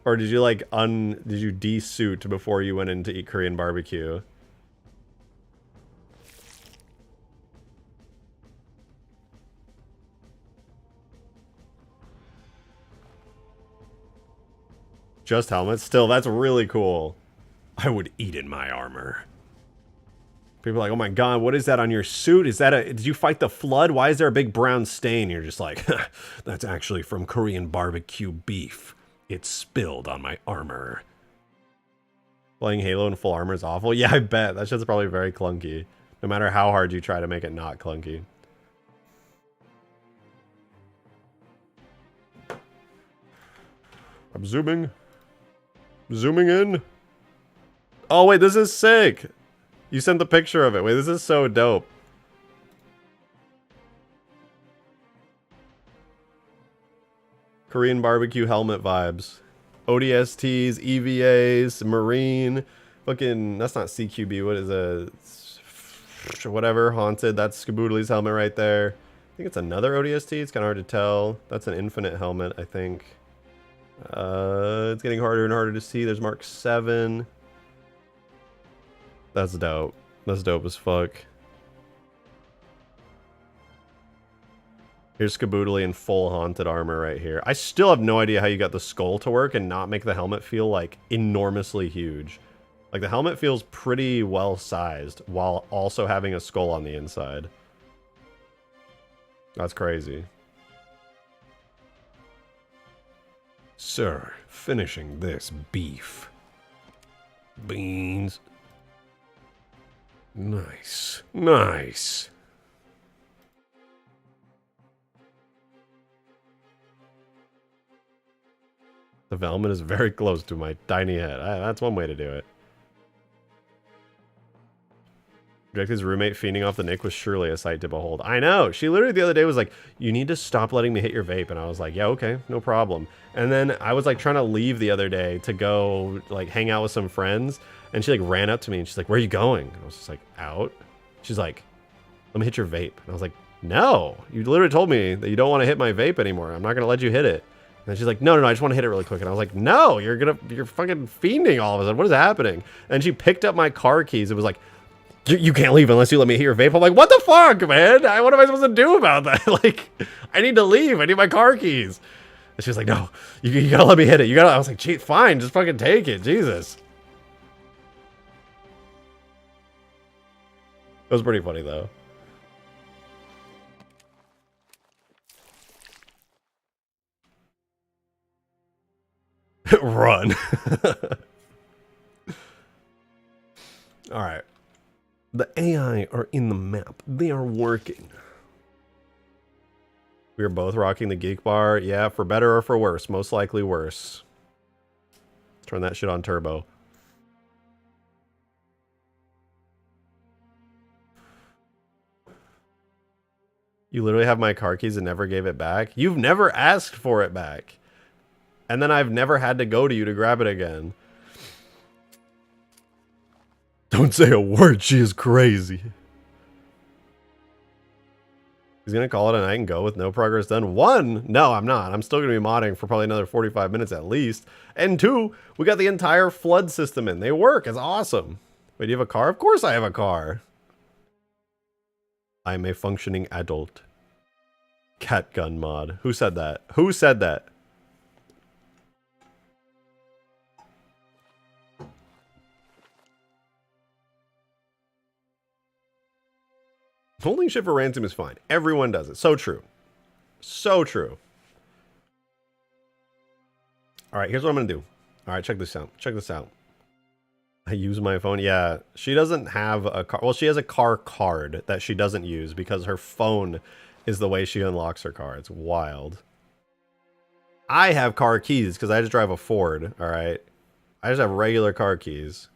or did you, like, did you de-suit before you went in to eat Korean barbecue? Just helmets? Still, that's really cool. I would eat in my armor. People are like, oh my god, what is that on your suit? Is that did you fight the flood? Why is there a big brown stain? You're just like, that's actually from Korean barbecue beef. It spilled on my armor. Playing Halo in full armor is awful. Yeah, I bet. That shit's probably very clunky. No matter how hard you try to make it not clunky. I'm zooming. Zooming in. Oh, wait, this is sick. You sent the picture of it. Wait, this is so dope. Korean barbecue helmet vibes. ODSTs, EVAs, Marine. Fucking, that's not CQB. What is it? Whatever, Haunted. That's Skaboodley's helmet right there. I think it's another ODST. It's kind of hard to tell. That's an Infinite helmet, I think. It's getting harder and harder to see. There's Mark 7. That's dope. That's dope as fuck. Here's Skaboodly in full haunted armor right here. I still have no idea how you got the skull to work and not make the helmet feel like enormously huge. Like the helmet feels pretty well sized while also having a skull on the inside. That's crazy. Sir, finishing this beef. Beans. Nice. Nice. The velvet is very close to my tiny head. That's one way to do it. Rejected's roommate fiending off the Nick was surely a sight to behold. I know. She literally the other day was like, you need to stop letting me hit your vape. And I was like, yeah, okay, no problem. And then I was like trying to leave the other day to go like hang out with some friends. And she like ran up to me and she's like, where are you going? And I was just like, out. She's like, let me hit your vape. And I was like, no, you literally told me that you don't want to hit my vape anymore. I'm not going to let you hit it. And she's like, no, I just want to hit it really quick. And I was like, no, you're fucking fiending all of a sudden. What is happening? And she picked up my car keys. It was like, you can't leave unless you let me hit your vape. I'm like, what the fuck, man? What am I supposed to do about that? Like, I need to leave. I need my car keys. And she was like, no, you gotta let me hit it. I was like, gee, fine, just fucking take it. Jesus. It was pretty funny, though. Run. All right. The AI are in the map. They are working. We are both rocking the Geek Bar. Yeah, for better or for worse. Most likely worse. Turn that shit on turbo. You literally have my car keys and never gave it back? You've never asked for it back. And then I've never had to go to you to grab it again. Don't say a word, she is crazy. He's gonna call it a night and go with no progress done. 1, no, I'm not. I'm still gonna be modding for probably another 45 minutes at least. And 2, we got the entire flood system in. They work, it's awesome. Wait, do you have a car? Of course I have a car. I'm a functioning adult. Cat gun mod. Who said that? Who said that? Holding shit for ransom is fine. Everyone does it. So true. So true. All right, here's what I'm going to do. All right, check this out. Check this out. I use my phone. Yeah, she doesn't have a car. Well, she has a car card that she doesn't use because her phone is the way she unlocks her car. It's wild. I have car keys because I just drive a Ford. All right. I just have regular car keys.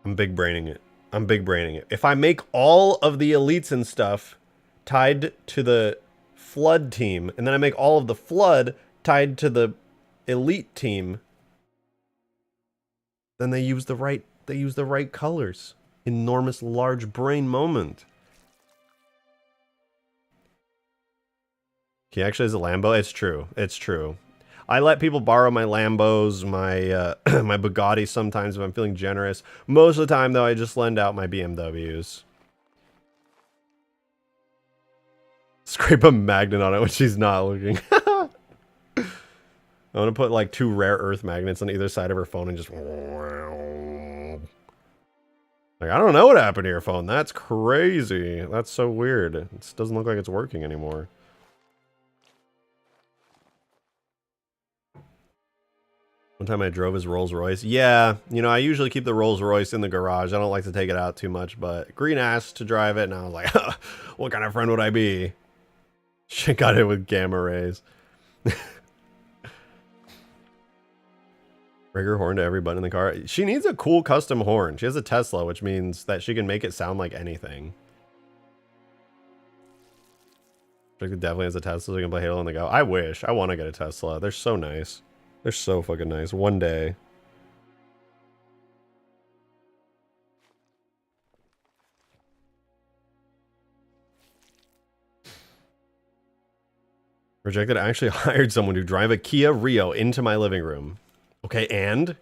I'm big braining it. I'm big braining it. If I make all of the elites and stuff tied to the flood team, and then I make all of the flood tied to the elite team, then they use the right colors. Enormous large brain moment. He actually has a Lambo. It's true. It's true. I let people borrow my Lambos, my my Bugatti sometimes if I'm feeling generous. Most of the time, though, I just lend out my BMWs. Scrape a magnet on it when she's not looking. I want to put like 2 rare earth magnets on either side of her phone and just... Like, I don't know what happened to your phone. That's crazy. That's so weird. It doesn't look like it's working anymore. One time I drove his Rolls Royce. Yeah, you know, I usually keep the Rolls Royce in the garage. I don't like to take it out too much, but Green asked to drive it, and I was like, what kind of friend would I be? She got it with gamma rays. Rigger horn to every button in the car. She needs a cool custom horn. She has a Tesla, which means that she can make it sound like anything. She definitely has a Tesla, so we can play Halo on the go. I wish. I want to get a Tesla. They're so nice. They're so fucking nice. One day. Projected actually hired someone to drive a Kia Rio into my living room. Okay, and?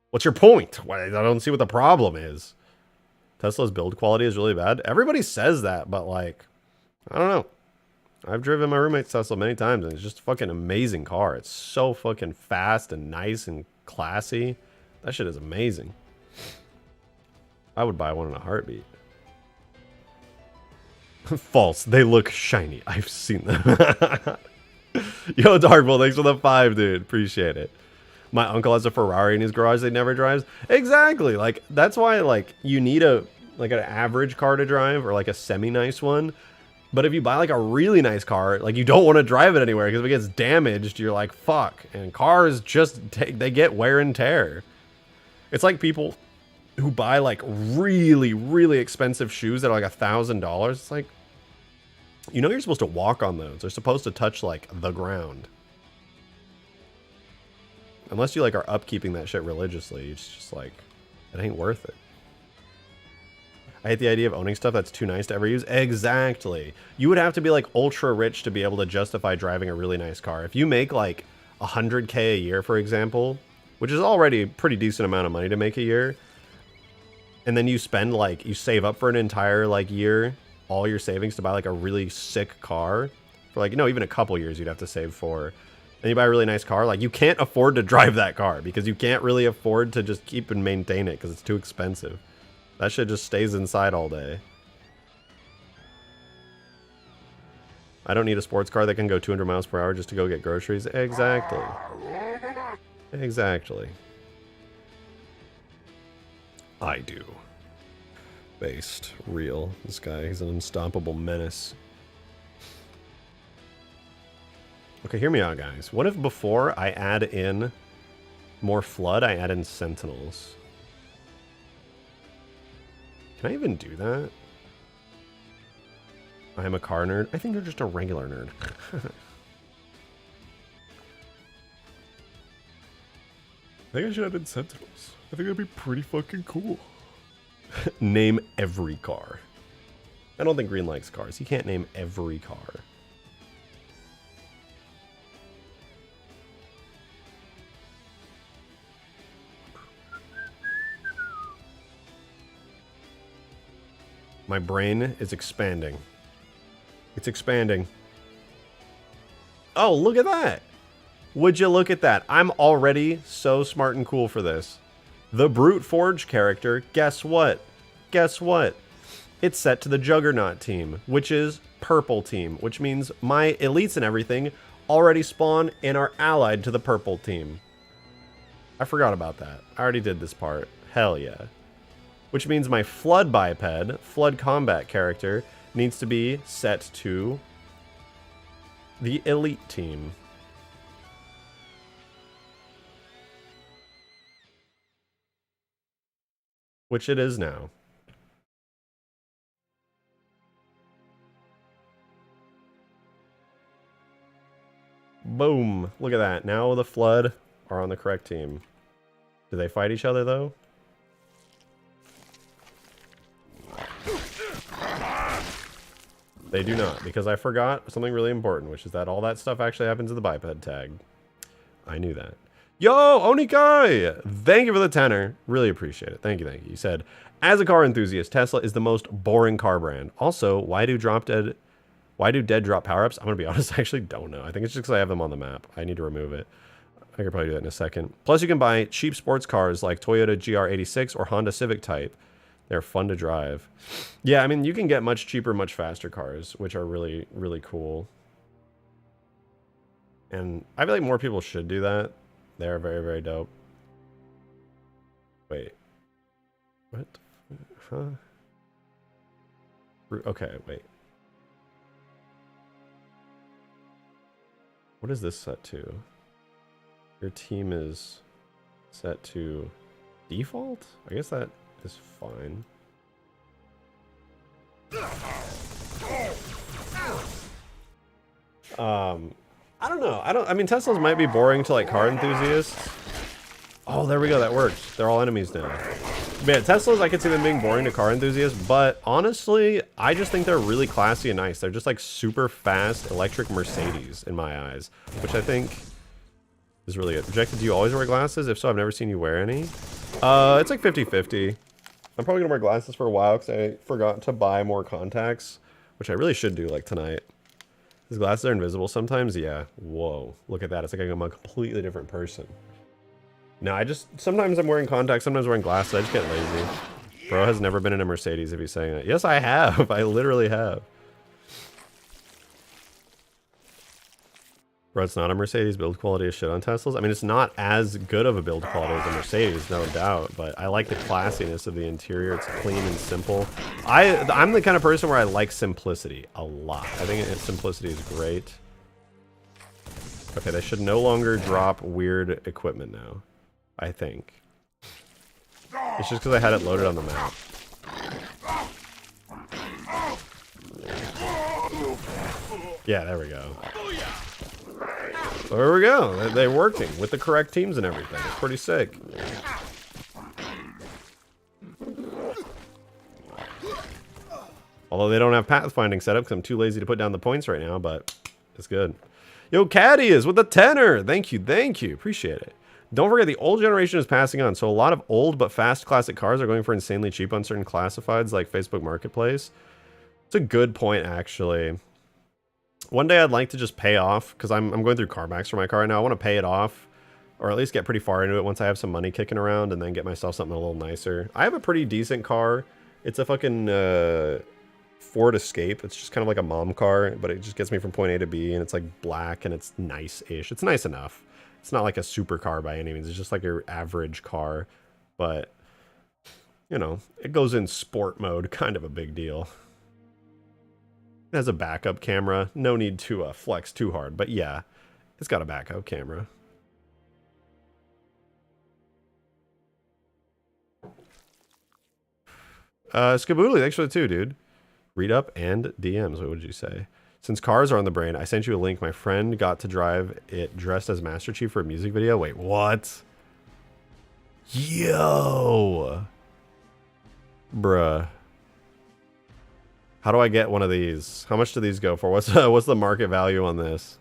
What's your point? Why, I don't see what the problem is. Tesla's build quality is really bad. Everybody says that, but like, I don't know. I've driven my roommate's Tesla many times, and it's just a fucking amazing car. It's so fucking fast and nice and classy. That shit is amazing. I would buy one in a heartbeat. False. They look shiny. I've seen them. Yo, Darkbull, thanks for the 5, dude. Appreciate it. My uncle has a Ferrari in his garage that he never drives. Exactly. Like, that's why, like, you need a, like, an average car to drive or, like, a semi-nice one. But if you buy, like, a really nice car, like, you don't want to drive it anywhere because if it gets damaged, you're like, fuck. And cars just, they get wear and tear. It's like people who buy, like, really, really expensive shoes that are, like, $1,000. It's like, you know you're supposed to walk on those. They're supposed to touch, like, the ground. Unless you, like, are upkeeping that shit religiously, it's just, like, it ain't worth it. I hate the idea of owning stuff that's too nice to ever use. Exactly. You would have to be, like, ultra rich to be able to justify driving a really nice car. If you make, like, $100K a year, for example, which is already a pretty decent amount of money to make a year, and then you spend, like, you save up for an entire, like, year, all your savings to buy, like, a really sick car, for, like, you know, even a couple years you'd have to save for, and you buy a really nice car, like, you can't afford to drive that car because you can't really afford to just keep and maintain it because it's too expensive. That shit just stays inside all day. I don't need a sports car that can go 200 miles per hour just to go get groceries. Exactly. Exactly. I do. Based. Real. This guy, he's an unstoppable menace. Okay, hear me out, guys. What if before I add in more flood, I add in sentinels? Can I even do that? I am a car nerd. I think you're just a regular nerd. I think I should add in sentinels. I think that'd be pretty fucking cool. Name every car. I don't think Green likes cars. He can't name every car. My brain is expanding. It's expanding. Oh, look at that. Would you look at that? I'm already so smart and cool for this. The Brute Forge character, guess what? Guess what? It's set to the Juggernaut team, which is purple team, which means my elites and everything already spawn and are allied to the purple team. I forgot about that. I already did this part. Hell yeah. Which means my Flood biped, Flood combat character, needs to be set to the elite team. Which it is now. Boom. Look at that. Now the Flood are on the correct team. Do they fight each other, though? They do not, because I forgot something really important, which is that all that stuff actually happens in the biped tag. I knew that. Yo, Onikai! Thank you for the tenor. Really appreciate it. Thank you, thank you. You said, as a car enthusiast, Tesla is the most boring car brand. Also, why do dead drop power-ups? I'm going to be honest, I actually don't know. I think it's just because I have them on the map. I need to remove it. I could probably do that in a second. Plus, you can buy cheap sports cars like Toyota GR86 or Honda Civic Type. They're fun to drive. Yeah, I mean, you can get much cheaper, much faster cars, which are really, really cool. And I feel like more people should do that. They're very, very dope. Wait. What? Huh? Okay, wait. What is this set to? Your team is set to default? I guess that is fine. I don't know. I mean, Teslas might be boring to like car enthusiasts. Oh, there we go. That worked. They're all enemies now. But yeah, Teslas, I could see them being boring to car enthusiasts, but honestly, I just think they're really classy and nice. They're just like super fast electric Mercedes in my eyes, which I think is really good. Rejected, do you always wear glasses? If so, I've never seen you wear any. It's like 50-50. I'm probably gonna wear glasses for a while because I forgot to buy more contacts, which I really should do like tonight. These glasses are invisible sometimes, yeah. Whoa, look at that, it's like I'm a completely different person. No, sometimes I'm wearing contacts, sometimes wearing glasses, I just get lazy. Bro has never been in a Mercedes if he's saying that. Yes, I have, I literally have. Bro, it's not a Mercedes. Build quality is shit on Teslas. I mean, it's not as good of a build quality as a Mercedes, no doubt, but I like the classiness of the interior. It's clean and simple. I'm the kind of person where I like simplicity a lot. I think simplicity is great. Okay, they should no longer drop weird equipment now, I think. It's just because I had it loaded on the map. Yeah, there we go. There we go. They're working with the correct teams and everything. It's pretty sick. Although they don't have pathfinding set up because I'm too lazy to put down the points right now, but it's good. Yo, Caddy is with the tenor. Thank you, thank you. Appreciate it. Don't forget, the old generation is passing on, so a lot of old but fast classic cars are going for insanely cheap on certain classifieds like Facebook Marketplace. It's a good point, actually. One day I'd like to just pay off, because I'm going through CarMax for my car right now. I want to pay it off, or at least get pretty far into it once I have some money kicking around, and then get myself something a little nicer. I have a pretty decent car. It's a fucking Ford Escape. It's just kind of like a mom car, but it just gets me from point A to B, and it's like black, and it's nice-ish. It's nice enough. It's not like a supercar by any means. It's just like your average car, but, you know, it goes in sport mode, kind of a big deal. It has a backup camera. No need to flex too hard, but yeah, it's got a backup camera. Skaboodly, thanks for the 2, dude. Read up and DMs. What would you say? Since cars are on the brain, I sent you a link. My friend got to drive it dressed as Master Chief for a music video. Wait, what? Yo! Bruh. How do I get one of these? How much do these go for? What's the market value on this?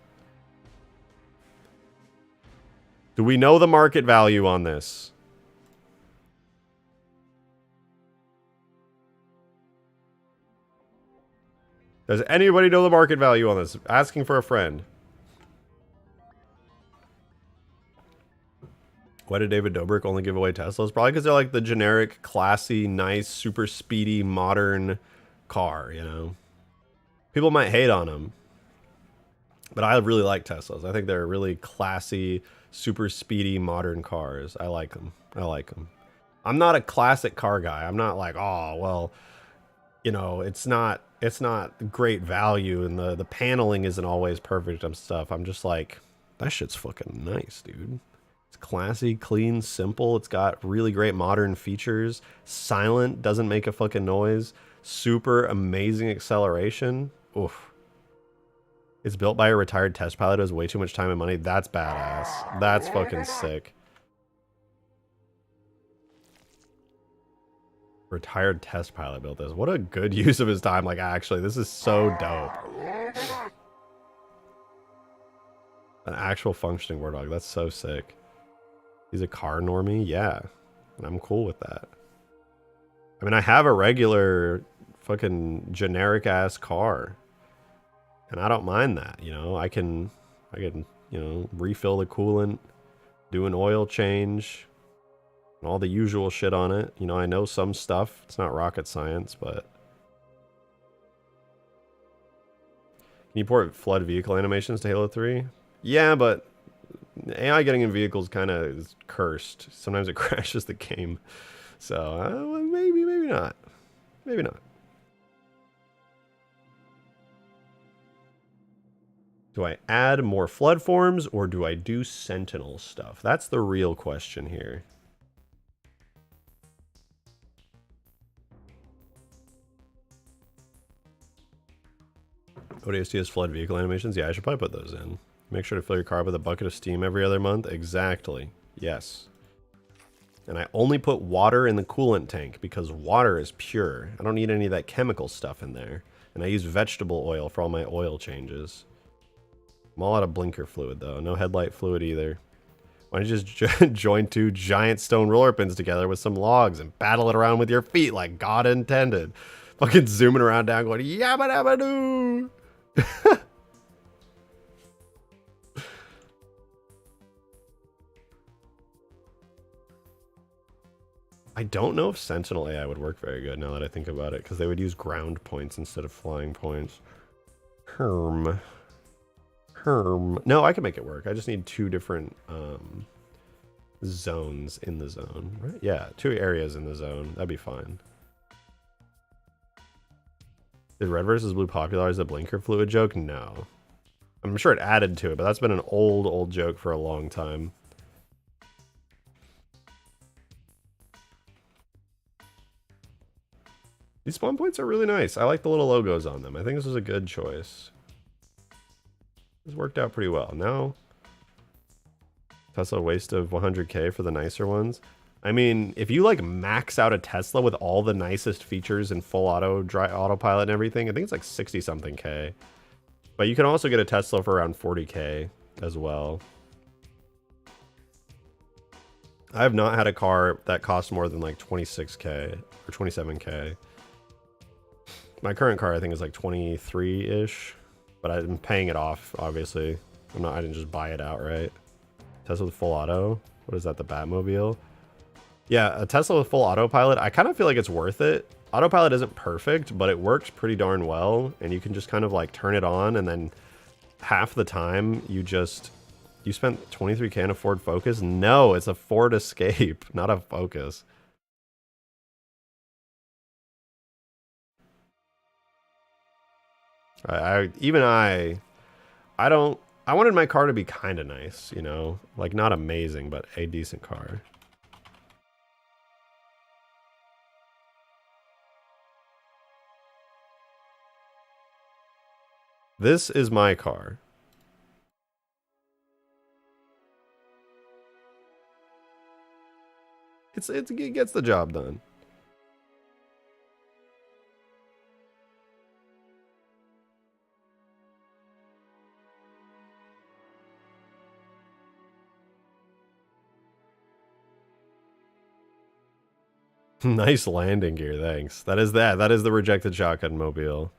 Do we know the market value on this? Does anybody know the market value on this? Asking for a friend. Why did David Dobrik only give away Teslas? Probably because they're like the generic, classy, nice, super speedy, modern car, you know? People might hate on them, but I really like Teslas. I think they're really classy, super speedy, modern cars. I like them. I like them. I'm not a classic car guy. I'm not like, oh, well, you know, it's not great value and the paneling isn't always perfect and stuff. I'm just like, that shit's fucking nice, dude. It's classy, clean, simple. It's got really great modern features. Silent, doesn't make a fucking noise. Super amazing acceleration. Oof. It's built by a retired test pilot who has way too much time and money. That's badass. That's fucking sick. Retired test pilot built this. What a good use of his time. Like, actually, this is so dope. An actual functioning war dog. That's so sick. He's a car normie? Yeah. And I'm cool with that. I mean, I have a regular fucking generic ass car. And I don't mind that, you know. I can, you know, refill the coolant, do an oil change, and all the usual shit on it. You know, I know some stuff. It's not rocket science, but... Can you port flood vehicle animations to Halo 3? Yeah, but AI getting in vehicles kind of is cursed. Sometimes it crashes the game. So, maybe not. Maybe not. Do I add more flood forms or do I do Sentinel stuff? That's the real question here. ODST has flood vehicle animations? Yeah, I should probably put those in. Make sure to fill your car with a bucket of steam every other month? Exactly. Yes. And I only put water in the coolant tank because water is pure. I don't need any of that chemical stuff in there. And I use vegetable oil for all my oil changes. I'm all out of blinker fluid though. No headlight fluid either. Why don't you just join two giant stone roller pins together with some logs and battle it around with your feet like God intended? Fucking zooming around down going, yabba dabba doo! I don't know if Sentinel AI would work very good now that I think about it, because they would use ground points instead of flying points. Herm. No, I can make it work. I just need two different zones in the zone, right? Yeah, two areas in the zone. That'd be fine. Did red versus blue popularize the blinker fluid joke? No. I'm sure it added to it, but that's been an old joke for a long time. These spawn points are really nice. I like the little logos on them. I think this was a good choice. This worked out pretty well. Now, Tesla waste of 100K for the nicer ones. I mean, if you like max out a Tesla with all the nicest features and full autopilot and everything, I think it's like 60 something K. But you can also get a Tesla for around 40K as well. I have not had a car that costs more than like 26K or 27K. My current car I think is like 23-ish, but I'm paying it off, obviously. I didn't just buy it outright. Tesla with full auto. What is that, the Batmobile? Yeah, a Tesla with full autopilot, I kind of feel like it's worth it. Autopilot isn't perfect, but it works pretty darn well, and you can just kind of like turn it on, and then half the time you spent 23K on a Ford Focus? No, it's a Ford Escape, not a Focus. I wanted my car to be kind of nice, you know, like not amazing, but a decent car. This is my car. It gets the job done. Nice landing gear, thanks. That is the rejected shotgun mobile.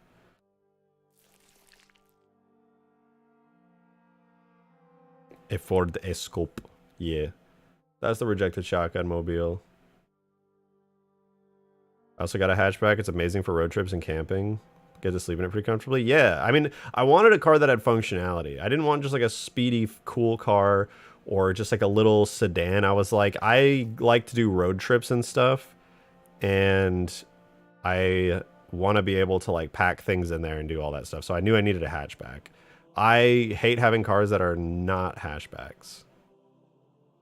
A Ford Escape. Yeah. That's the rejected shotgun mobile. I also got a hatchback. It's amazing for road trips and camping. Get to sleep in it pretty comfortably. Yeah, I mean, I wanted a car that had functionality. I didn't want just like a speedy, cool car or just like a little sedan. I was like, I like to do road trips and stuff. And I want to be able to like pack things in there and do all that stuff. So I knew I needed a hatchback. I hate having cars that are not hatchbacks.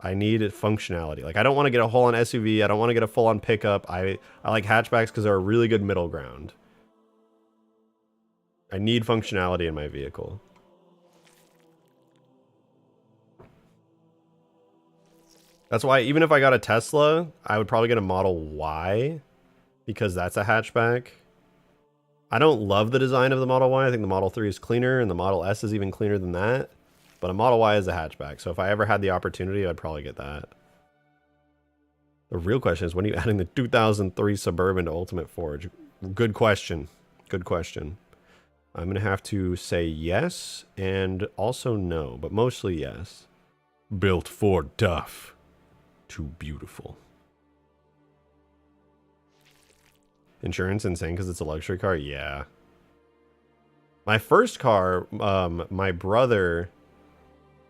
I need functionality. Like I don't want to get a full-on SUV. I don't want to get a full-on pickup. I like hatchbacks because they're a really good middle ground. I need functionality in my vehicle. That's why even if I got a Tesla, I would probably get a Model Y because that's a hatchback. I don't love the design of the Model Y. I think the Model 3 is cleaner and the Model S is even cleaner than that. But a Model Y is a hatchback. So if I ever had the opportunity, I'd probably get that. The real question is, when are you adding the 2003 Suburban to Ultimate Forge? Good question. Good question. I'm going to have to say yes and also no, but mostly yes. Built for Duff. Too beautiful. Insurance insane because it's a luxury car? Yeah. My first car, my brother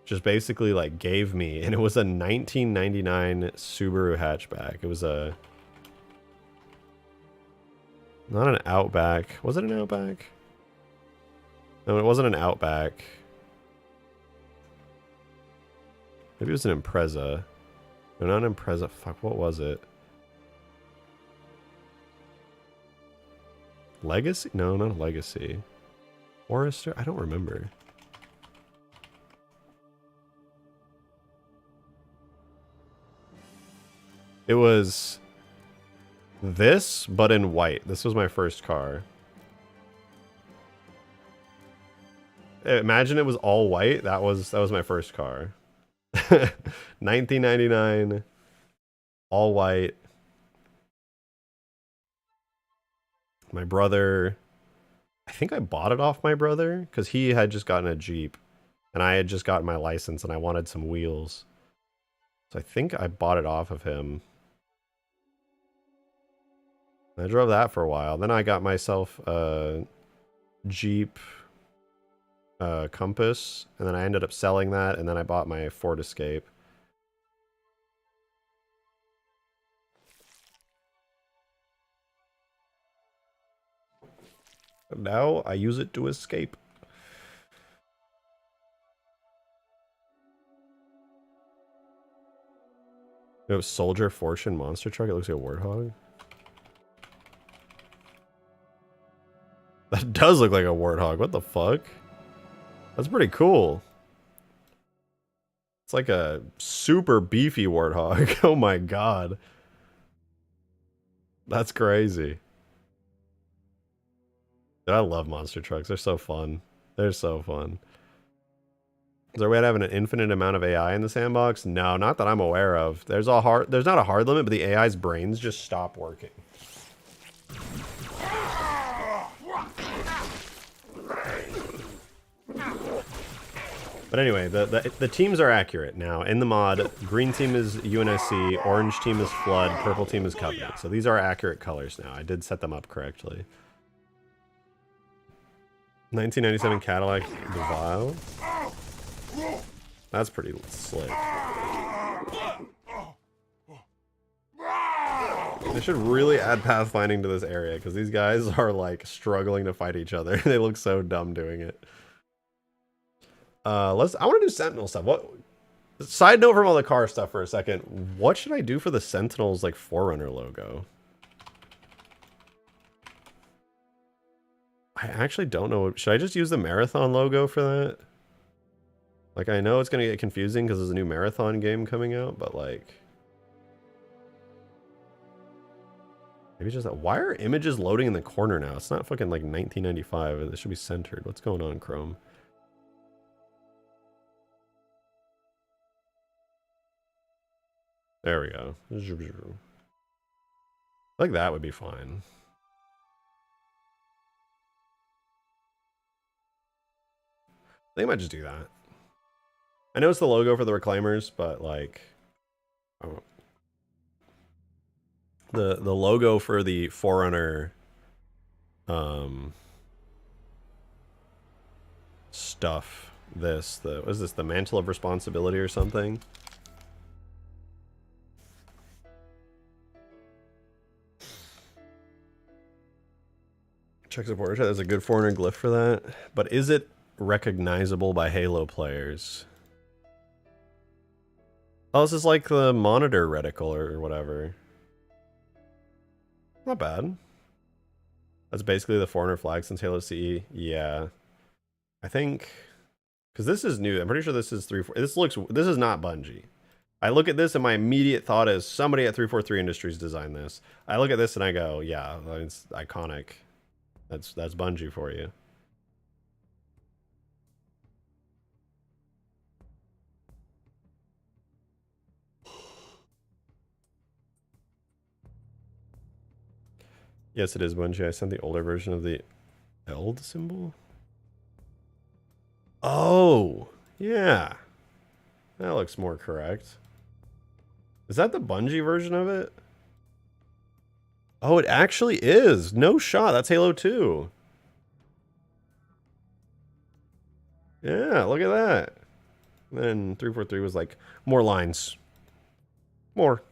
just basically like gave me, and it was a 1999 Subaru hatchback. It was a... Not an Outback. Was it an Outback? No, it wasn't an Outback. Maybe it was an Impreza. No, not an Impreza. Fuck, what was it? Legacy? No, not a Legacy. Forester? I don't remember. It was this, but in white. This was my first car. Imagine it was all white. That was my first car. 1999, all white. My brother, I think I bought it off my brother because he had just gotten a Jeep and I had just gotten my license and I wanted some wheels. So I think I bought it off of him. I drove that for a while. Then I got myself a Jeep Compass, and then I ended up selling that, and then I bought my Ford Escape. And now I use it to escape. It was Soldier Fortune monster truck. It looks like a warthog. That does look like a warthog. What the fuck? That's pretty cool. It's like a super beefy warthog. Oh my god. That's crazy. Dude, I love monster trucks. They're so fun. They're so fun. Is there a way to have an infinite amount of AI in the sandbox? No, not that I'm aware of. There's not a hard limit, but the AI's brains just stop working. But anyway, the teams are accurate now. In the mod, green team is UNSC, orange team is Flood, purple team is Covenant. So these are accurate colors now. I did set them up correctly. 1997 Cadillac DeVille. That's pretty slick. They should really add pathfinding to this area because these guys are like struggling to fight each other. They look so dumb doing it. I want to do Sentinel stuff. What? Side note from all the car stuff for a second. What should I do for the Sentinel's like Forerunner logo? I actually don't know. Should I just use the Marathon logo for that? Like, I know it's going to get confusing because there's a new Marathon game coming out, but like... Maybe just that. Why are images loading in the corner now? It's not fucking like 1995. It should be centered. What's going on, Chrome? There we go. Like that would be fine. I think I might just do that. I know it's the logo for the Reclaimers, but like... Oh. The logo for the Forerunner stuff. What is this? The Mantle of Responsibility or something? Check support. There's a good Forerunner glyph for that. But is it recognizable by Halo players? Oh, this is like the monitor reticle or whatever. Not bad. That's basically the Forerunner flag since Halo CE. Yeah. I think... Because this is new. I'm pretty sure this is 343. This is not Bungie. I look at this and my immediate thought is somebody at 343 Industries designed this. I look at this and I go, yeah, it's iconic. That's Bungie for you. Yes, it is Bungie. I sent the older version of the Eld symbol. Oh, yeah. That looks more correct. Is that the Bungie version of it? Oh, it actually is. No shot. That's Halo 2. Yeah, look at that. Then 343 was like, more lines. More.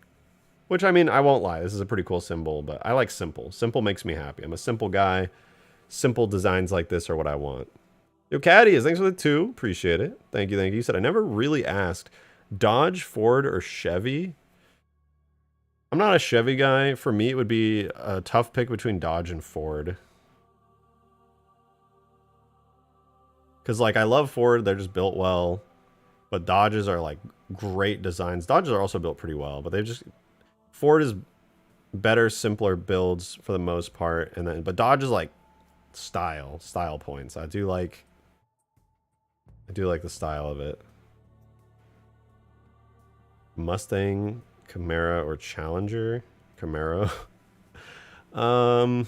Which, I mean, I won't lie. This is a pretty cool symbol, but I like simple. Simple makes me happy. I'm a simple guy. Simple designs like this are what I want. Yo, Caddy, thanks for the 2. Appreciate it. Thank you, thank you. You said, I never really asked. Dodge, Ford, or Chevy? I'm not a Chevy guy. For me, it would be a tough pick between Dodge and Ford. Because, like, I love Ford. They're just built well. But Dodges are, like, great designs. Dodges are also built pretty well. But they just... Ford is better, simpler builds for the most part, and then but Dodge is like style points. I do like the style of it. Mustang, Camaro, or Challenger. Camaro. I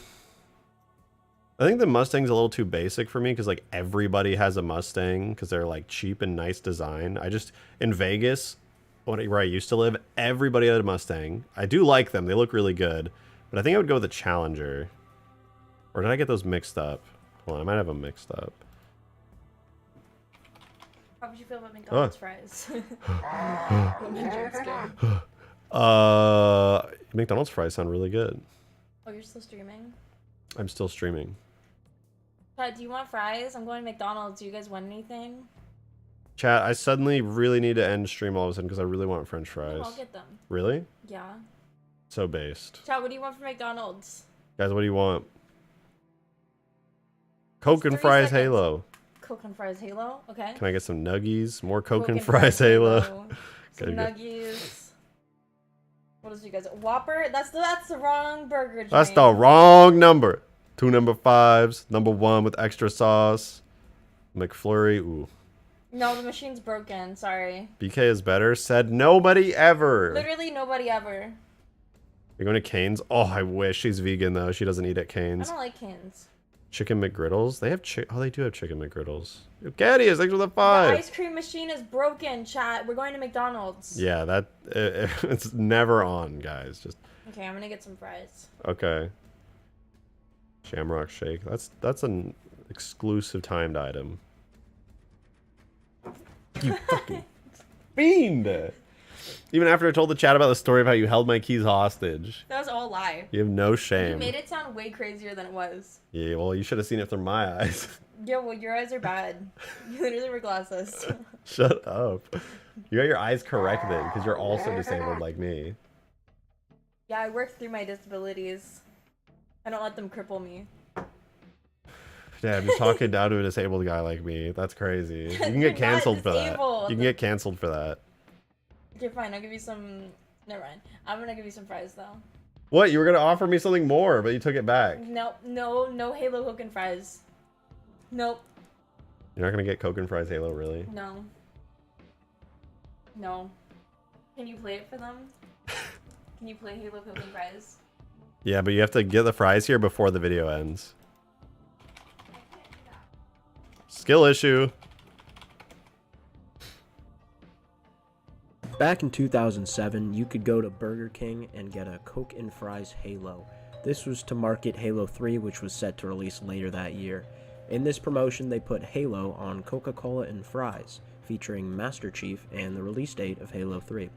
think the Mustang's a little too basic for me because like everybody has a Mustang because they're like cheap and nice design. I just in Vegas, where I used to live, everybody had a Mustang. I do like them; they look really good. But I think I would go with the Challenger. Or did I get those mixed up? Hold on, I might have them mixed up. How would you feel about McDonald's fries? McDonald's fries sound really good. Oh, you're still streaming? I'm still streaming. Chat, do you want fries? I'm going to McDonald's. Do you guys want anything? Chat, I suddenly really need to end stream all of a sudden because I really want French fries. No, I'll get them. Really? Yeah. So based. Chat, what do you want from McDonald's? Guys, what do you want? Coke and 30 fries seconds. Halo. Coke and fries Halo? Okay. Can I get some nuggies? More Coke and fries Halo. Some Okay, good. nuggies. What else do you guys? Whopper? That's the wrong burger joint. That's the wrong number. 2 number 5s. Number 1 with extra sauce. McFlurry. Ooh. No, the machine's broken. Sorry. BK is better. Said nobody ever. Literally nobody ever. You're going to Cane's? Oh, I wish. She's vegan, though. She doesn't eat at I Cane's. don't like Cane's. Chicken McGriddles? They have oh, they do have chicken McGriddles. Caddies, thanks for the The 5. ice cream machine is broken, chat. We're going to McDonald's. Yeah, it's never on, guys. Just Okay, I'm gonna get some fries. okay. Shamrock Shake. That's an exclusive timed item. You fucking fiend! Even after I told the chat about the story of how you held my keys hostage. That was all a lie. You have no You shame. made it sound way crazier than it was. Yeah, well, you should have seen it through my eyes. Yeah, well, your eyes are bad. You literally were glassless. Shut up. You got your eyes corrected because you're also disabled like me. Yeah, I work through my disabilities. I don't let them cripple me. Yeah, I'm just talking down to a disabled guy like me. That's crazy. You can You're get not canceled for that. disabled. You can get canceled for that. Okay, fine. I'll give you some. Never mind. I'm gonna give you some fries though. What? You were gonna offer me something more, but you took it back. Nope. No Halo Coke and fries. Nope. You're not gonna get Coke and fries Halo, really? No. No. Can you play it for them? Can you play Halo Coke and fries? Yeah, but you have to get the fries here before the video ends. Skill issue. Back in 2007, you could go to Burger King and get a Coke and Fries Halo. This was to market Halo 3, which was set to release later that year. In this promotion, they put Halo on Coca-Cola and fries, featuring Master Chief and the release date of Halo 3.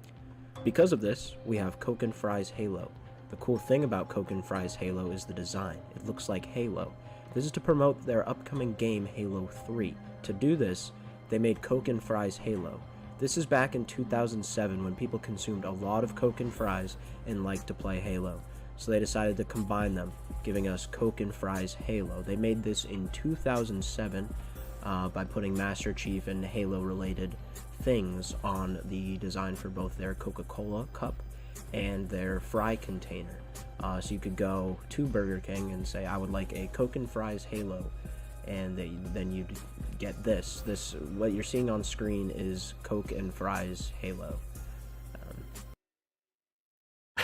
Because of this, we have Coke and Fries Halo. The cool thing about Coke and Fries Halo is the design. It looks like Halo. This is to promote their upcoming game Halo 3. To do this, they made Coke and Fries Halo. This is back in 2007 when people consumed a lot of Coke and fries and liked to play Halo. So they decided to combine them, giving us Coke and Fries Halo. They made this in 2007 by putting Master Chief and Halo related things on the design for both their Coca-Cola cup and their fry container. So you could go to Burger King and say, I would like a Coke and Fries Halo, and then you'd get this. What you're seeing on screen is Coke and Fries Halo. I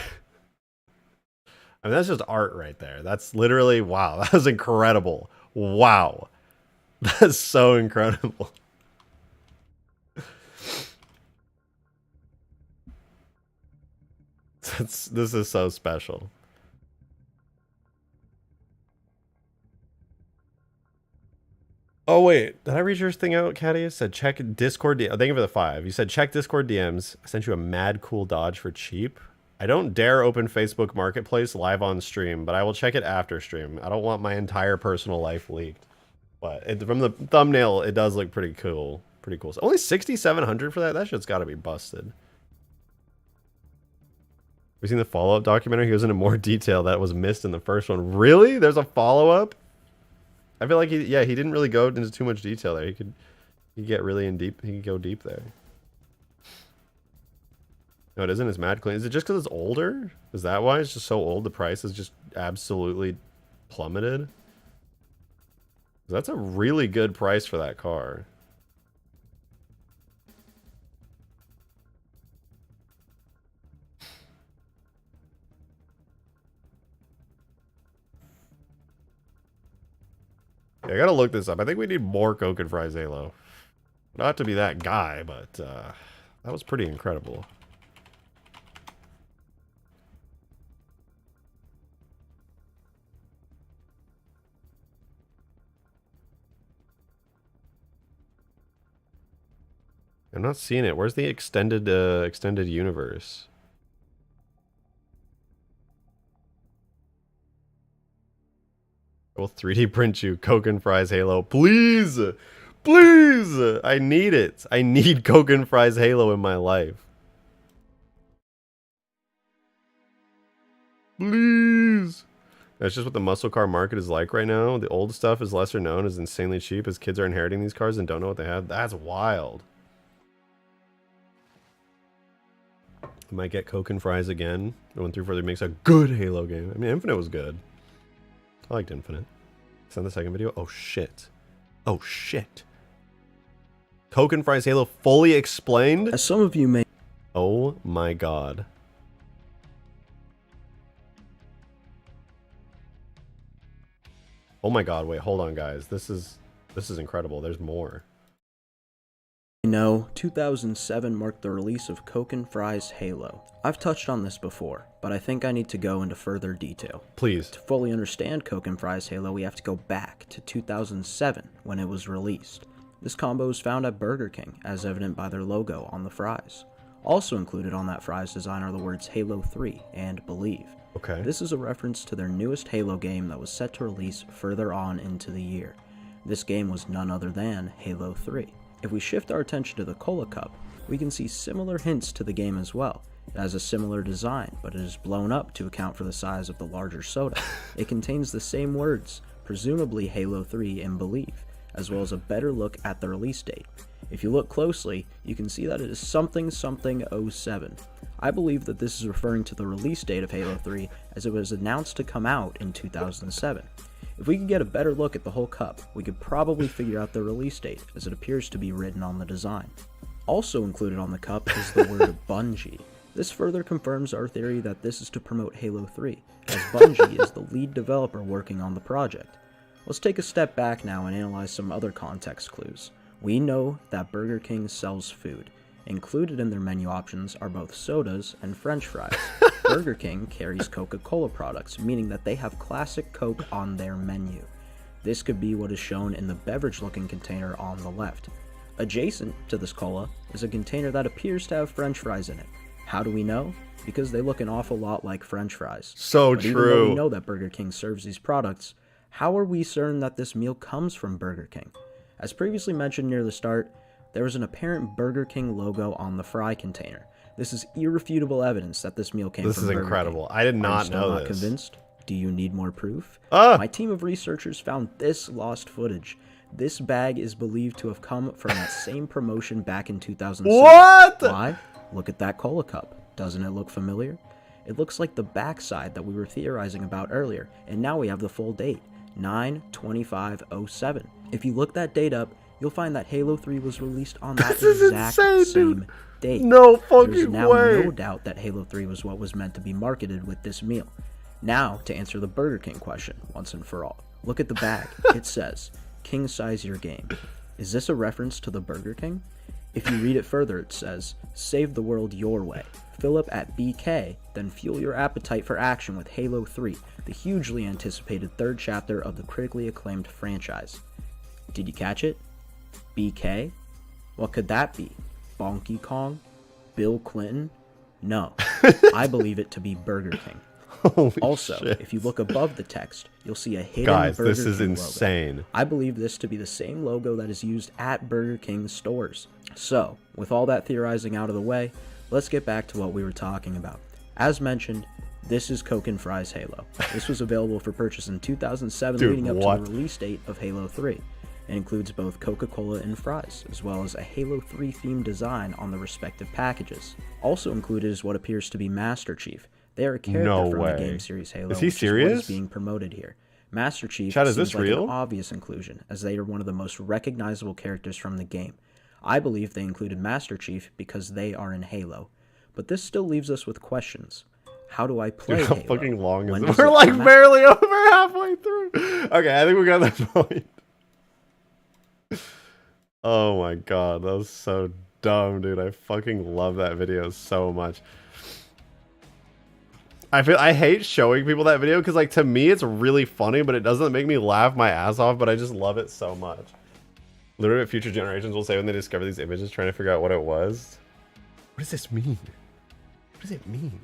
mean, that's just art right there. That's literally, wow, that was incredible. Wow. That's so incredible. This is so special. Oh wait, did I read your thing out, Caddy? It said check Discord. Thank you for the 5. You said check Discord DMs. I sent you a mad cool Dodge for cheap. I don't dare open Facebook Marketplace live on stream, but I will check it after stream. I don't want my entire personal life leaked. But from the thumbnail, it does look pretty cool. Pretty cool. So only 6,700 for that? That shit's got to be busted. We seen the follow-up documentary. He goes into more detail that was missed in the first one. Really? There's a follow-up? I feel like he didn't really go into too much detail there. He could get really in deep. He could go deep there. No, it isn't as mad clean. Is it just because it's older? Is that why it's just so old? The price is just absolutely plummeted? That's a really good price for that car. Yeah, I gotta look this up. I think we need more Coke and Fries Halo. Not to be that guy, but that was pretty incredible. I'm not seeing it. Where's the extended universe? I will 3D print you Coke and Fries Halo. Please! Please! I need it. I need Coke and Fries Halo in my life. Please! That's just what the muscle car market is like right now. The old stuff is lesser known, is insanely cheap, as kids are inheriting these cars and don't know what they have. That's wild. I might get Coke and Fries again. 1 through 4 makes a good Halo game. I mean, Infinite was good. I liked Infinite. Send the second video. Oh, shit. Oh, shit. Coke and Fries Halo fully explained? As some of you may... Oh, my God. Oh, my God. Wait, hold on, guys. This is incredible. There's more. know, 2007 marked the release of Coke and Fries Halo. I've touched on this before, but I think I need to go into further detail. Please. To fully understand Coke and Fries Halo, we have to go back to 2007 when it was released. This combo is found at Burger King, as evident by their logo on the fries. Also included on that fries design are the words Halo 3 and Believe. Okay. This is a reference to their newest Halo game that was set to release further on into the year. This game was none other than Halo 3. If we shift our attention to the Cola Cup, we can see similar hints to the game as well. It has a similar design, but it is blown up to account for the size of the larger soda. It contains the same words, presumably Halo 3 and Believe, as well as a better look at the release date. If you look closely, you can see that it is something 07. I believe that this is referring to the release date of Halo 3 as it was announced to come out in 2007. If we could get a better look at the whole cup, we could probably figure out the release date, as it appears to be written on the design. Also included on the cup is the word Bungie. This further confirms our theory that this is to promote Halo 3, as Bungie is the lead developer working on the project. Let's take a step back now and analyze some other context clues. We know that Burger King sells food. Included in their menu options are both sodas and French fries. Burger King carries Coca-Cola products, meaning that they have classic Coke on their menu. This could be what is shown in the beverage-looking container on the left. Adjacent to this cola is a container that appears to have French fries in it. How do we know? Because they look an awful lot like French fries. So but true. Even though we know that Burger King serves these products, how are we certain that this meal comes from Burger King? As previously mentioned near the start, there is an apparent Burger King logo on the fry container. This is irrefutable evidence that this meal came from Burger King. This is incredible. I did not know Not this. convinced? Do you need more proof? Ah! My team of researchers found this lost footage. This bag is believed to have come from that same promotion back in 2007. What? Why? Look at that cola cup. Doesn't it look familiar? It looks like the backside that we were theorizing about earlier, and now we have the full date, 9/25/07. If you look that date up, you'll find that Halo 3 was released on that exact insane, same dude. date. No fucking There's now way. no doubt that Halo 3 was what was meant to be marketed with this meal. Now, to answer the Burger King question once and for all. Look at the bag. It says, King Size Your Game. Is this a reference to the Burger King? If you read it further, it says, save the world your way. Fill up at BK, then fuel your appetite for action with Halo 3, the hugely anticipated third chapter of the critically acclaimed franchise. Did you catch it? BK? What could that be? Bonky Kong? Bill Clinton? No. I believe it to be Burger King. Holy Also, shit. if you look above the text, you'll see a hidden Guys, Burger this is King insane. logo. I believe this to be the same logo that is used at Burger King stores. So, with all that theorizing out of the way, let's get back to what we were talking about. As mentioned, this is Coke and Fries Halo. This was available for purchase in 2007 Dude, leading up what? to the release date of Halo 3. It includes both Coca-Cola and fries, as well as a Halo 3 themed design on the respective packages. Also included is what appears to be Master Chief. They are a character No from way. the game series Halo, Is he which serious? is what is being promoted here. Master Chief Chad, is seems this like real? an obvious inclusion, as they are one of the most recognizable characters from the game. I believe they included Master Chief because they are in Halo. But this still leaves us with questions. How do I play Dude, how Halo? fucking long When is does it? We're it like come out? barely over halfway through. Okay, I think we got the point. Oh my god, that was so dumb, dude. I fucking love that video so much. I hate showing people that video because, like, to me it's really funny, but it doesn't make me laugh my ass off, but I just love it so much. Literally what future generations will say when they discover these images trying to figure out what it was. What does this mean? What does it mean?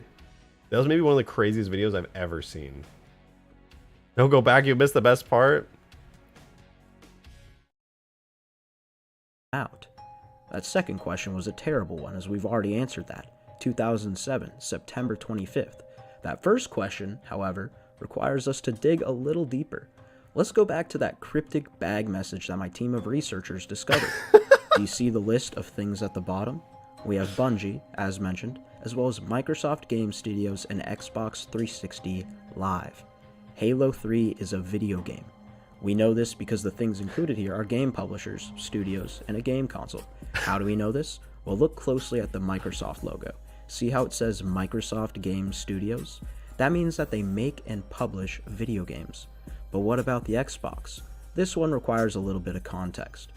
That was maybe one of the craziest videos I've ever seen. No, go back, you missed the best part. Out. That second question was a terrible one, as we've already answered that. 2007, September 25th. That first question, however, requires us to dig a little deeper. Let's go back to that cryptic bag message that my team of researchers discovered. Do you see the list of things at the bottom? We have Bungie, as mentioned, as well as Microsoft Game Studios and Xbox 360 Live. Halo 3 is a video game. We know this because the things included here are game publishers, studios, and a game console. How do we know this? Well, look closely at the Microsoft logo. See how it says Microsoft Game Studios? That means that they make and publish video games. But what about the Xbox? This one requires a little bit of context.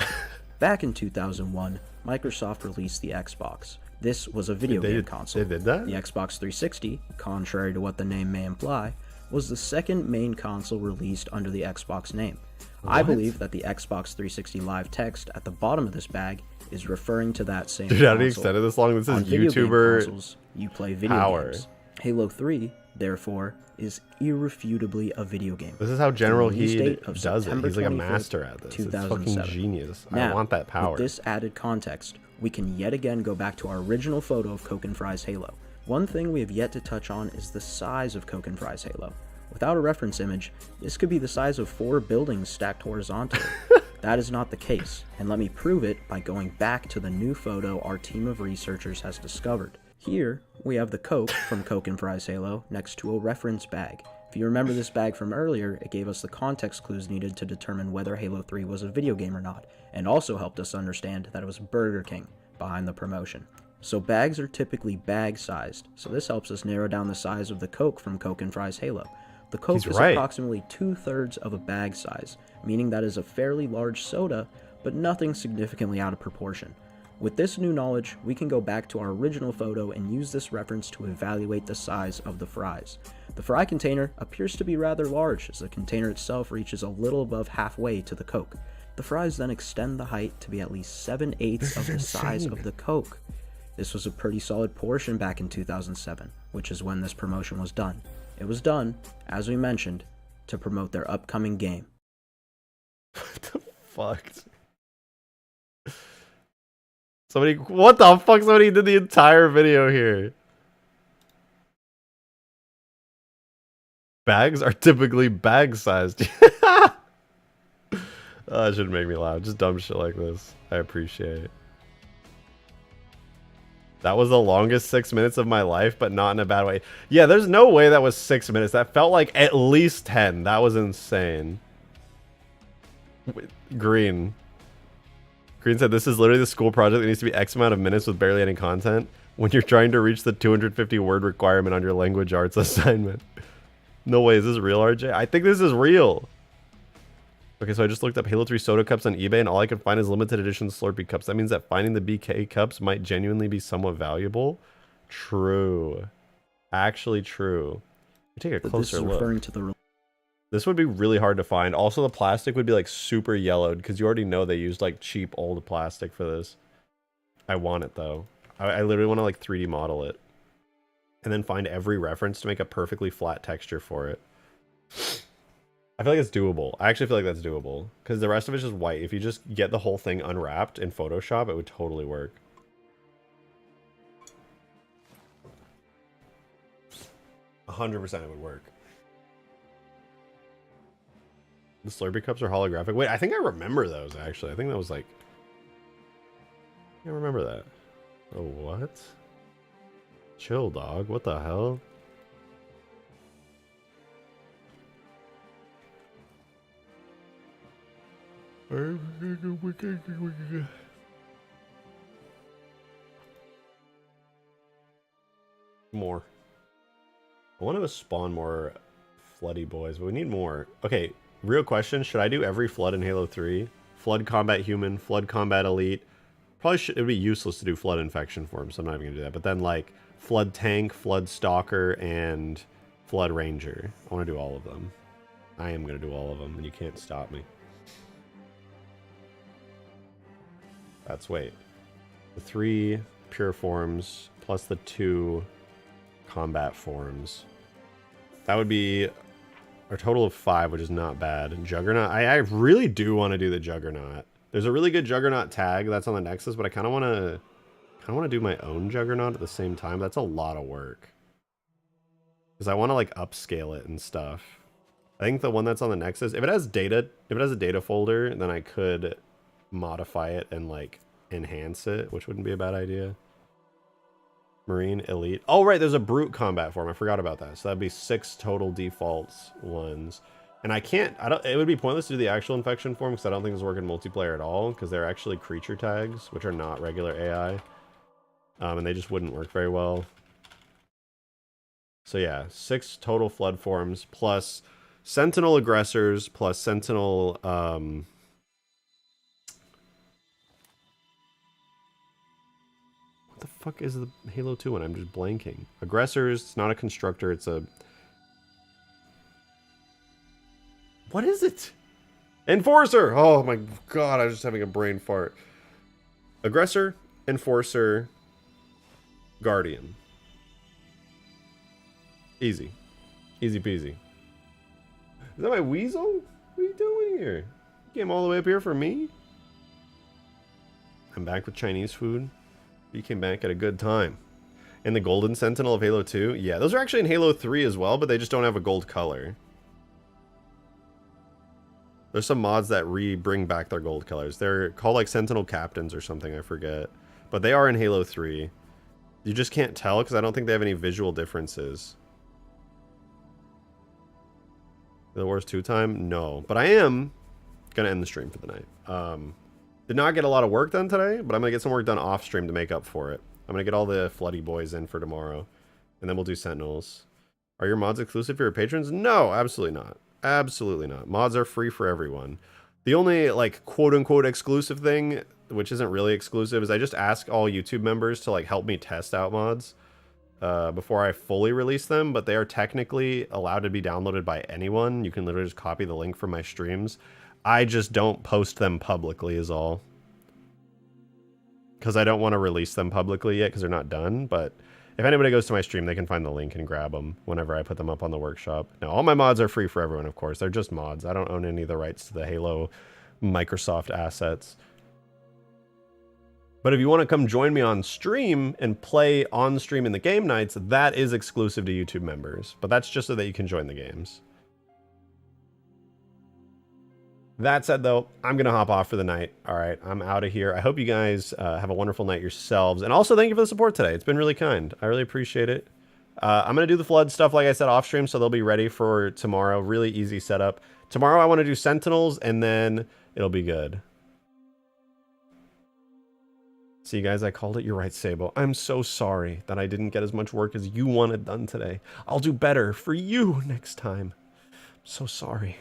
Back in 2001, Microsoft released the Xbox. This was a video game console. They did that? The Xbox 360, contrary to what the name may imply, was the second main console released under the Xbox name. I believe that the Xbox 360 Live text at the bottom of this bag is referring to that same Dude, console. how do you extend it this long? This On is video game YouTuber consoles, you play video power. games. Halo 3, therefore, is irrefutably a video game. This is how General The release Heed date of does it. September He's like a 25th, master at this. It's fucking 2007. genius. Now, I want that power. with this added context, we can yet again go back to our original photo of Coke and Fry's Halo. One thing we have yet to touch on is the size of Coke and Fry's Halo. Without a reference image, this could be the size of 4 buildings stacked horizontally. That is not the case, and let me prove it by going back to the new photo our team of researchers has discovered. Here, we have the Coke from Coke and Fry's Halo next to a reference bag. If you remember this bag from earlier, it gave us the context clues needed to determine whether Halo 3 was a video game or not, and also helped us understand that it was Burger King behind the promotion. So bags are typically bag-sized, so this helps us narrow down the size of the Coke from Coke and Fry's Halo. The Coke He's is right. approximately 2/3 of a bag size, meaning that is a fairly large soda, but nothing significantly out of proportion. With this new knowledge, we can go back to our original photo and use this reference to evaluate the size of the fries. The fry container appears to be rather large, as the container itself reaches a little above halfway to the Coke. The fries then extend the height to be at least 7/8 of the size of the Coke. This was a pretty solid portion back in 2007, which is when this promotion was done. It was done, as we mentioned, to promote their upcoming game. What the fuck? What the fuck? Somebody did the entire video here. Bags are typically bag-sized. That shouldn't make me laugh. Just dumb shit like this. I appreciate it. That was the longest 6 minutes of my life, but not in a bad way. Yeah, there's no way that was 6 minutes. That felt like at least 10. That was insane. Green. Green said, this is literally the school project that needs to be X amount of minutes with barely any content when you're trying to reach the 250 word requirement on your language arts assignment. No way, is this real, RJ? I think this is real. Okay, so I just looked up Halo 3 soda cups on eBay, and all I could find is limited edition Slurpee cups. That means that finding the BK cups might genuinely be somewhat valuable. True. Actually true. Take a closer look. Referring to the This would be really hard to find. Also, the plastic would be like super yellowed because you already know they used like cheap old plastic for this. I want it though. I literally want to like 3D model it. And then find every reference to make a perfectly flat texture for it. I feel like it's doable. I actually feel like that's doable. Because the rest of it's just white. If you just get the whole thing unwrapped in Photoshop, it would totally work. 100% it would work. The Slurpee cups are holographic. Wait, I think I remember those, actually. I think that was like... I remember that. Oh, what? Chill, dog. What the hell? More. I want to spawn more floody boys, but we need more. Okay, real question. Should I do every flood in Halo 3? Flood combat human, flood combat elite. Probably should. It'd be useless to do flood infection form, so I'm not even gonna do that. But then like flood tank, flood stalker, and flood ranger. I want to do all of them. I am gonna do all of them, and you can't stop me. That's wait. The 3 pure forms plus the 2 combat forms. That would be a total of 5, which is not bad. Juggernaut. I really do want to do the Juggernaut. There's a really good Juggernaut tag that's on the Nexus, but I kind of want to do my own Juggernaut at the same time. That's a lot of work. Because I want to like upscale it and stuff. I think the one that's on the Nexus, if it has a data folder, then I could modify it and like enhance it, which wouldn't be a bad idea. Marine elite. Oh right, there's a brute combat form. I forgot about that. So that'd be 6 total defaults ones. And it would be pointless to do the actual infection form because I don't think it's working multiplayer at all because they're actually creature tags, which are not regular AI. And they just wouldn't work very well. So yeah, 6 total flood forms plus sentinel aggressors plus sentinel what the fuck is the Halo 2 one? I'm just blanking. Aggressors, it's not a constructor, it's a... What is it? Enforcer! Oh my god, I was just having a brain fart. Aggressor, Enforcer, Guardian. Easy. Easy peasy. Is that my weasel? What are you doing here? You came all the way up here for me? I'm back with Chinese food. You came back at a good time. And the Golden Sentinel of Halo 2? Yeah, those are actually in Halo 3 as well, but they just don't have a gold color. There's some mods that bring back their gold colors. They're called like Sentinel Captains or something, I forget. But they are in Halo 3. You just can't tell because I don't think they have any visual differences. The Wars 2 time? No. But I am going to end the stream for the night. Did not get a lot of work done today, but I'm going to get some work done off stream to make up for it. I'm going to get all the floody boys in for tomorrow. And then we'll do Sentinels. Are your mods exclusive for your patrons? No, absolutely not. Absolutely not. Mods are free for everyone. The only, like, quote-unquote exclusive thing, which isn't really exclusive, is I just ask all YouTube members to, like, help me test out mods before I fully release them, but they are technically allowed to be downloaded by anyone. You can literally just copy the link from my streams. I just don't post them publicly is all. Because I don't want to release them publicly yet because they're not done, but if anybody goes to my stream, they can find the link and grab them whenever I put them up on the workshop. Now, all my mods are free for everyone, of course. They're just mods. I don't own any of the rights to the Halo Microsoft assets. But if you want to come join me on stream and play on stream in the game nights, that is exclusive to YouTube members. But that's just so that you can join the games. That said, though, I'm going to hop off for the night. All right, I'm out of here. I hope you guys have a wonderful night yourselves. And also, thank you for the support today. It's been really kind. I really appreciate it. I'm going to do the flood stuff, like I said, off stream, so they'll be ready for tomorrow. Really easy setup. Tomorrow, I want to do Sentinels, and then it'll be good. See, guys, I called it. You're right, Sabo. I'm so sorry that I didn't get as much work as you wanted done today. I'll do better for you next time. I'm so sorry.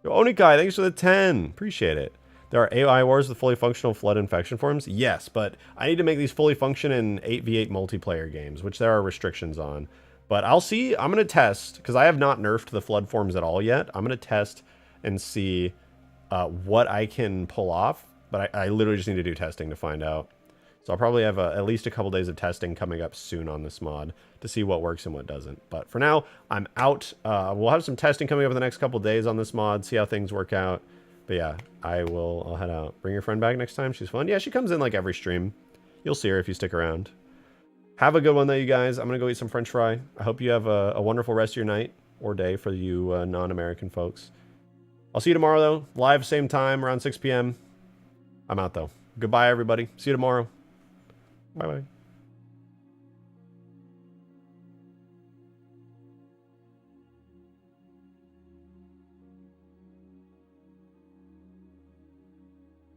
Yo, Onikai, thanks for the 10. Appreciate it. There are AI wars with fully functional flood infection forms? Yes, but I need to make these fully function in 8v8 multiplayer games, which there are restrictions on. But I'll see. I'm going to test, because I have not nerfed the flood forms at all yet. I'm going to test and see what I can pull off. But I literally just need to do testing to find out. So I'll probably have at least a couple days of testing coming up soon on this mod to see what works and what doesn't. But for now, I'm out. We'll have some testing coming up in the next couple days on this mod, see how things work out. But yeah, I'll head out. Bring your friend back next time. She's fun. Yeah, she comes in like every stream. You'll see her if you stick around. Have a good one though, you guys. I'm going to go eat some French fry. I hope you have a wonderful rest of your night or day for you non-American folks. I'll see you tomorrow, though. Live same time, around 6 p.m. I'm out, though. Goodbye, everybody. See you tomorrow. Bye-bye.